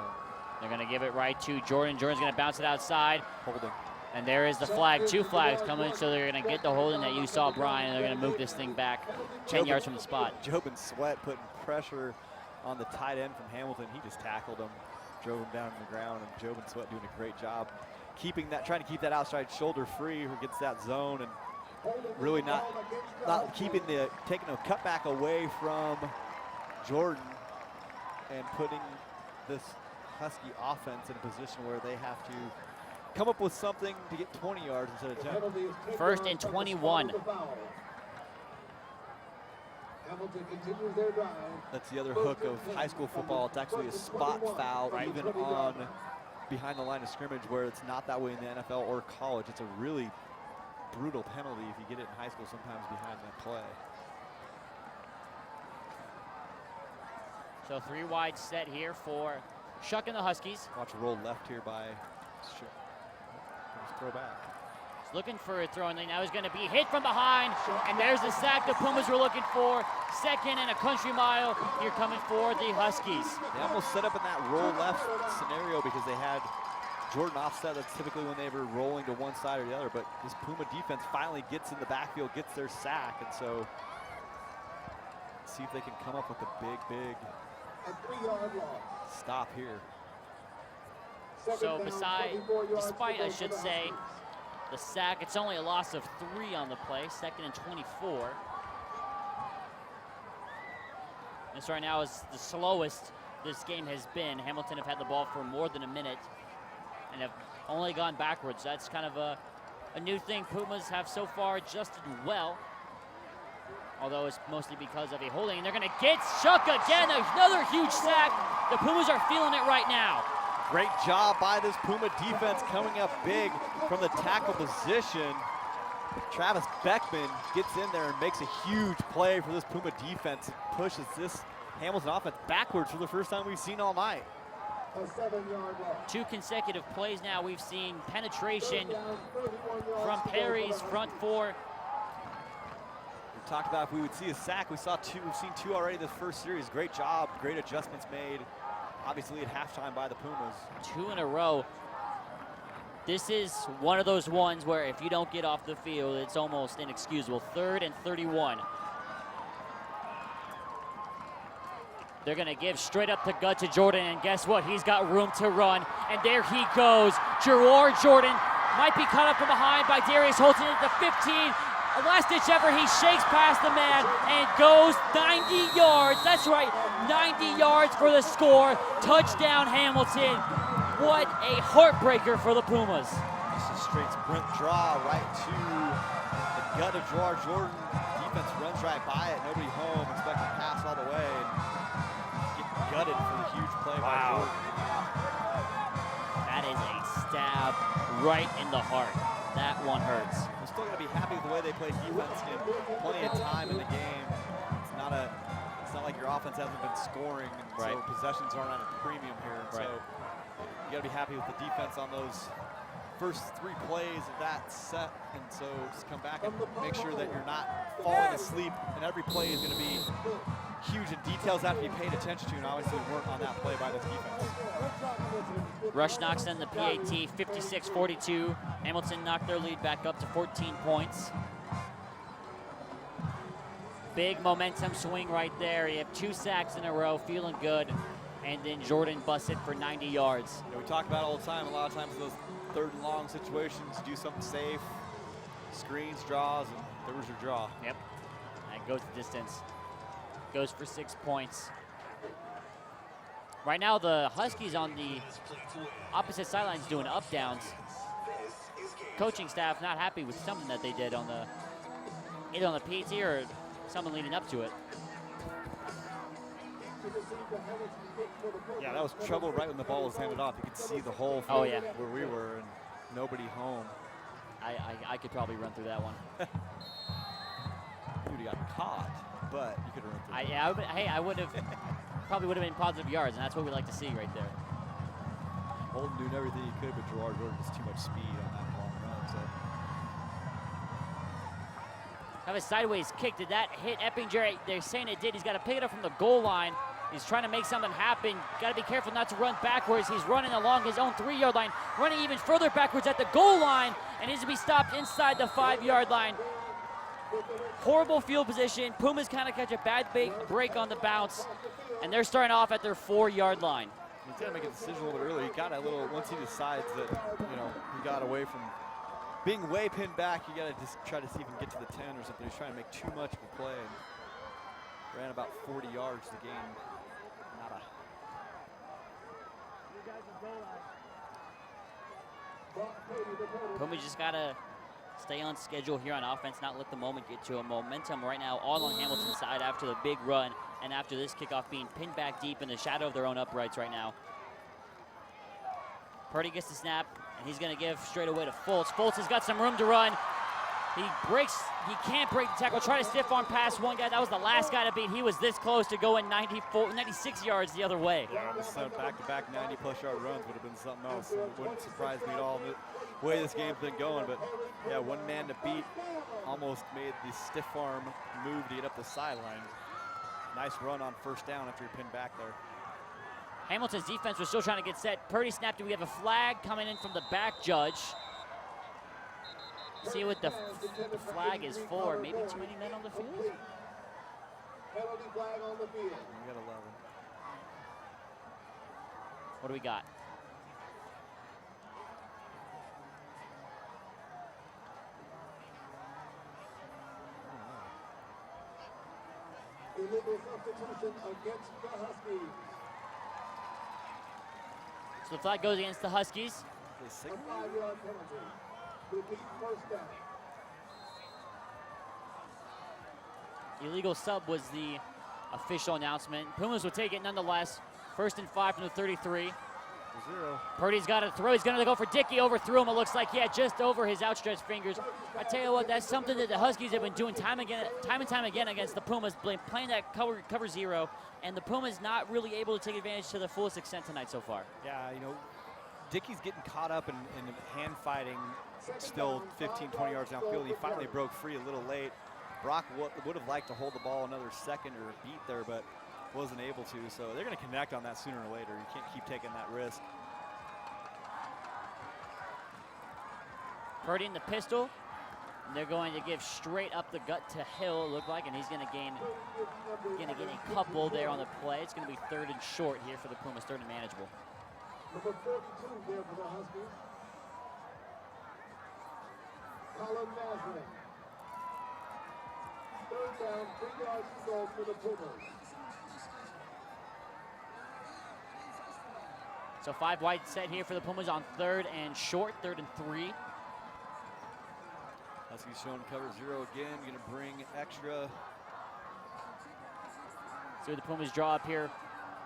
they're going to give it right to Jordan. Jordan's going to bounce it outside. holding. And there is the flag. 2 flags coming, so they're going to get the holding that you saw, Brian, and they're going to move this thing back 10 yards from the spot. Jobin Sweat putting pressure on the tight end from Hamilton. He just tackled him, drove him down to the ground, and Jobin Sweat doing a great job keeping that, trying to keep that outside shoulder free who gets that zone, and really not keeping taking a cutback away from Jordan and putting this Husky offense in a position where they have to come up with something to get 20 yards instead of 10. First and 21. That's the other hook of high school football. It's actually a spot foul, even on behind the line of scrimmage, where it's not that way in the NFL or college. It's a really brutal penalty if you get it in high school sometimes behind that play. So 3 wide set here for Shuck and the Huskies. Watch a roll left here by throw back. He's looking for a throw, and now he's going to be hit from behind, and there's the sack the Pumas were looking for. Second and a country mile here coming for the Huskies. They almost set up in that roll left scenario because they had Jordan offset. That's typically when they were rolling to one side or the other, but this Puma defense finally gets in the backfield, gets their sack, and so see if they can come up with a big stop here. So despite, I should say, the sack, it's only a loss of 3 on the play, 2nd and 24. This right now is the slowest this game has been. Hamilton have had the ball for more than a minute and have only gone backwards. That's kind of a new thing Pumas have so far adjusted well. although it's mostly because of a holding. And they're going to get Shook again. Another huge sack. The Pumas are feeling it right now. Great job by this Puma defense coming up big from the tackle position. Travis Beckman gets in there and makes a huge play for this Puma defense. Pushes this Hamilton offense backwards for the first time we've seen all night. 7-yard loss. 2 consecutive plays now. We've seen penetration from Perry's front 4. We talked about if we would see a sack. We've seen 2 already this first series. Great job, great adjustments made. Obviously at halftime by the Pumas. 2 in a row. This is one of those ones where if you don't get off the field, it's almost inexcusable. 3rd and 31. They're going to give straight up the gut to Jordan, and guess what? He's got room to run, and there he goes. Gerard Jordan might be caught up from behind by Darius Holton at the 15. A last-ditch effort, he shakes past the man and goes 90 yards. That's right, 90 yards for the score. Touchdown, Hamilton. What a heartbreaker for the Pumas. Just a straight sprint draw right to the gut of Gerard Jordan. Defense runs right by it, nobody home, expecting to pass all the way. And get gutted for the huge play by Jordan. That is a stab right in the heart. That one hurts. I'm still going to be happy with the way they play defense. Plenty of time in the game. It's not like your offense hasn't been scoring, and so possessions aren't at a premium here. So you got to be happy with the defense on those first 3 plays of that set, and so just come back and make sure that you're not falling asleep, and every play is going to be huge, and details have to be paid attention to, and obviously work on that play by this defense. Rush knocks in the PAT 56-42. Hamilton knocked their lead back up to 14 points. Big momentum swing right there. You have 2 sacks in a row, feeling good, and then Jordan busts it for 90 yards. Yeah, we talk about it all the time. A lot of times those 3rd and long situations, do something safe, screens, draws, and there was your draw. Yep, and goes the distance. Goes for 6 points. Right now, the Huskies on the opposite sidelines doing up downs. Coaching staff not happy with something that they did on the either on the PT or something leading up to it. Yeah, that was trouble right when the ball was handed off. You could see the hole from where we were, and nobody home. I could probably run through that one. You would have got caught, but you could have run through I would have probably would have been positive yards, and that's what we like to see right there. Holden doing everything he could, but Gerard Jordan has too much speed on that long run. So. Have a sideways kick. Did that hit Eppinger? They're saying it did. He's got to pick it up from the goal line. He's trying to make something happen. Got to be careful not to run backwards. He's running along his own 3-yard line, running even further backwards at the goal line, and needs to be stopped inside the 5-yard line. Horrible field position. Pumas kind of catch a bad break on the bounce, and they're starting off at their 4-yard line. He's got to make a decision a little bit early. He got a little, once he decides that, he got away from being way pinned back, you got to just try to see if he can get to the 10 or something. He's trying to make too much of a play. And ran about 40 yards the game. Nada. Pumas just got to stay on schedule here on offense, not let the moment get to a momentum right now all on Hamilton's side after the big run and after this kickoff being pinned back deep in the shadow of their own uprights right now. Purdy gets the snap, and he's going to give straight away to Fultz. Fultz has got some room to run. He can't break the tackle. Try to stiff arm past one guy. That was the last guy to beat. He was this close to going 96 yards the other way. Yeah, almost back-to-back 90-plus yard runs would have been something else. It wouldn't surprise me at all the way this game's been going. But yeah, one man to beat almost made the stiff arm move to get up the sideline. Nice run on first down after he pinned back there. Hamilton's defense was still trying to get set. Purdy snapped it. We have a flag coming in from the back judge. See what the flag is for. Maybe too many men on the field? Penalty flag on the field. We got 11. What do we got? Illegal substitution against the Huskies. So the flag goes against the Huskies. A 5-yard penalty. Repeat first down. Illegal sub was the official announcement. Pumas will take it nonetheless. 1st and 5 from the 33. 0. Purdy's got to throw. He's going to go for Dickey. Overthrew him, it looks like. Yeah, just over his outstretched fingers. I tell you what, that's something that the Huskies have been doing time and time again against the Pumas, playing that cover zero, and the Pumas not really able to take advantage to the fullest extent tonight so far. Yeah, you know, Dickey's getting caught up in hand fighting still 15, 20 yards downfield. He finally broke free a little late. Brock would have liked to hold the ball another second or beat there, but wasn't able to. So they're going to connect on that sooner or later. You can't keep taking that risk. Purdy in the pistol. And they're going to give straight up the gut to Hill, it looked like, and he's going to gain a couple there on the play. It's going to be 3rd and short here for the Pumas, 3rd and manageable. Number 42 there for the Huskies. Colin Nazareth. 3rd down, 3 yards to go for the Pumas. So 5 wide set here for the Pumas on 3rd and short, 3rd and 3. Huskies showing cover 0 again, going to bring extra. See what the Pumas draw up here.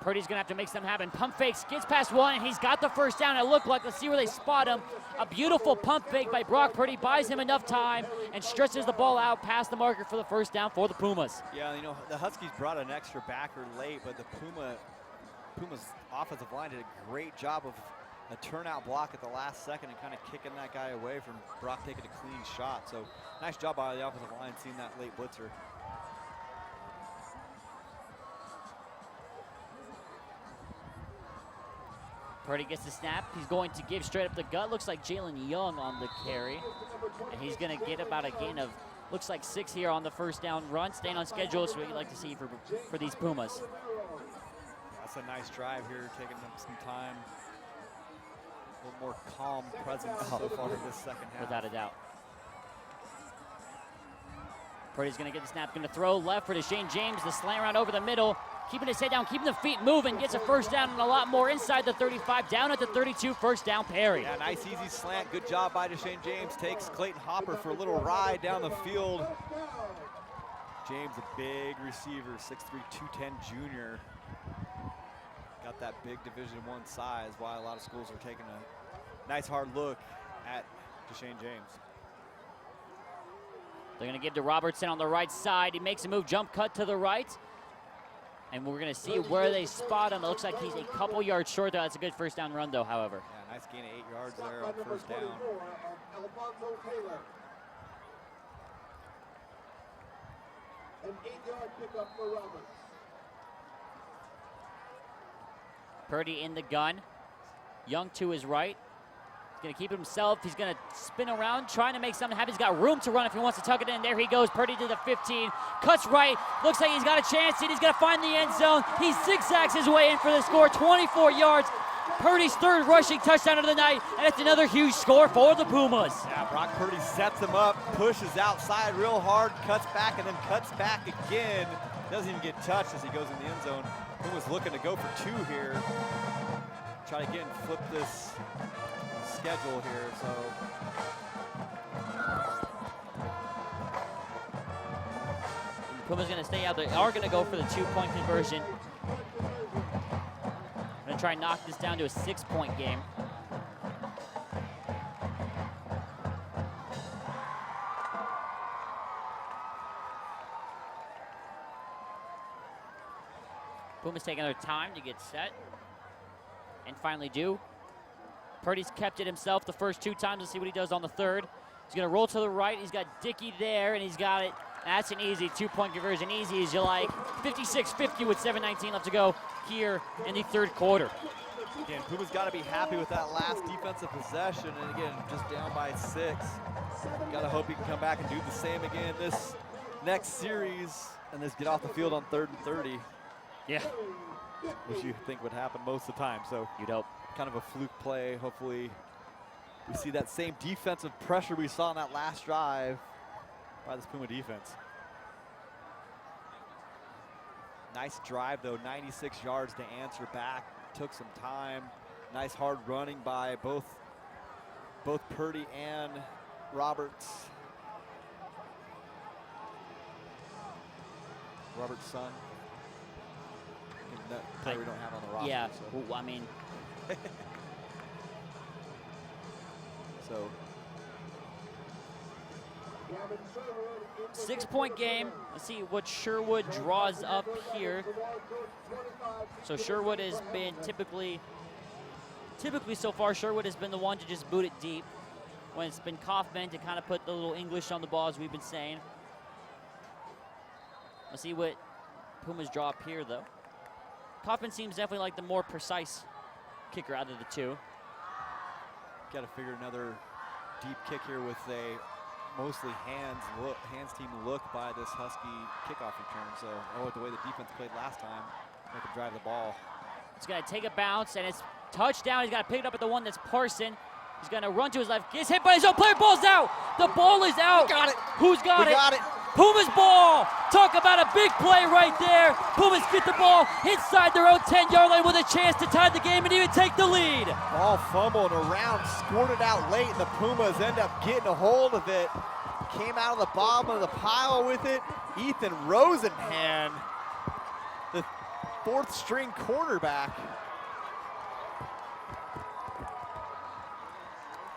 Purdy's going to have to make something happen. Pump fakes, gets past one, and he's got the 1st down. It looked like, let's see where they spot him. A beautiful pump fake by Brock Purdy buys him enough time and stretches the ball out past the marker for the 1st down for the Pumas. Yeah, you know, the Huskies brought an extra backer late, but the Pumas offensive line did a great job of a turnout block at the last second and kind of kicking that guy away from Brock taking a clean shot. So nice job by the offensive line seeing that late blitzer. Purdy gets the snap. He's going to give straight up the gut. Looks like Jalen Young on the carry. And he's going to get about a gain of, looks like 6 here on the 1st down run. Staying on schedule is what you like to see for these Pumas. That's a nice drive here, taking them some time. A little more calm presence so far in this second half. Without a doubt. Purdy's going to get the snap, going to throw left for Deshane James, the slant around over the middle, keeping his head down, keeping the feet moving, gets a 1st down and a lot more inside the 35, down at the 32, 1st down Perry. Yeah, nice easy slant, good job by Deshane James, takes Clayton Hopper for a little ride down the field. James, a big receiver, 6'3", 210 junior. Got that big Division I size, why a lot of schools are taking a nice hard look at Deshane James. They're going to give to Robertson on the right side. He makes a move, jump cut to the right. And we're going to see where they spot him. It looks like he's a couple yards short, though. That's a good 1st down run, though, however. Yeah, nice gain of 8 yards there on 1st down. Alfonso Taylor. An 8-yard pickup for Roberts. Purdy in the gun. Young to his right. He's going to keep it himself. He's going to spin around, trying to make something happen. He's got room to run if he wants to tuck it in. There he goes. Purdy to the 15. Cuts right. Looks like he's got a chance. He's going to find the end zone. He zigzags his way in for the score. 24 yards. Purdy's 3rd rushing touchdown of the night. And it's another huge score for the Pumas. Yeah, Brock Purdy sets him up, pushes outside real hard, cuts back, and then cuts back again. Doesn't even get touched as he goes in the end zone. Pumas looking to go for 2 here. Try to again flip this schedule here, so. Puma's going to stay out. They are going to go for the 2-point conversion. Going to try and knock this down to a 6-point game. Pumas taking their time to get set. And finally do. Purdy's kept it himself the first 2 times. Let's see what he does on the 3rd. He's going to roll to the right. He's got Dickey there, and he's got it. That's an easy 2-point conversion, easy as you like. 56-50 with 7:19 left to go here in the 3rd quarter. Again, Puma's got to be happy with that last defensive possession, and again, just down by 6. Got to hope he can come back and do the same again this next series, and just get off the field on 3rd and 30. Yeah. Which you think would happen most of the time, so you'd hope. Kind of a fluke play. Hopefully we see that same defensive pressure we saw in that last drive by this Puma defense. Nice drive though, 96 yards to answer back. Took some time. Nice hard running by both Purdy and Roberts. Robert's son. That player we don't have on the roster. Yeah, So. well, I mean, So 6-point game. Let's see what Sherwood draws up here. So Sherwood has been typically so far, Sherwood has been the one to just boot it deep. When it's been Kaufman to kind of put the little English on the ball, as we've been saying. Let's see what Pumas draw up here, though. Kaufman seems definitely like the more precise kicker out of the two. got to figure another deep kick here with a mostly hands team look by this Husky kickoff return. So, the way the defense played last time, they could drive the ball. It's going to take a bounce, and it's touchdown. He's got to pick it up at the one that's Parson. He's going to run to his left. Gets hit by his own player. Ball's out. The ball is out. We got it. Who's got it? We got it. Pumas ball. Talk about a big play right there. Pumas get the ball inside their own 10-yard line with a chance to tie the game and even take the lead. Ball fumbled around, scored it out late, and the Pumas end up getting a hold of it. Came out of the bottom of the pile with it. Ethan Rosenhan, the fourth-string cornerback.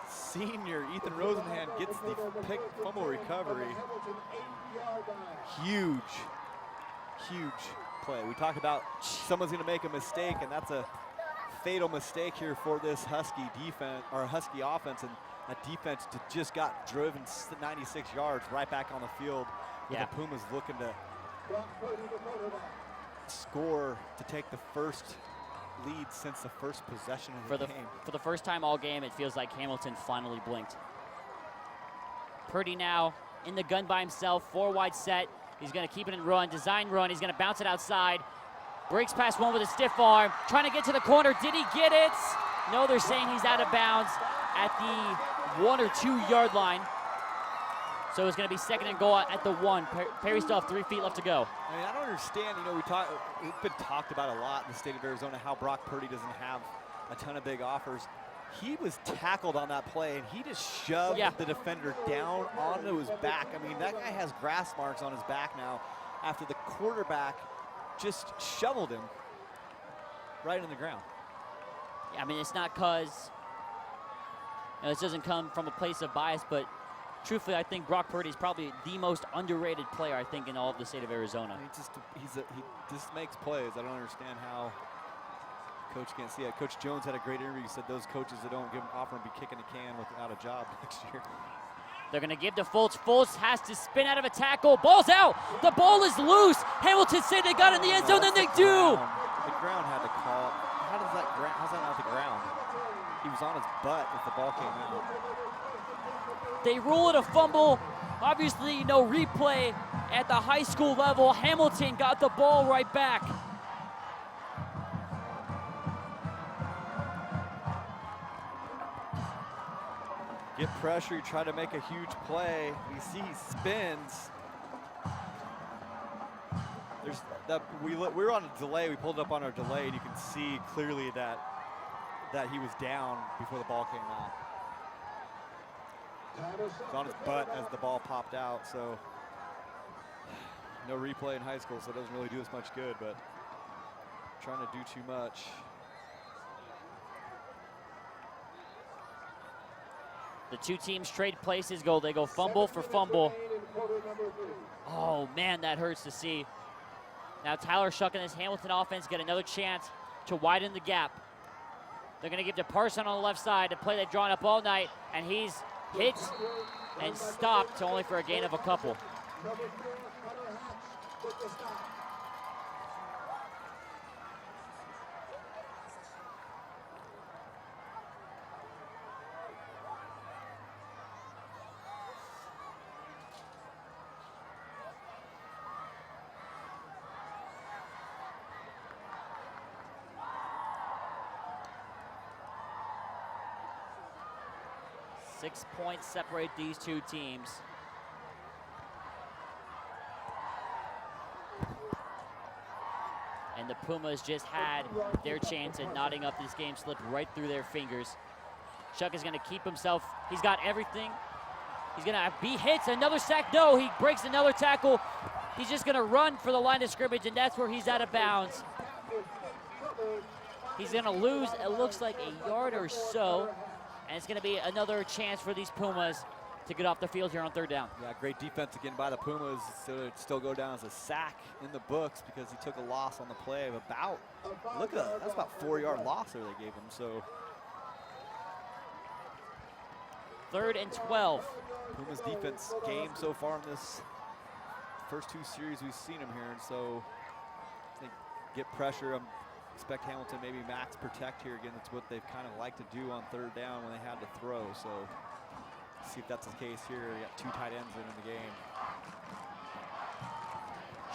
Senior Ethan Rosenhan gets the fumble recovery. Huge play. We talked about someone's going to make a mistake, and that's a fatal mistake here for this Husky defense or Husky offense, and a defense that just got driven 96 yards right back on the field. With the Pumas looking to score to take the first lead since the first possession of the game. For the first time all game, it feels like Hamilton finally blinked. Purdy now in the gun by himself, 4 wide set. He's going to keep it and run, design run. He's going to bounce it outside. Breaks past one with a stiff arm. Trying to get to the corner. Did he get it? No, they're saying he's out of bounds at the 1 or 2 yard line. So it's going to be second and goal at the 1. Perry still have 3 feet left to go. I mean, I don't understand. It's been talked about a lot in the state of Arizona how Brock Purdy doesn't have a ton of big offers. He was tackled on that play, and he just shoved the defender down onto his back. I mean, that guy has grass marks on his back now after the quarterback just shoveled him right in the ground. Yeah, I mean, it's not because this doesn't come from a place of bias, but truthfully, I think Brock Purdy is probably the most underrated player, I think, in all of the state of Arizona. He just makes plays. I don't understand how coach can't see it. Coach Jones had a great interview. He said those coaches that don't offer him be kicking a can without a job next year. They're going to give to Fultz. Fultz has to spin out of a tackle. Ball's out. The ball is loose. Hamilton say they got it in the end zone, and they do. The ground had to call it. How's that not the ground? He was on his butt if the ball came out. They rule it a fumble. Obviously, no replay at the high school level. Hamilton got the ball right back. Get pressure, you try to make a huge play. We see he spins. We were on a delay. We pulled up on our delay, and you can see clearly that he was down before the ball came out. He was on his butt as the ball popped out, so no replay in high school, so it doesn't really do us much good, but trying to do too much. The two teams trade places. They go fumble for fumble. Oh, man, that hurts to see. Now Tyler Shuck and this Hamilton offense get another chance to widen the gap. They're going to give to Parson on the left side, a play they've drawn up all night, and he's hit and stopped only for a gain of a couple. Six points separate these two teams. And the Pumas just had their chance at knotting up this game, slipped right through their fingers. Chuck is going to keep himself. He's got everything. He's going to be hit. Another sack. No, he breaks another tackle. He's just going to run for the line of scrimmage, and that's where he's out of bounds. He's going to lose, it looks like, a yard or so, and it's going to be another chance for these Pumas to get off the field here on third down. Yeah, great defense again by the Pumas. So it still go down as a sack in the books because he took a loss on the play of about, look at that, that's about 4-yard loss there they gave him. So 3rd and 12. Pumas defense game so far in this first 2 series we've seen him here. And so I think get pressure. Expect Hamilton maybe max protect here again. That's what they've kind of liked to do on third down when they had to throw. So see if that's the case here. You got 2 tight ends in the game.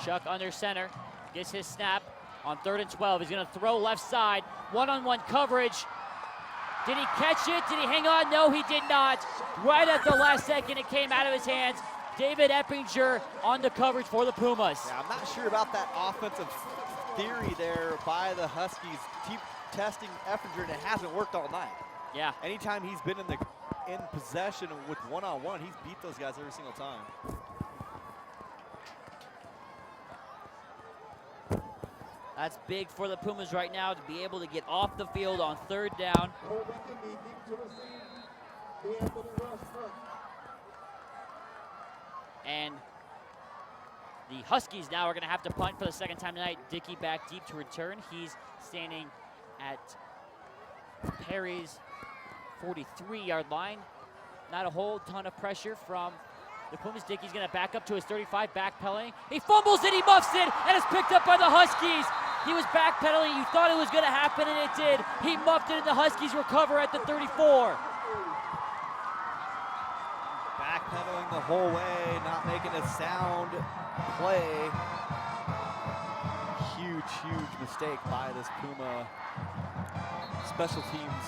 Shuck under center, gets his snap on 3rd and 12. He's gonna throw left side, one-on-one coverage. Did he catch it? Did he hang on? No, he did not. Right at the last second, it came out of his hands. David Eppinger on the coverage for the Pumas. Yeah, I'm not sure about that offensive theory there by the Huskies. Keep testing Eppinger, and it hasn't worked all night. Yeah. Anytime he's been in possession with one-on-one, he's beat those guys every single time. That's big for the Pumas right now to be able to get off the field on 3rd down. And the Huskies now are going to have to punt for the 2nd time tonight. Dickey back deep to return. He's standing at Perry's 43-yard line. Not a whole ton of pressure from the Pumas. Dickey's going to back up to his 35, backpedaling. He fumbles it, he muffs it, and it's picked up by the Huskies. He was backpedaling. You thought it was going to happen, and it did. He muffed it, and the Huskies recover at the 34. Backpedaling the whole way, not making a sound play. Huge mistake by this Puma special teams.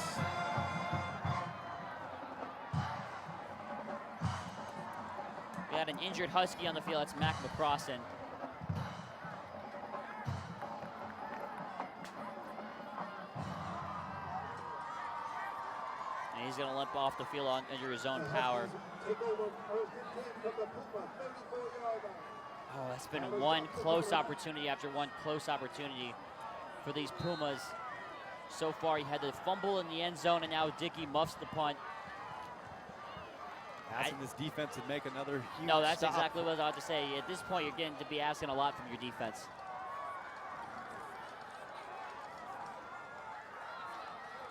We had an injured Husky on the field. That's Mac McCrossan. And he's going to limp off the field under his own power. Oh, that's been one close opportunity after one close opportunity for these Pumas. So far, he had the fumble in the end zone, and now Dickey muffs the punt. Asking this defense to make another huge No, that's stop. exactly what I was about to say. At this point, you're getting to be asking a lot from your defense.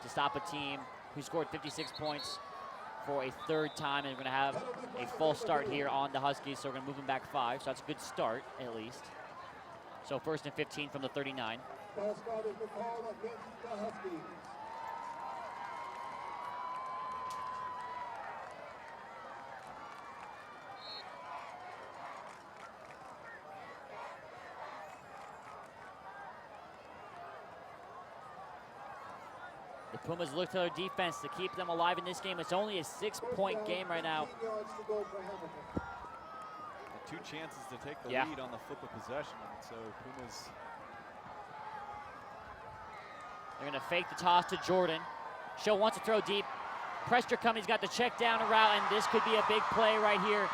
To stop a team who scored 56 points for a 3rd time, and we're going to have a full start here on the Huskies, so we're going to move them back 5, so that's a good start, at least. So 1st and 15 from the 39. The Pumas look to their defense to keep them alive in this game. It's only a 6-point game right now. 2 chances to take the Yeah. lead on the flip of possession. So Pumas. They're going to fake the toss to Jordan. Show wants to throw deep. Pressure coming. He's got the check down route, and this could be a big play right here.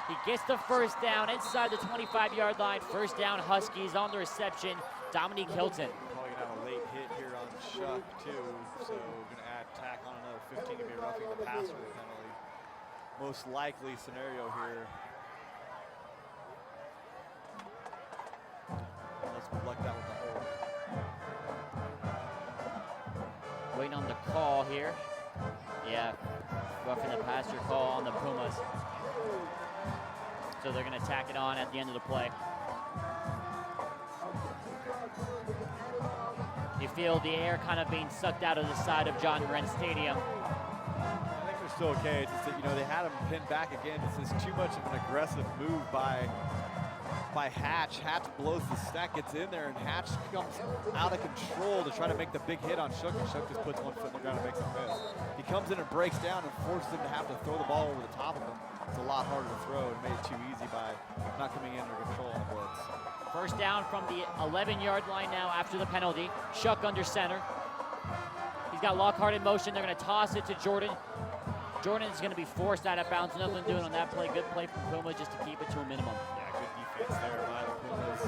He gets the 1st down inside the 25-yard line. 1st down, Huskies on the reception. Dominique Hilton. Probably going to have a late hit here on Shuck, too. So we're going to tack on another 15 to be roughing the passer penalty. Most likely scenario here. Unless we lucked out with the hold. Waiting on the call here. Yeah, roughing the passer call on the Pumas. So they're going to tack it on at the end of the play. You feel the air kind of being sucked out of the side of John Wren Stadium. I think they're still okay. It's just that, they had him pinned back again. It's just too much of an aggressive move by Hatch. Hatch blows the stack, gets in there, and Hatch comes out of control to try to make the big hit on Shook, and Shook just puts one foot in the ground and makes a miss. He comes in and breaks down and forces him to have to throw the ball over the top of him. It's a lot harder to throw and made it too easy by not coming in under control on the blitz. 1st down from the 11-yard line now after the penalty. Shuck under center. He's got Lockhart in motion. They're going to toss it to Jordan. Jordan is going to be forced out of bounds. Nothing doing on that play. Good play from Puma just to keep it to a minimum. Yeah, good defense defense there by the Pumas.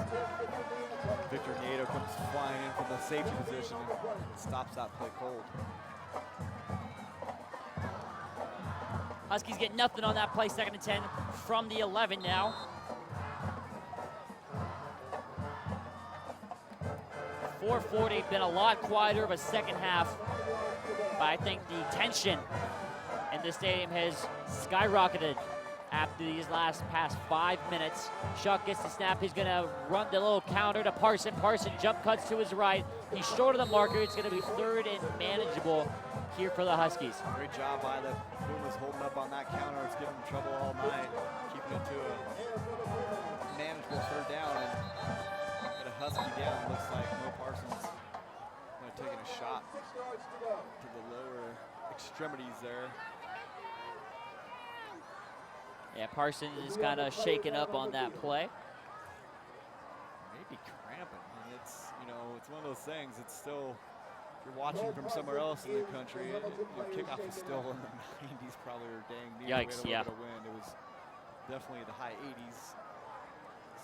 Victor Nieto comes flying in from the safety position and stops that play cold. Huskies get nothing on that play, 2nd and 10 from the 11 now. .440, been a lot quieter of a second half, but I think the tension in the stadium has skyrocketed after these past 5 minutes. Shuck gets the snap. He's going to run the little counter to Parson. Parson jump cuts to his right. He's short of the marker. It's going to be 3rd and manageable here for the Huskies. Great job by the Pumas holding up on that counter. It's giving them trouble all night, keeping it to a manageable 3rd down. And get a Husky down. Looks like Mo Parsons taking a shot to the lower extremities there. Yeah, Parsons is kind of shaken up on that play. Maybe cramping. I mean, it's, you know, it's one of those things. It's still, if you're watching from somewhere else in the country, kickoff is still in the 90s probably, or dang near. Yikes, yeah. Bit of wind. It was definitely the high 80s.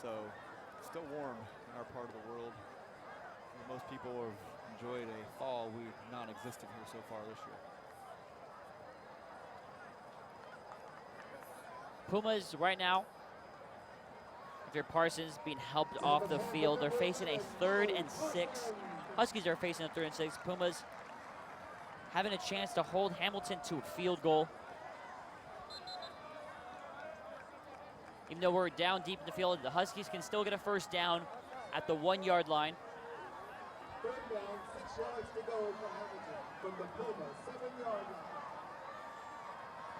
So still warm in our part of the world. And most people have enjoyed a fall. We've non-existent here so far this year. Pumas right now, after Parsons being helped off the field, they're facing a 3rd and 6. Huskies are facing a 3rd and 6. Pumas having a chance to hold Hamilton to a field goal. Even though we're down deep in the field, the Huskies can still get a 1st down at the 1-yard line. 3rd down, 6 yards to go from Hamilton from the Pumas 7-yard line.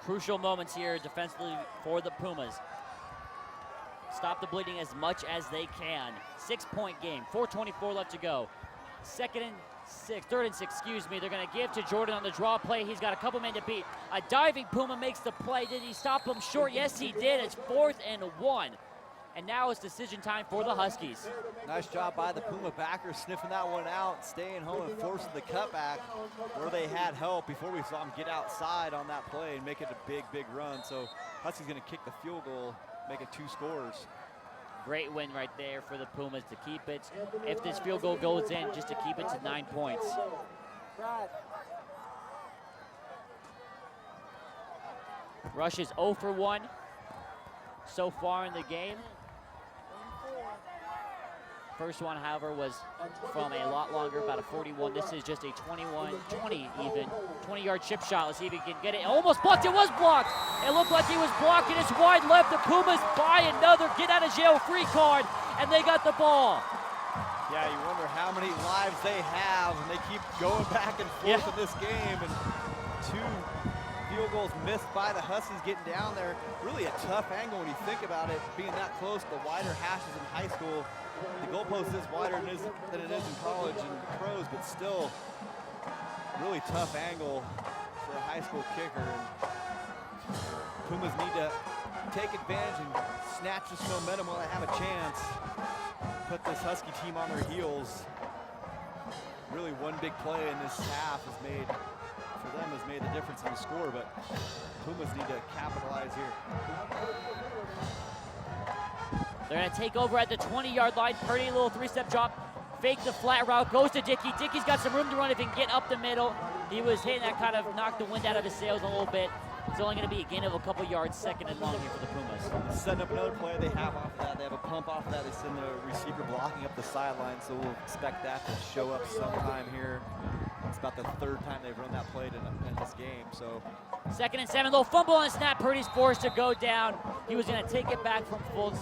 Crucial moments here defensively for the Pumas. Stop the bleeding as much as they can. 6-point game, 4:24 left to go. 3rd and 6, excuse me. They're gonna give to Jordan on the draw play. He's got a couple men to beat. A diving Puma makes the play. Did he stop him short? Yes, he did. It's 4th and 1. And now it's decision time for the Huskies. Nice job by the Puma backers sniffing that one out, staying home and forcing the cutback where they had help before we saw them get outside on that play and make it a big, big run. So Huskies gonna kick the field goal, make it 2 scores. Great win right there for the Pumas to keep it. If this field goal goes in, just to keep it to 9 points. Rush is 0 for 1 so far in the game. First one, however, was from a lot longer, about a 41. This is just a 20-yard chip shot. Let's see if he can get it. Almost blocked. It was blocked. It looked like he was blocking. It's wide left. The Pumas buy another get-out-of-jail-free card, and they got the ball. Yeah, you wonder how many lives they have, and they keep going back and forth in this game. And 2 field goals missed by the Huskies getting down there. Really a tough angle when you think about it, being that close to wider hashes in high school. The goalpost is wider than it is in college and pros, but still really tough angle for a high school kicker. And Pumas need to take advantage and snatch this momentum while they have a chance. Put this Husky team on their heels. Really one big play in this half has made the difference in the score, but Pumas need to capitalize here. They're gonna take over at the 20-yard line. Purdy, little 3-step drop, fake the flat route, goes to Dickey. Dickey's got some room to run if he can get up the middle. He was hitting that, kind of knocked the wind out of his sails a little bit. It's only gonna be a gain of a couple yards, 2nd and long here for the Pumas. Setting up another play they have off of that. They have a pump off of that. They send the receiver blocking up the sideline, so we'll expect that to show up sometime here. It's about the 3rd time they've run that play in this game. So 2nd and 7, little fumble on the snap. Purdy's forced to go down. He was gonna take it back from Fultz.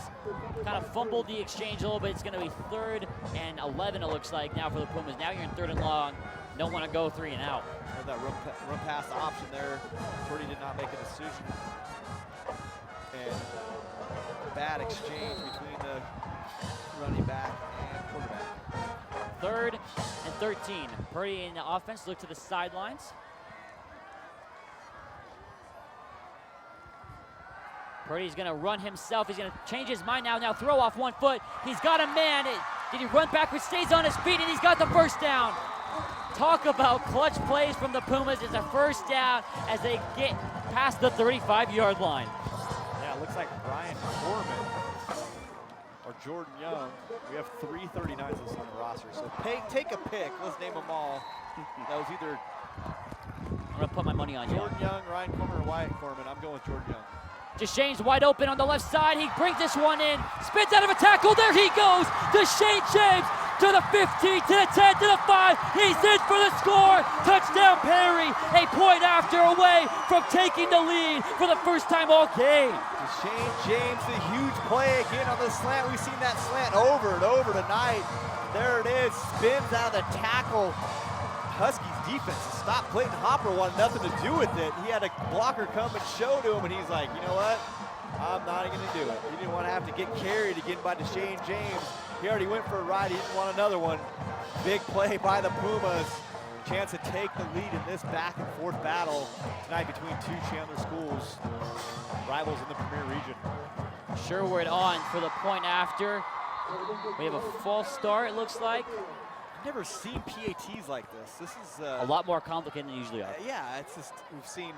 Kind of fumbled the exchange a little bit. It's gonna be 3rd and 11, it looks like now for the Pumas. Now you're in 3rd and long. Don't wanna go 3 and out. That run pass option there. Purdy did not make a decision. And bad exchange between the running back and quarterback. 3rd and 13. Purdy in the offense, look to the sidelines. Purdy's gonna run himself. He's gonna change his mind now throw off 1 foot. He's got a man. Did he run backwards? Stays on his feet, and he's got the 1st down. Talk about clutch plays from the Pumas. It's a 1st down as they get past the 35-yard line. Yeah, it looks like Brian Foreman Jordan Young. We have 3 39s listed on the roster. So take a pick. Let's name them all. That was either I'm going to put my money on Jordan Young, Ryan Corman, or Wyatt Corman. I'm going with Jordan Young. Deshane's wide open on the left side. He brings this one in, spins out of a tackle. There he goes. Deshane James to the 15, to the 10, to the 5. He's in for the score. Touchdown Perry. A point after away from taking the lead for the first time all game. Deshane James, a huge play again on the slant. We've seen that slant over and over tonight. There it is. Spins out of the tackle. Huskies defense stopped. Clayton Hopper wanted nothing to do with it. He had a blocker come and show to him, and he's like, you know what? I'm not going to do it. He didn't want to have to get carried again by Deshane James. He already went for a ride. He didn't want another one. Big play by the Pumas. Chance to take the lead in this back and forth battle tonight between two Chandler schools, rivals in the Premier Region. Sherwood on for the point after. We have a false start, it looks like. I've never seen PATs like this. This is a lot more complicated than usually are. Yeah, it's just, we've seen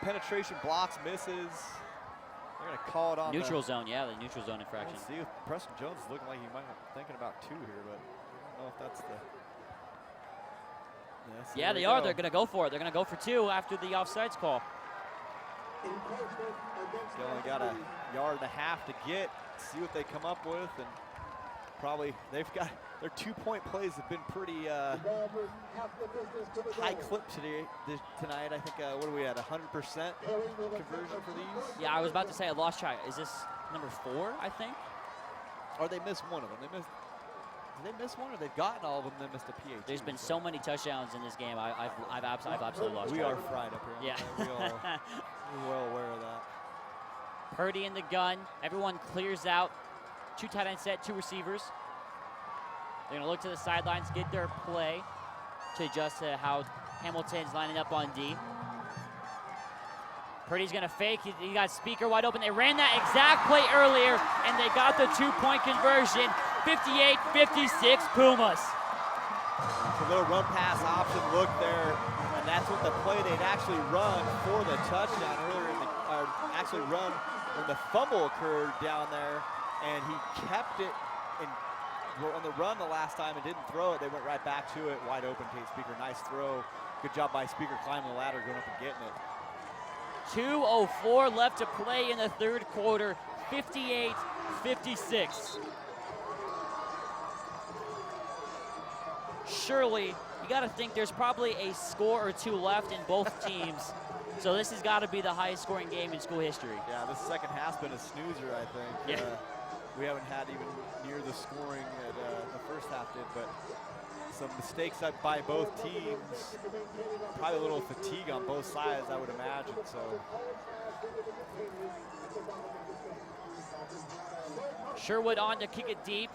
penetration, blocks, misses. They're going to call it on neutral zone, yeah, the neutral zone infraction. Let's see if Preston Jones is looking like he might be thinking about 2 here, but I don't know if that's the... Yeah, they are. They're going to go for it. They're going to go for 2 after the offsides call. They only got a yard and a half to get. See what they come up with, and probably they've got their 2-point plays have been pretty high clip tonight. I think what are we at, 100% conversion for these? Yeah, I was about to say I lost track. Is this number 4? I think. Or they missed one of them. Did they miss one, or they've gotten all of them? They missed a PAT. There's been so many touchdowns in this game. I've absolutely lost track. We are fried up here. Yeah. We're well aware of that. Purdy in the gun. Everyone clears out. 2 tight end set, 2 receivers. They're going to look to the sidelines, get their play to adjust to how Hamilton's lining up on D. Purdy's going to fake. He got Speaker wide open. They ran that exact play earlier, and they got the 2-point conversion. 58-56 Pumas. It's a little run pass option look there, and that's what the play they'd actually run for the touchdown earlier actually run when the fumble occurred down there, and he kept it on the run the last time and didn't throw it. They went right back to it, wide open. Tate Speaker, nice throw. Good job by Speaker climbing the ladder, going up and getting it. 2:04 left to play in the third quarter. 58-56. Surely, you got to think there's probably a score or 2 left in both teams. So this has got to be the highest scoring game in school history. Yeah, this second half's been a snoozer, I think. Yeah. We haven't had even near the scoring that the first half did, but some mistakes by both teams. Probably a little fatigue on both sides, I would imagine. So. Sherwood on to kick it deep.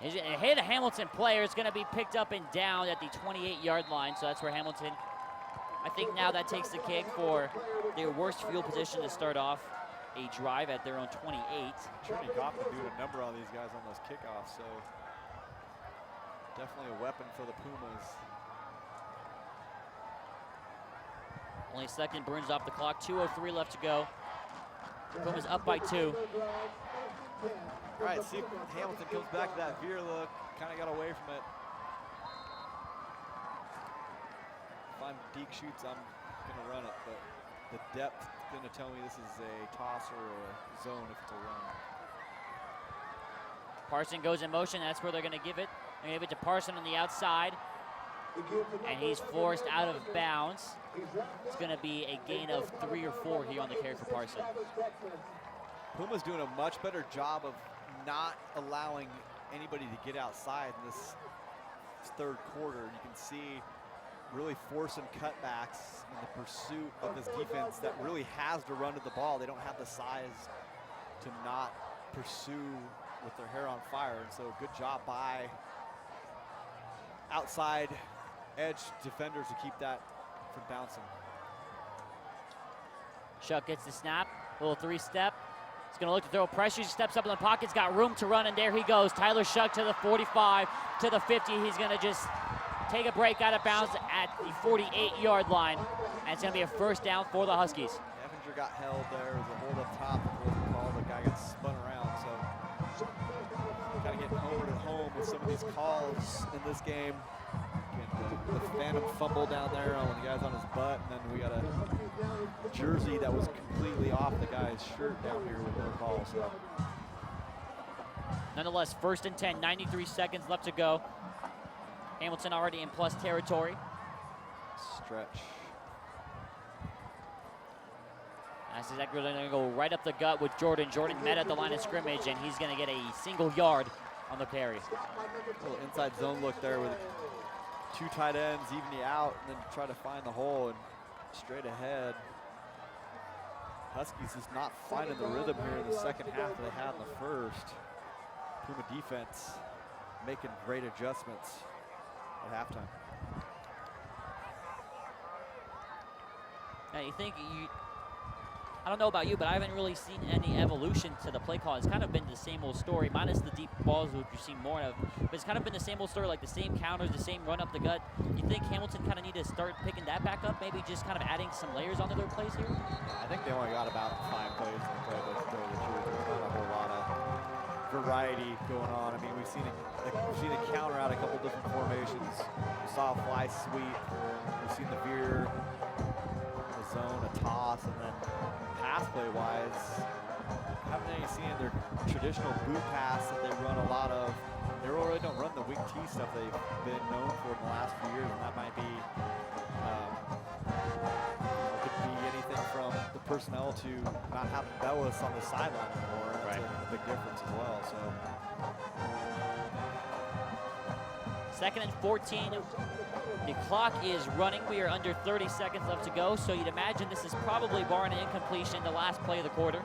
It hit a Hamilton player. It's going to be picked up and down at the 28-yard line. So that's where Hamilton, I think now that takes the kick for their worst field position to start off a drive at their own 28. Trinity Goffman doing a number on these guys on those kickoffs. So definitely a weapon for the Pumas. Only a second, Burns off the clock. 2:03 left to go. Pumas up by 2. All right, see if Hamilton comes back to that veer look. Kind of got away from it. If I'm Deke shoots, I'm going to run it, but the depth is going to tell me this is a toss or a zone if it's a run. Parson goes in motion. That's where they're going to give it. They're going to give it to Parson on the outside. And he's forced out of bounds. It's going to be a gain of 3 or 4 here on the carry for Parson. Puma's doing a much better job of not allowing anybody to get outside in this third quarter. You can see really forcing cutbacks in the pursuit of this defense that really has to run to the ball. They don't have the size to not pursue with their hair on fire. And so good job by outside edge defenders to keep that from bouncing. Shuck gets the snap, little 3-step. He's going to look to throw pressure. He steps up in the pocket. He's got room to run, and there he goes. Tyler Shuck to the 45, to the 50. He's going to just take a break out of bounds at the 48-yard line, and it's going to be a first down for the Huskies. Evan Eppinger got held there. It was a hold up top. It wasn't called. The guy got spun around. So kind of getting homered at home with some of these calls in this game. The phantom fumble down there when the guy's on his butt, and then we got a jersey that was completely off the guy's shirt down here with no call. So. Nonetheless, 1st and 10, 93 seconds left to go. Hamilton already in plus territory. Stretch. That's exactly going to go right up the gut with Jordan. Jordan met at the line of scrimmage, and he's going to get a single yard on the carry. A little inside zone look there with 2 tight ends, even you out, and then try to find the hole and straight ahead. Huskies just not finding the rhythm here in the second half that they had in the first. Puma defense making great adjustments at halftime. Now you think I don't know about you, but I haven't really seen any evolution to the play call. It's kind of been the same old story, minus the deep balls, which you've seen more of. But it's kind of been the same old story, like the same counters, the same run up the gut. You think Hamilton kind of need to start picking that back up, maybe just kind of adding some layers onto their plays here? I think they only got about 5 plays in the play, but to tell you the truth, there's not a whole lot of variety going on. I mean, we've seen a counter out a couple different formations. We saw a fly sweep. We've seen the veer, the zone, a toss, and then pass play wise, haven't really seen their traditional boot pass that they run a lot of. They really don't run the wing T stuff they've been known for in the last few years, and that might be could be anything from the personnel to not having Bellis on the sideline anymore. That's a big difference as well. So 2nd and 14. The clock is running. We are under 30 seconds left to go, so you'd imagine this is probably barring an incompletion, the last play of the quarter.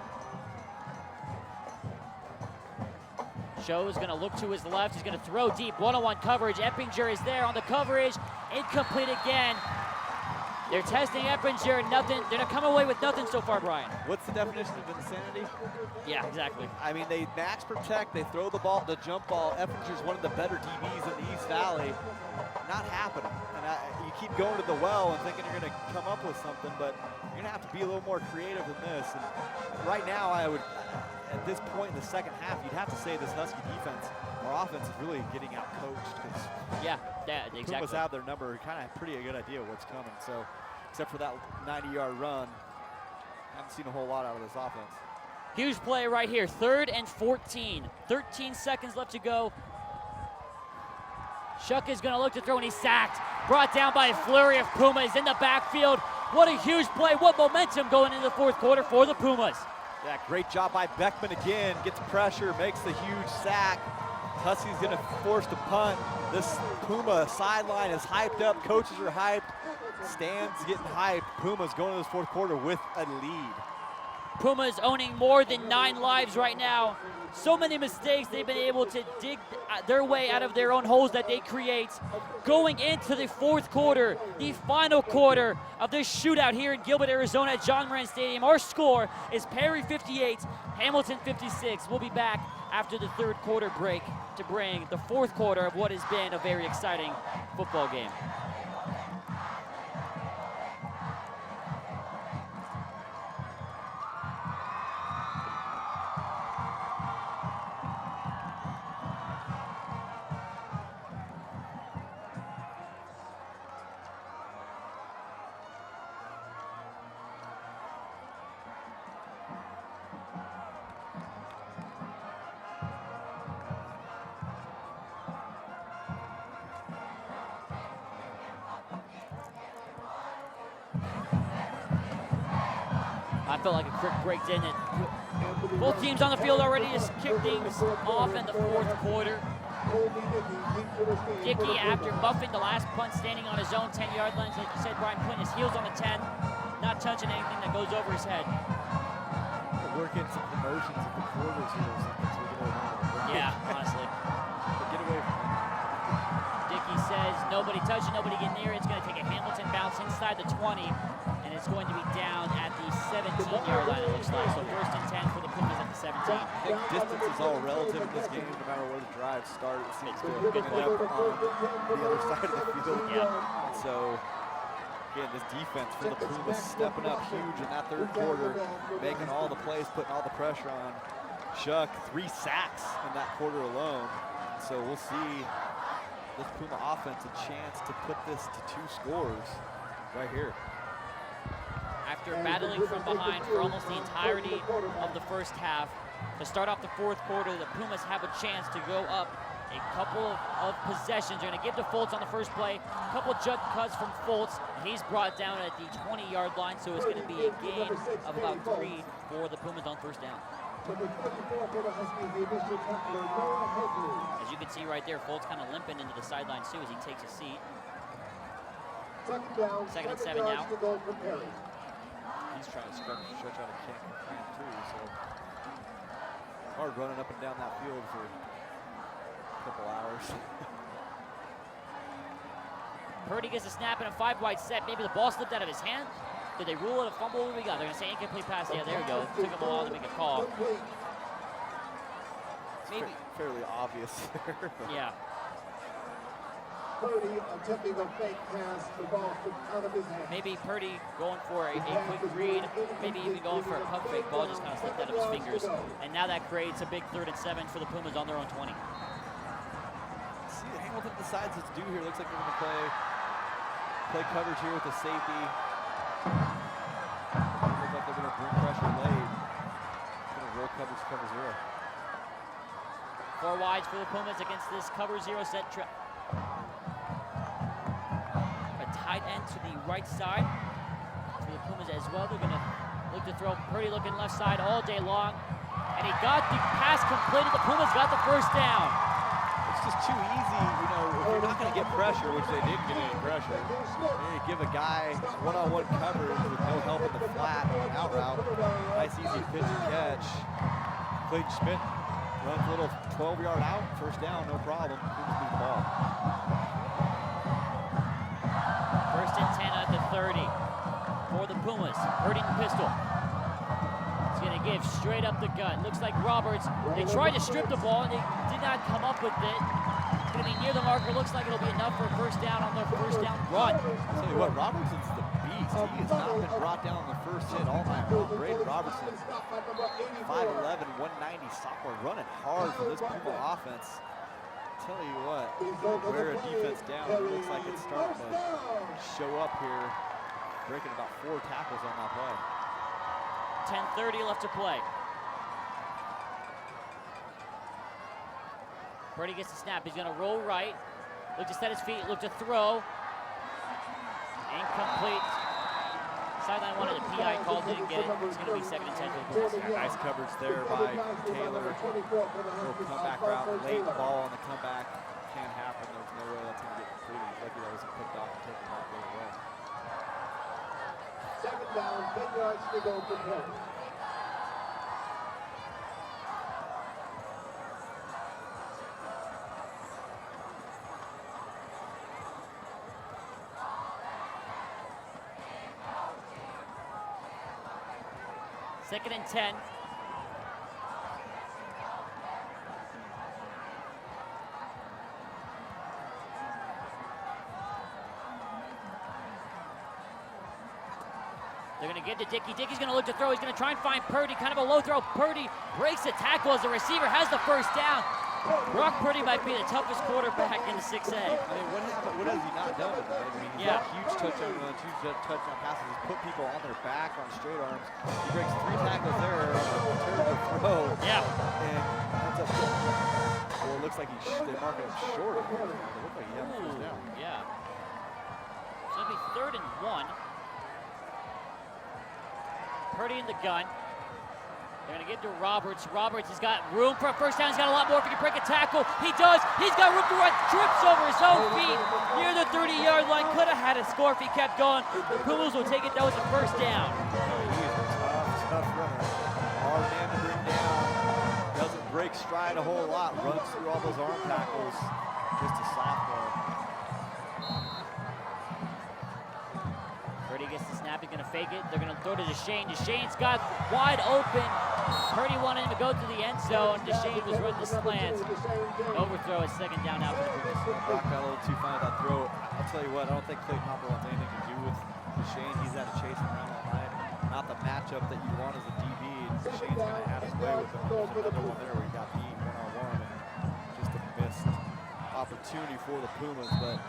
Show is going to look to his left. He's going to throw deep. One-on-one coverage. Eppinger is there on the coverage. Incomplete again. They're testing Eppinger. Nothing. They're not coming away with nothing so far, Brian. What's the definition of insanity? Yeah, exactly. I mean, they max protect. They throw the ball, the jump ball. Eppinger is one of the better DBs in the East Valley. Not happening. And you keep going to the well and thinking you're going to come up with something, but you're going to have to be a little more creative than this. And right now, I would, at this point in the second half, you'd have to say this Husky defense, our offense is really getting out coached because exactly. Pumas have their number, kind of pretty good idea what's coming. So, except for that 90-yard run, I haven't seen a whole lot out of this offense. Huge play right here. 3rd and 14. 13 seconds left to go. Shuck is going to look to throw, and he's sacked. Brought down by a flurry of Pumas in the backfield. What a huge play. What momentum going into the 4th quarter for the Pumas. Yeah, great job by Beckman again. Gets pressure, makes the huge sack. Huskies going to force the punt. This Puma sideline is hyped up. Coaches are hyped. Stands getting hyped. Pumas going to this 4th quarter with a lead. Pumas owning more than 9 lives right now. So many mistakes they've been able to dig their way out of their own holes that they create. Going into the 4th quarter, the final quarter of this shootout here in Gilbert, Arizona at John Moran Stadium. Our score is Perry 58, Hamilton 56. We'll be back after the 3rd quarter break to bring the 4th quarter of what has been a very exciting football game. I felt like a quick break, didn't it? Both teams on the field already just kicked things off in the 4th quarter. Dickey, after buffing the last punt, standing on his own 10-yard line, like you said, Brian, putting his heels on the 10, not touching anything that goes over his head. We're working some promotions at the quarters here or something, so we get over. Yeah, honestly. Get away from it. Dickey says, nobody touch it, nobody get near it. It's going to take a Hamilton bounce inside the 20, and it's going to be down at the 17-yard line, it looks like. So 1st and 10 for the Pumas at the 17. I think distance is all relative in this game, no matter where the drive starts. It seems to Good end point. up on the other side of the field. Yeah. So Again, this defense for the Pumas stepping up huge in that third quarter, making all the plays, putting all the pressure on Chuck. 3 sacks in that quarter alone. So we'll see this Puma offense a chance to put this to 2 scores right here. After battling from behind for almost the entirety of the first half, to start off the fourth quarter, the Pumas have a chance to go up a couple of possessions. They're going to give to Fultz on the first play. A couple jump cuts from Fultz. He's brought down at the 20-yard line, so it's going to be a gain of about 3 for the Pumas on first down. As you can see right there, Fultz kind of limping into the sidelines too as he takes a seat. 2nd and 7 now. He's trying to stretch out a kick too, so hard running up and down that field for a couple hours. Purdy gets a snap in a 5-wide set. Maybe the ball slipped out of his hand. Did they rule it a fumble? What do we got? They're going to say incomplete pass. Yeah, there we go. Took them a while to make a call. Maybe fairly obvious there. Yeah. Purdy attempting a fake pass, the ball out of his hand. Maybe Purdy going for a quick read, maybe even going for a pump fake. Ball just kind of slipped out of his fingers. And now that creates a big 3rd and 7 for the Pumas on their own 20. See, Hamilton decides it's due here. Looks like they're going to play coverage here with the safety. Looks like they're going to bring pressure late. Going to roll coverage, cover 0. 4 wides for the Pumas against this cover 0 set trap. A tight end to the right side for the Pumas as well. They're going to look to throw. Purdy looking left side all day long. And he got the pass completed. The Pumas got the first down. It's just too easy, you know, if you're not going to get pressure, which they didn't get any pressure, you give a guy one-on-one coverage with no help in the flat on an out route. Nice easy pitch and catch. Clayton Schmidt runs a little 12-yard out, first down, no problem. Pumas lose the ball. 1st and 10 at the 30 for the Pumas. Purdy in the pistol. He's going to give straight up the gut. Looks like Roberts, they tried to strip the ball and they did not come up with it. It's going to be near the marker. Looks like it'll be enough for a first down on their first down run. I'll tell you what, Robertson's the beast. He has not been brought down on the first hit all night long. Braden Robertson, 5'11", 190 sophomore, running hard for this Puma offense. Tell you what, wear a defense down. It looks like it's starting to show up here, breaking about 4 tackles on that play. 10:30 left to play. Purdy gets the snap. He's going to roll right. Look to set his feet. Look to throw. Incomplete. Sideline wanted a PI call. Didn't get it. It's going to be 2nd and 10 for the Pumas. Nice coverage there by Taylor. Little comeback route. Late ball on the comeback. Can't happen. There's no way that's going to get completed. He's lucky that wasn't picked off and taken off the other way. 2nd down, 10 yards to go for Purdy. Second and 10. They're going to give to Dickey. Dickey's going to look to throw. He's going to try and find Purdy. Kind of a low throw. Purdy breaks the tackle as the receiver has the first down. Brock Purdy might be the toughest quarterback in the 6A. I mean, what has he not done tonight? I mean, he's got huge touchdown runs, huge touchdown passes. He's put people on their back on straight arms. He breaks 3 tackles there, turn to throw. Yeah. And that's a well, it looks like they're marking him short. It looks like he has the first down. Yeah. So it'll be 3rd and 1. Purdy in the gun. They're going to give to Roberts. Roberts has got room for a first down. He's got a lot more if he can break a tackle. He does. He's got room to run. Trips over his own feet near the 30-yard line. Could have had a score if he kept going. The Pumas will take it. That was a first down. He is a tough runner. Hard man to bring down. Doesn't break stride a whole lot. Runs through all those arm tackles. Just a sophomore. Purdy gets the snap. He's going to fake it. They're going to throw to Deshane. Deshane's got wide open. Purdy wanted him to go to the end zone. Deshane was running the slants. Overthrow is 2nd down now for the Pumas. Brock got a little too fine with that throw. I'll tell you what, I don't think Clayton Hopper wants anything to do with had to chase him around all night. Not the matchup that you want as a DB. And Shane's kind of had his way with him. There's another one there where he got beat one-on-one, and just a missed opportunity for the Pumas. But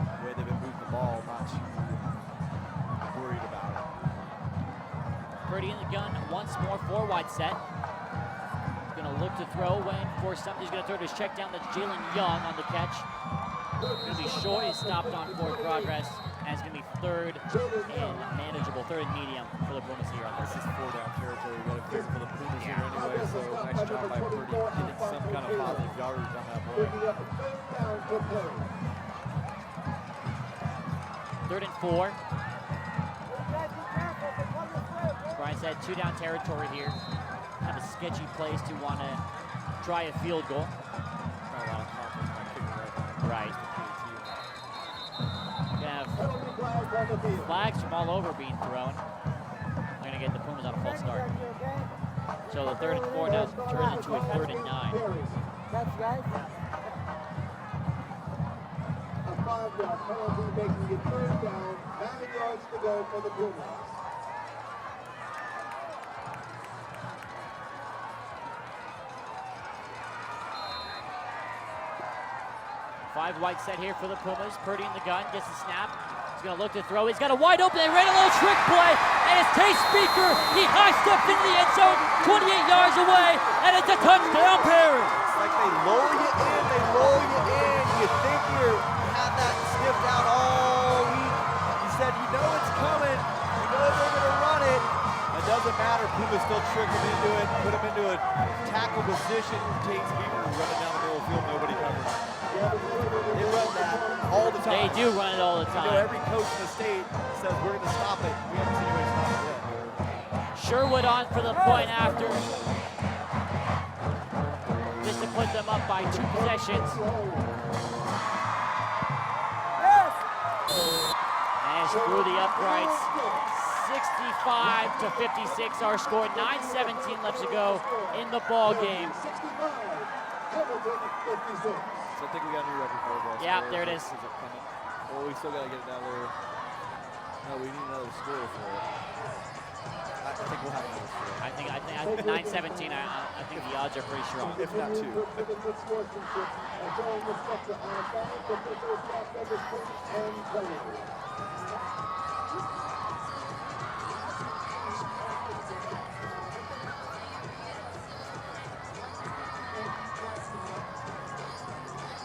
the way they've been moving the ball, not too worried about it. Purdy in the gun once more, 4 wide set. He's gonna look to throw when for something. He's gonna throw to his check down. That's Jalen Young on the catch. Gonna be short. He's stopped on forward progress, and it's gonna be 3rd and manageable, 3rd and medium for the Pumas here on This is 4-down territory. We got to figure for the Pumas here anyway. So nice job by Purdy getting some kind of positive yardage on that play. 3rd and 4. As Brian said, 2-down territory here. Kind of sketchy place to want to try a field goal. Not a lot of confidence in my kicker right now. Right. Gonna have flags from all over being thrown. They're gonna get the Pumas on a false start. So the 3rd and 4 now turns into a 3rd and 9. That's right. A 5-yard penalty making it 3rd down, 9 yards to go for the Pumas. 5 wide set here for the Pumas. Purdy in the gun, gets the snap. He's gonna look to throw. He's got a wide open. They ran a little trick play, and it's Tay Speaker. He high steps into the end zone, 28 yards away, and it's a touchdown, Perry. It's like they lower you in, they roll you in. You think you had that sniffed out all week. You said, you know it's coming. You know they're going to run it. It doesn't matter. Pumas still trick him into it, put him into a tackle position. Tate Speaker running down the middle of the field, nobody covers. They run that all the time. They do run it all the You know, time. every coach in the state says we're going to stop it. We haven't seen anybody stop it yet. Sherwood on for the point after. Just to put them up by 2 possessions. And through the uprights. 65 to 56 our score. 9:17 left to go in the ball game. So I think we got a new record for it. Yeah, there it is. Well, we still got to get another. No, we need another score for it. I think we'll have another score. I think 9:17. I think the odds are pretty strong. If not 2.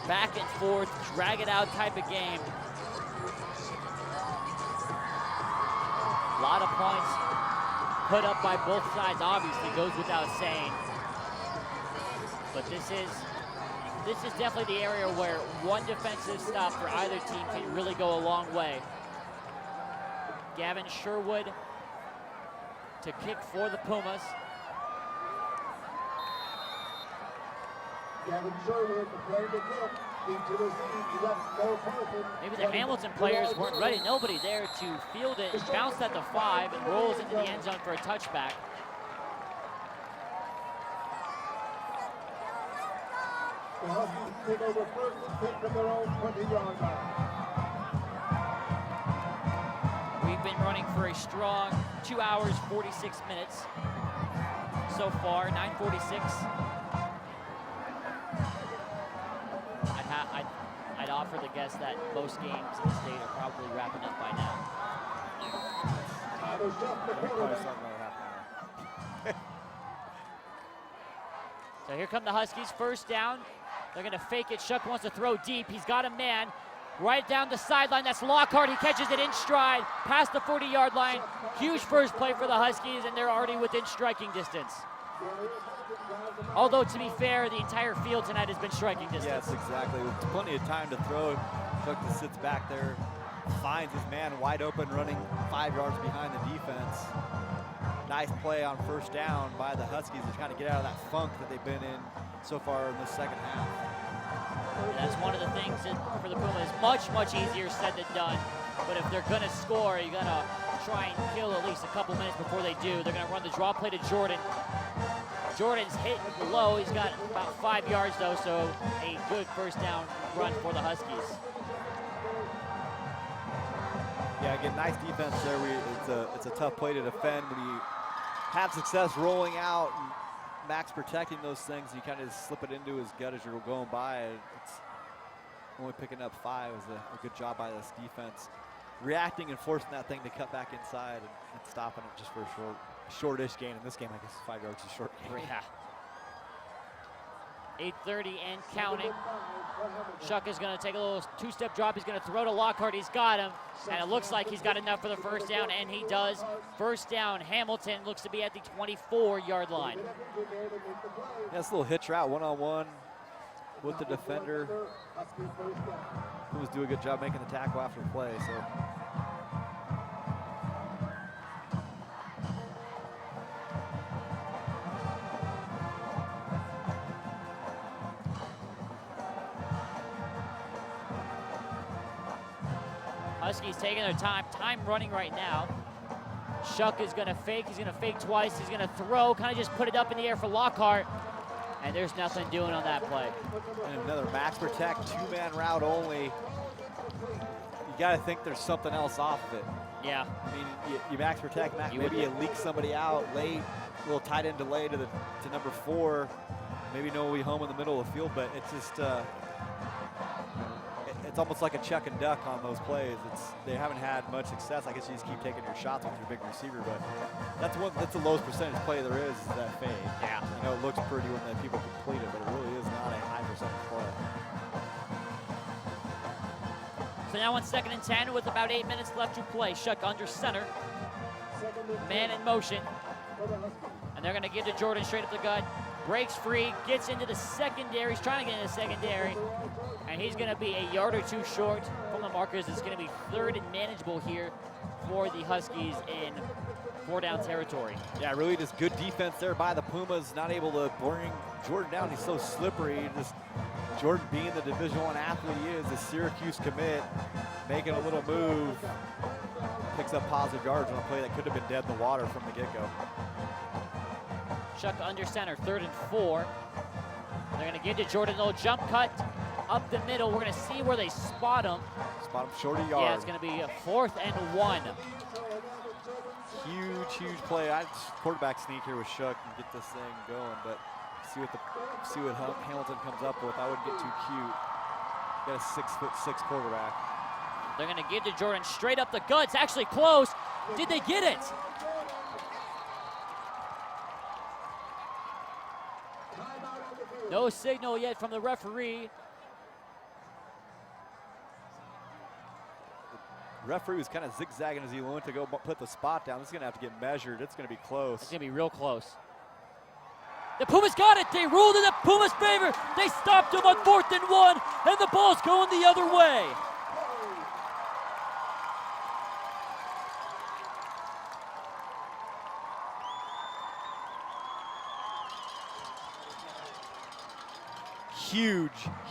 Back and forth, drag it out type of game. A lot of points put up by both sides, obviously, goes without saying. But this is definitely the area where one defensive stop for either team can really go a long way. Gavin Sherwood to kick for the Pumas. Gavin Sherwood to play the kick. Into the seat. Left no person. Maybe the Hamilton players weren't ready. Nobody there to field it. Bounced at the 5 and rolls into the end zone for a touchback. The Huskies take over first and kick from their own 20-yard line. We've been running for a strong 2 hours, 46 minutes so far, 9:46. I'd offer the guess that most games in the state are probably wrapping up by now. So here come the Huskies, 1st down. They're gonna fake it. Shuck wants to throw deep. He's got a man right down the sideline. That's Lockhart. He catches it in stride, past the 40-yard line. Huge first play for the Huskies, and they're already within striking distance. Although, to be fair, the entire field tonight has been striking distance. Yes, exactly. With plenty of time to throw. Chuck just sits back there, finds his man wide open, running 5 yards behind the defense. Nice play on 1st down by the Huskies to try to get out of that funk that they've been in so far in the 2nd half. That's one of the things that for the Pumas, much easier said than done. But if they're gonna score, you gotta try and kill at least a couple minutes before they do. They're gonna run the draw play to Jordan. Jordan's hit low. He's got about 5 yards though, so a good 1st down run for the Huskies. Yeah, again, nice defense there. It's a tough play to defend when you have success rolling out and Max protecting those things. You kind of just slip it into his gut as you're going by. It's only picking up 5 is a good job by this defense, reacting and forcing that thing to cut back inside and stopping it just for a shortish gain. In this game, I guess 5 yards is a short gain. Yeah. 8:30 and counting. Shuck is going to take a little 2-step drop. He's going to throw to Lockhart. He's got him. And it looks like he's got enough for the first down, and he does. First down, Hamilton looks to be at the 24-yard line. Yeah, it's a little hitch route, one-on-one with the defender. Pumas do a good job making the tackle after the play. So. Huskies taking their time running right now. Shuck is gonna fake, he's gonna fake twice, he's gonna throw, kind of just put it up in the air for Lockhart, and there's nothing doing on that play. And another max protect, 2-man route only. You gotta think there's something else off of it. Yeah. I mean, you max protect, maybe you leak somebody out late, a little tight end delay to number 4, maybe no way home in the middle of the field, but it's just, it's almost like a chuck and duck on those plays. They haven't had much success. I guess you just keep taking your shots with your big receiver, but that's the lowest percentage play there is that fade. Yeah. You know, it looks pretty when the people complete it, but it really is not a high percentage play. So now on 2nd and 10 with about 8 minutes left to play. Shuck under center. Man in motion. And they're gonna give to Jordan straight up the gut. Breaks free, gets into the secondary. He's trying to get into the secondary. And he's going to be a yard or 2 short from the markers. It's going to be 3rd and manageable here for the Huskies in 4-down territory. Yeah, really just good defense there by the Pumas. Not able to bring Jordan down. He's so slippery. Just Jordan being the Division I athlete he is, the Syracuse commit, making a little move. Picks up positive yards on a play that could have been dead in the water from the get-go. Shuck under center, 3rd and 4. They're going to give to Jordan a little jump cut up the middle. We're going to see where they spot him. Spot him short a yard. Yeah, it's going to be a 4th and 1. Huge play. I'd quarterback sneak here with Shuck and get this thing going, but see what Hamilton comes up with. I wouldn't get too cute. Got a 6'6" quarterback. They're going to give to Jordan straight up the guts. Actually close. Did they get it? No signal yet from the referee. The referee was kind of zigzagging as he went to go put the spot down. This is going to have to get measured. It's going to be close. It's going to be real close. The Pumas got it. They ruled in the Pumas' favor. They stopped him on 4th and 1, and the ball's going the other way.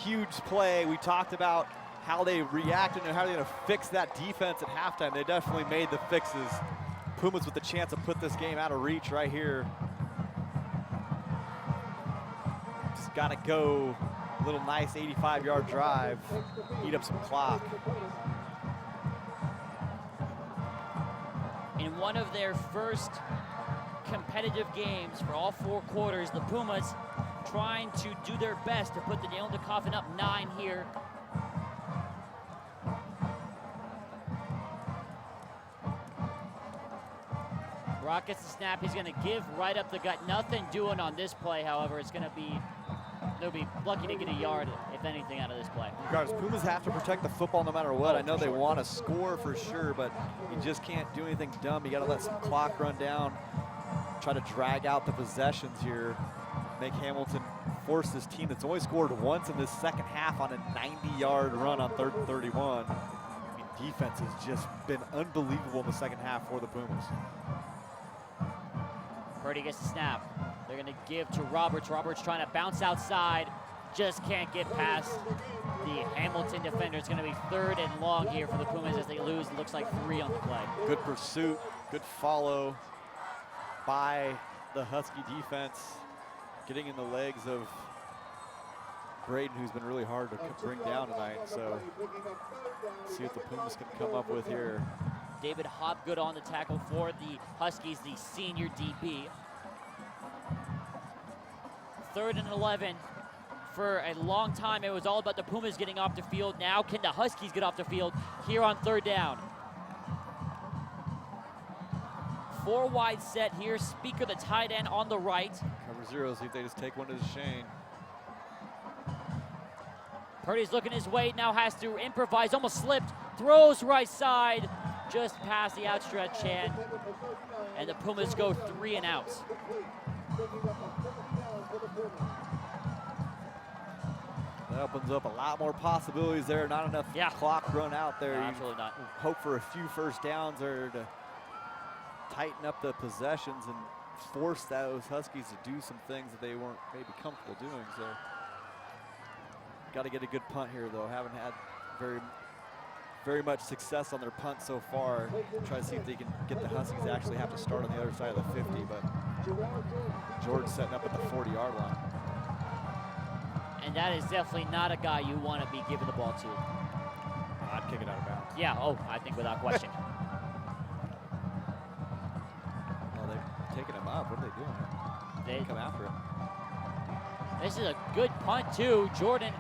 Huge play. We talked about how they reacted and how they're going to fix that defense at halftime. They definitely made the fixes. Pumas with the chance to put this game out of reach right here. Just got to go. A little nice 85-yard drive. Eat up some clock. In one of their first competitive games for all 4 quarters, the Pumas trying to do their best to put the nail in the coffin, up 9 here. Brock gets the snap. He's going to give right up the gut. Nothing doing on this play, however. They'll be lucky to get a yard, if anything, out of this play. Regardless, Pumas have to protect the football no matter what. I know they want to score for sure, but you just can't do anything dumb. You got to let some clock run down, try to drag out the possessions here, make Hamilton force this team that's only scored once in this second half on a 90-yard run on 3rd and 31. I mean, defense has just been unbelievable in the second half for the Pumas. Purdy gets the snap. They're going to give to Roberts. Roberts trying to bounce outside. Just can't get past the Hamilton defender. It's going to be 3rd and long here for the Pumas as they lose. It looks like 3 on the play. Good pursuit, good follow by the Husky defense, getting in the legs of Braden, who's been really hard to bring down tonight. So see what the Pumas can come up with here. David Hopgood on the tackle for the Huskies, the senior DB. 3rd and 11. For a long time, it was all about the Pumas getting off the field. Now, can the Huskies get off the field here on 3rd down? 4 wide set here. Speaker, the tight end, on the right. Cover 0, see if they just take one to Shane. Purdy's looking his way, now has to improvise, almost slipped, throws right side, just past the outstretched hand, and the Pumas go 3 and out. That opens up a lot more possibilities there. Not enough clock run out there. No, absolutely not. Hope for a few first downs there to tighten up the possessions and force those Huskies to do some things that they weren't maybe comfortable doing. So got to get a good punt here, though. Haven't had very much success on their punt so far. Try to see if they can get the Huskies to actually have to start on the other side of the 50, but George setting up at the 40-yard line. And that is definitely not a guy you want to be giving the ball to. I'd kick it out of bounds. Yeah, I think without question. Well, they've taken him up. What are they doing? They come after him. This is a good punt, too. Jordan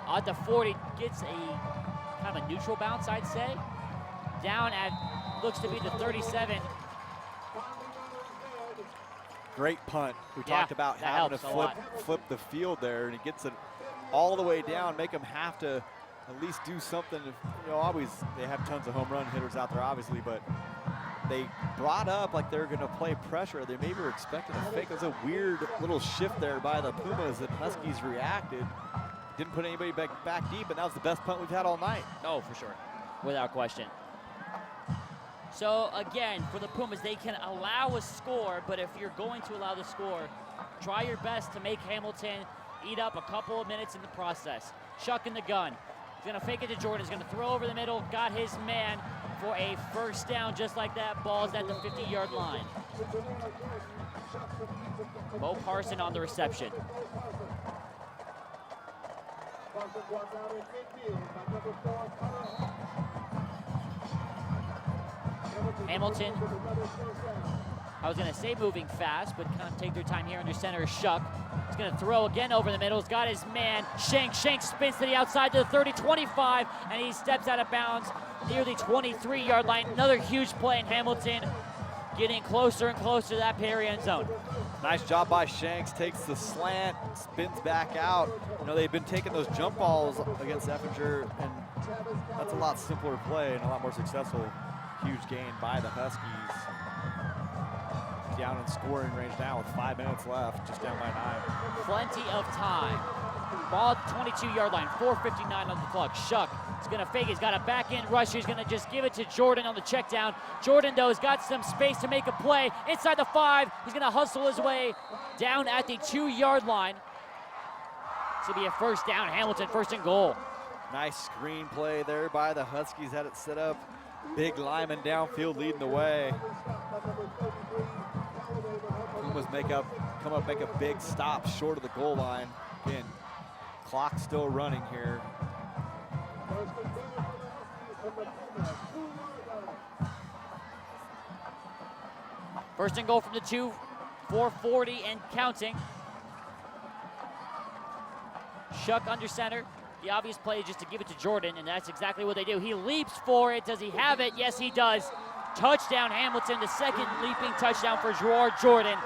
at the 40 gets a kind of a neutral bounce, I'd say. Down at, looks to be the 37. Great punt. We talked about having to flip the field there, and he gets it all the way down, make them have to at least do something. Always they have tons of home run hitters out there, obviously, but they brought up like they're going to play pressure. They maybe were expecting a fake. It was a weird little shift there by the Pumas, and Huskies reacted. Didn't put anybody back deep, and that was the best punt we've had all night. Oh, for sure, without question. So again, for the Pumas, they can allow a score, but if you're going to allow the score, try your best to make Hamilton eat up a couple of minutes in the process. Shuck in the gun. He's gonna fake it to Jordan. He's gonna throw over the middle, got his man for a first down just like that. Ball's at the 50-yard line. Bo Parson on the reception. Hamilton, I was going to say moving fast, but kind of take their time here under center. Shuck. He's going to throw again over the middle. He's got his man, Shank. Shank spins to the outside to the 30, 25, and he steps out of bounds near the 23-yard line. Another huge play in Hamilton, getting closer and closer to that Perry end zone. Nice job by Shanks, takes the slant, spins back out. They've been taking those jump balls against Effinger, and that's a lot simpler play and a lot more successful. Huge gain by the Huskies. Down in scoring range now with 5 minutes left, just down by 9. Plenty of time. Ball at the 22-yard line, 4:59 on the clock. Shuck is going to fake. He's got a back-end rusher. He's going to just give it to Jordan on the check down. Jordan, though, has got some space to make a play. Inside the 5, he's going to hustle his way down at the 2-yard line. This will be a first down. Hamilton, 1st and goal. Nice screen play there by the Huskies. Had it set up. Big lineman downfield leading the way. Pumas come up, make a big stop short of the goal line. Again, clock still running here. First and goal from the 2, 4:40 and counting. Shuck under center. The obvious play is just to give it to Jordan, and that's exactly what they do. He leaps for it. Does he have it? Yes, he does. Touchdown, Hamilton, the second leaping touchdown for Gerard Jordan.